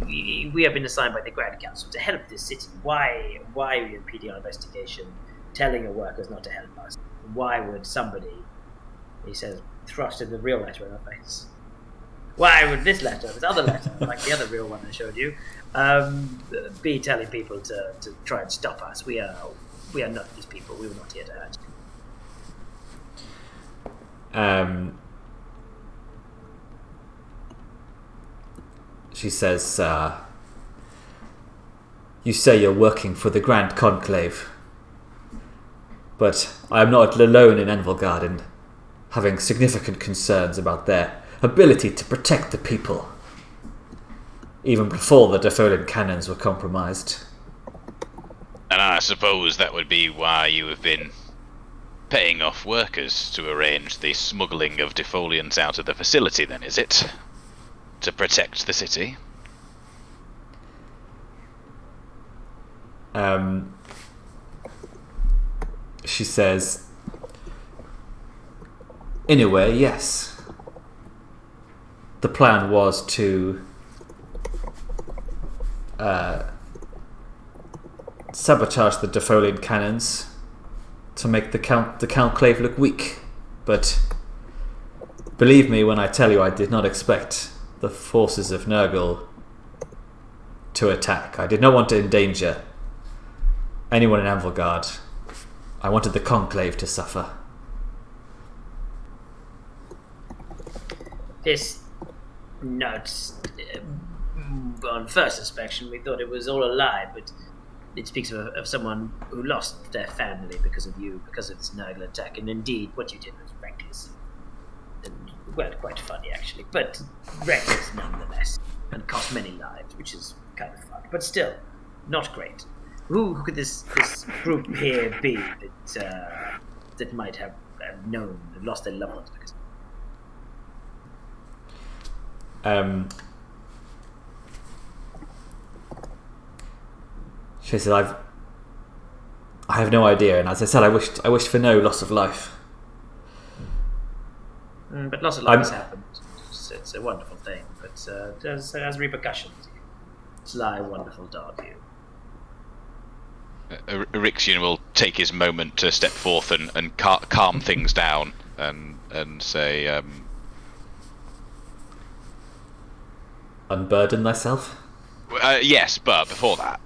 Speaker 4: we have been assigned by the Grand Council to help this city, why are you impeding our investigation, telling your workers not to help us? Why would somebody, he says, thrust in the real letter in our face? Why would this other letter, like the other real one I showed you, be telling people to try and stop us? We are not these people. We were not here to hurt you.
Speaker 3: She says, you say you're working for the Grand Conclave, but I am not alone in Anvilgard in having significant concerns about their ability to protect the people, even before the Defoliant cannons were compromised.
Speaker 1: And I suppose that would be why you have been paying off workers to arrange the smuggling of Defoliants out of the facility, then, is it? To protect the city?
Speaker 3: She says, in a way, yes. The plan was to sabotage the Defoliant cannons to make the Conclave look weak. But believe me when I tell you I did not expect the forces of Nurgle to attack. I did not want to endanger anyone in Anvilgard. I wanted the Conclave to suffer.
Speaker 4: This note, on first inspection, we thought it was all a lie, but it speaks of someone who lost their family because of you, because of this Nurgle attack. And indeed, what you did was reckless. And, well, quite funny, actually, but reckless nonetheless, and cost many lives, which is kind of fun, but still, not great. Who could this group here be that might have known and lost their loved ones because?
Speaker 3: She said, I have no idea, and as I said, I wished for no loss of life.
Speaker 4: But lots of life has happened. It's a wonderful thing, but it has repercussions. Sly, wonderful dog, you.
Speaker 1: Orixion will take his moment to step forth and calm things down and say,
Speaker 3: unburden thyself?
Speaker 1: yes, but before that,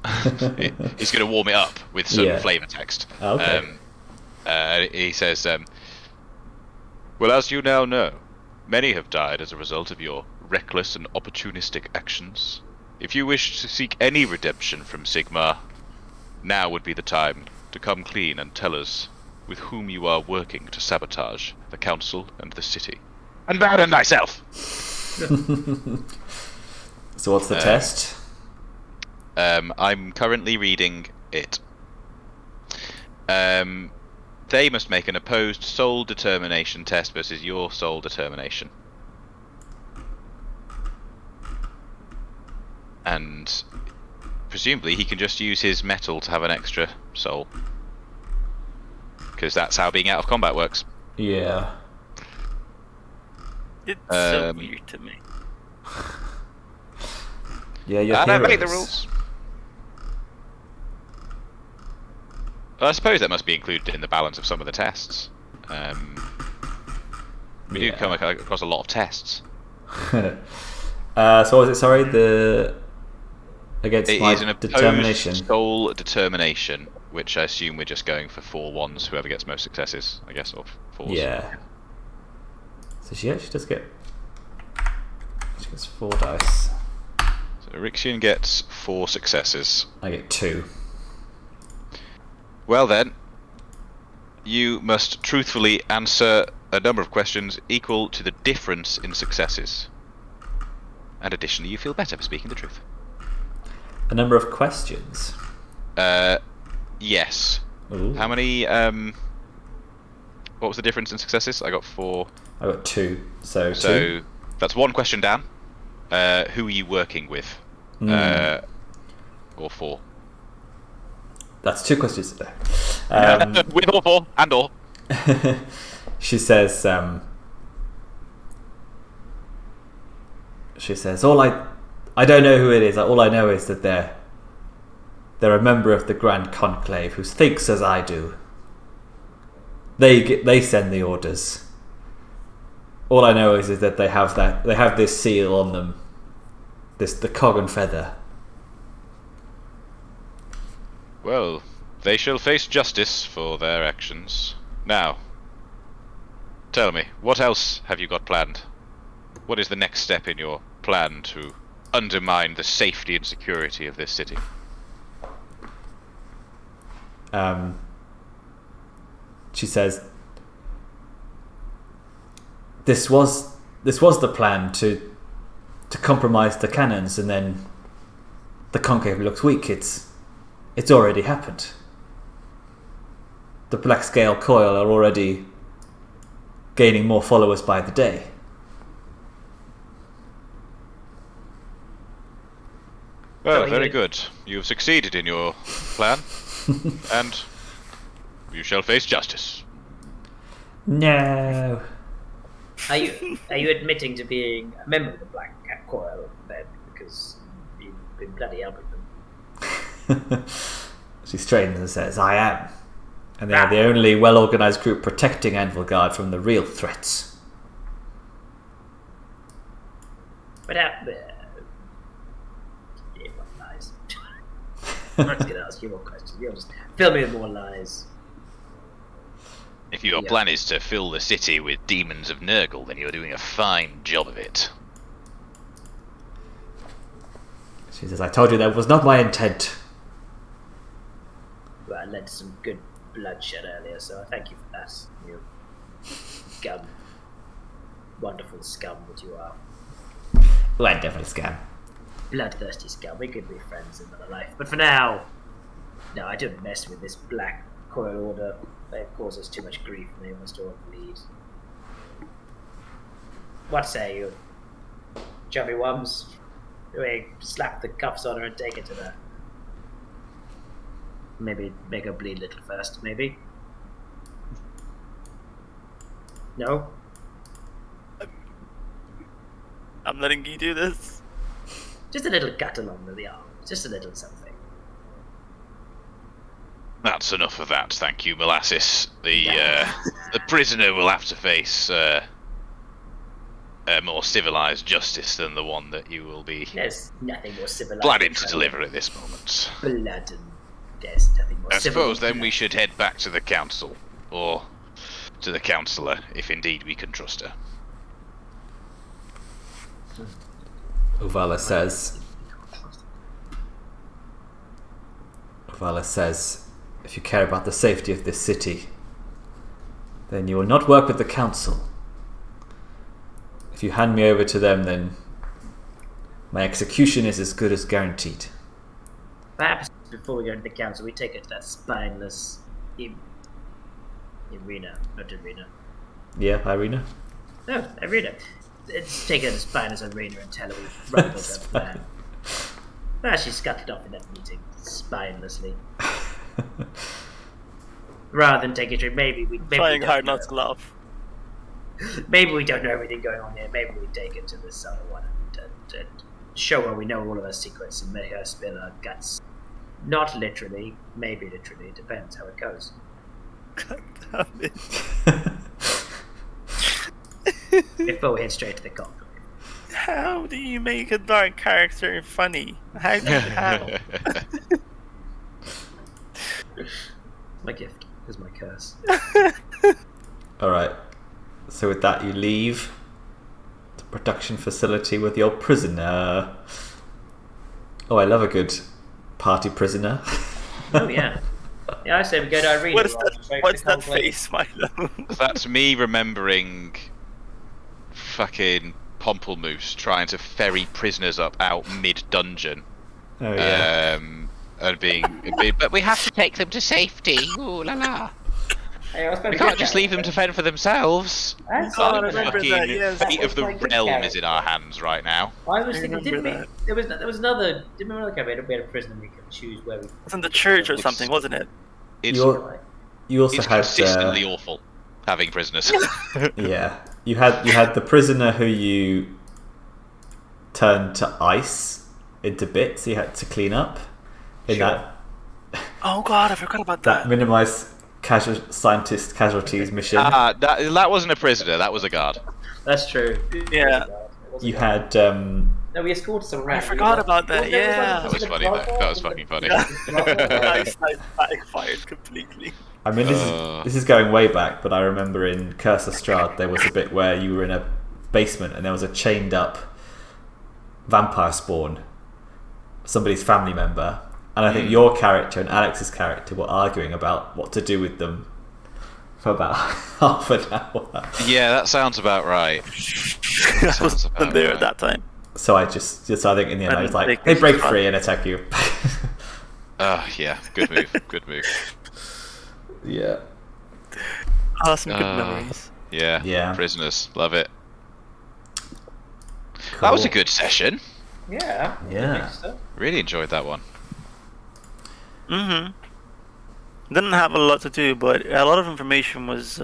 Speaker 1: he's going to warm it up with some flavor text.
Speaker 3: Okay.
Speaker 1: He says, well, as you now know, many have died as a result of your reckless and opportunistic actions. If you wish to seek any redemption from Sigmar, now would be the time to come clean and tell us with whom you are working to sabotage the council and the city. Unburden thyself!
Speaker 3: So what's the test?
Speaker 1: I'm currently reading it. They must make an opposed soul determination test versus your soul determination. And presumably he can just use his metal to have an extra soul. Because that's how being out of combat works.
Speaker 3: Yeah.
Speaker 2: It's so weird to me.
Speaker 3: Yeah, you're
Speaker 1: I don't make the
Speaker 3: heroes.
Speaker 1: rules. I suppose that must be included in the balance of some of the tests. We do come across a lot of tests.
Speaker 3: So what was it? Sorry, against
Speaker 1: It
Speaker 3: my
Speaker 1: is an opposed
Speaker 3: determination.
Speaker 1: soul determination, which I assume we're just going for 4 ones, whoever gets most successes, I guess, or 4s.
Speaker 3: Yeah. So she actually does get. She gets 4 dice.
Speaker 1: So Orixion gets 4 successes.
Speaker 3: I get 2.
Speaker 1: Well then, you must truthfully answer a number of questions equal to the difference in successes. And additionally, you feel better for speaking the truth.
Speaker 3: A number of questions.
Speaker 1: Yes.
Speaker 3: Ooh.
Speaker 1: How many? What was the difference in successes? I got 4.
Speaker 3: I got 2. So 2.
Speaker 1: So that's 1 question down. Who are you working with? Or 4.
Speaker 3: That's 2 questions.
Speaker 1: With or 4, and or.
Speaker 3: She says. She says, I don't know who it is. All I know is that they're a member of the Grand Conclave who thinks as I do. They send the orders. All I know is that they have this seal on them, the cog and feather.
Speaker 1: Well, they shall face justice for their actions. Now, tell me, what else have you got planned? What is the next step in your plan to undermine the safety and security of this city?
Speaker 3: She says, This was the plan to compromise the cannons, and then the conclave looks weak. It's already happened. The Black Scale Coil are already gaining more followers by the day.
Speaker 1: Well, very good. You have succeeded in your plan, and you shall face justice.
Speaker 3: No.
Speaker 4: Are you admitting to being a member of the Black Cat Coil then? Because you've been bloody helping them.
Speaker 3: She straightens and says, I am. And they are the only well-organised group protecting Anvilgard from the real threats.
Speaker 4: But what lies? I'm not going to ask you more questions. You'll just fill me with more lies.
Speaker 1: If your plan is to fill the city with demons of Nurgle, then you're doing a fine job of it.
Speaker 3: She says, I told you that was not my intent.
Speaker 4: Well, I led to some good bloodshed earlier, so I thank you for that. You scum. Wonderful scum that you are.
Speaker 3: Wonderful scam.
Speaker 4: Bloodthirsty scum. We could be friends in another life. But for now, no, I don't mess with this Black Coil Order. They've caused us too much grief and they must all bleed. What say you? Chubby Wums? We slap the cuffs on her and take it to her. Maybe make her bleed a little first, maybe? No?
Speaker 2: I'm letting you do this.
Speaker 4: Just a little cut along the arm. Just a little something.
Speaker 1: That's enough of that, thank you, Molasses. The prisoner will have to face a more civilized justice than the one that you will be
Speaker 4: There's nothing more civilized.
Speaker 1: planning to deliver at this moment.
Speaker 4: Blood and there's nothing more
Speaker 1: I
Speaker 4: civilized.
Speaker 1: suppose then we should head back to the council, or to the councillor, if indeed we can trust her.
Speaker 3: Uvala says, if you care about the safety of this city, then you will not work with the council. If you hand me over to them, then my execution is as good as guaranteed.
Speaker 4: Perhaps before we go to the council, we take it to that spineless Irina, not Irina.
Speaker 3: Yeah, Irina?
Speaker 4: No, Irina. Let's take her to spineless Irina and tell her we've run with her plan. Ah, she scuttled off in that meeting, spinelessly. Rather than take it to maybe
Speaker 2: Trying
Speaker 4: we
Speaker 2: hard
Speaker 4: don't
Speaker 2: not to laugh.
Speaker 4: Maybe we don't know everything going on here. Maybe we take it to this other one and show her we know all of her secrets and make her spill her guts. Not literally, maybe literally. It depends how it goes.
Speaker 2: God damn it.
Speaker 4: If we head straight to the cock.
Speaker 2: How do you make a dark character funny? How?
Speaker 4: My gift is my curse.
Speaker 3: Alright. So with that, you leave the production facility with your prisoner. Oh, I love a good party prisoner.
Speaker 4: Oh, yeah. Yeah, I say we go to Irene.
Speaker 2: What's that face, Milo?
Speaker 1: That's me remembering fucking Pomplamoose trying to ferry prisoners up out mid-dungeon.
Speaker 3: Oh, yeah.
Speaker 1: And being,
Speaker 5: But we have to take them to safety. Ooh la la.
Speaker 4: Hey,
Speaker 1: we can't just leave them to fend for themselves.
Speaker 4: That's
Speaker 2: God, I
Speaker 4: fine.
Speaker 2: remember that, yes.
Speaker 1: Fate of the
Speaker 4: That's my good
Speaker 1: realm is
Speaker 4: character.
Speaker 1: in our hands right now.
Speaker 4: I was thinking,
Speaker 2: remember
Speaker 4: didn't we? There was another. Didn't we remember we had a prisoner we could choose where we.
Speaker 2: It was in the church or something, wasn't it?
Speaker 1: It's,
Speaker 3: You also
Speaker 1: it's
Speaker 3: had
Speaker 1: consistently awful having prisoners.
Speaker 3: yeah. You had the prisoner who you turned to ice into bits. You had to clean up in
Speaker 4: Sure.
Speaker 2: Oh God, I forgot about
Speaker 3: that
Speaker 2: that.
Speaker 3: minimize scientist casualties mission.
Speaker 1: That wasn't a prisoner. That was a guard.
Speaker 4: That's true.
Speaker 2: Yeah.
Speaker 3: You had
Speaker 4: No, we escorted someone around.
Speaker 2: I forgot about that,
Speaker 4: Well, there was,
Speaker 2: yeah.
Speaker 1: That was funny, though. That was fucking funny.
Speaker 2: Nice, backfired completely.
Speaker 3: I mean, this is going way back, but I remember in Curse of Strahd there was a bit where you were in a basement and there was a chained up vampire spawn, somebody's family member, and I think your character and Alex's character were arguing about what to do with them for about half an hour.
Speaker 1: Yeah, that sounds about right.
Speaker 2: I wasn't there at that time.
Speaker 3: So I think in the end I was like,
Speaker 2: Take
Speaker 3: they
Speaker 2: this
Speaker 3: break
Speaker 2: front.
Speaker 3: free and attack you.
Speaker 1: Yeah, good move. Good move.
Speaker 3: Yeah.
Speaker 2: Oh, some good memories.
Speaker 1: Yeah.
Speaker 3: Yeah.
Speaker 1: Prisoners, love it. That was a good session.
Speaker 4: Yeah.
Speaker 3: Yeah.
Speaker 1: Really enjoyed that one.
Speaker 2: Mm-hmm. Didn't have a lot to do, but a lot of information was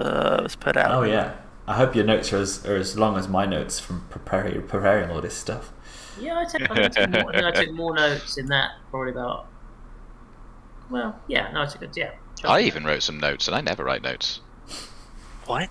Speaker 2: put out.
Speaker 3: Oh yeah. I hope your notes are as long as my notes from preparing all this stuff.
Speaker 4: Yeah, I took more notes in that, probably about. Well, yeah, no, I took it. Yeah.
Speaker 1: I even wrote some notes, and I never write notes.
Speaker 2: What?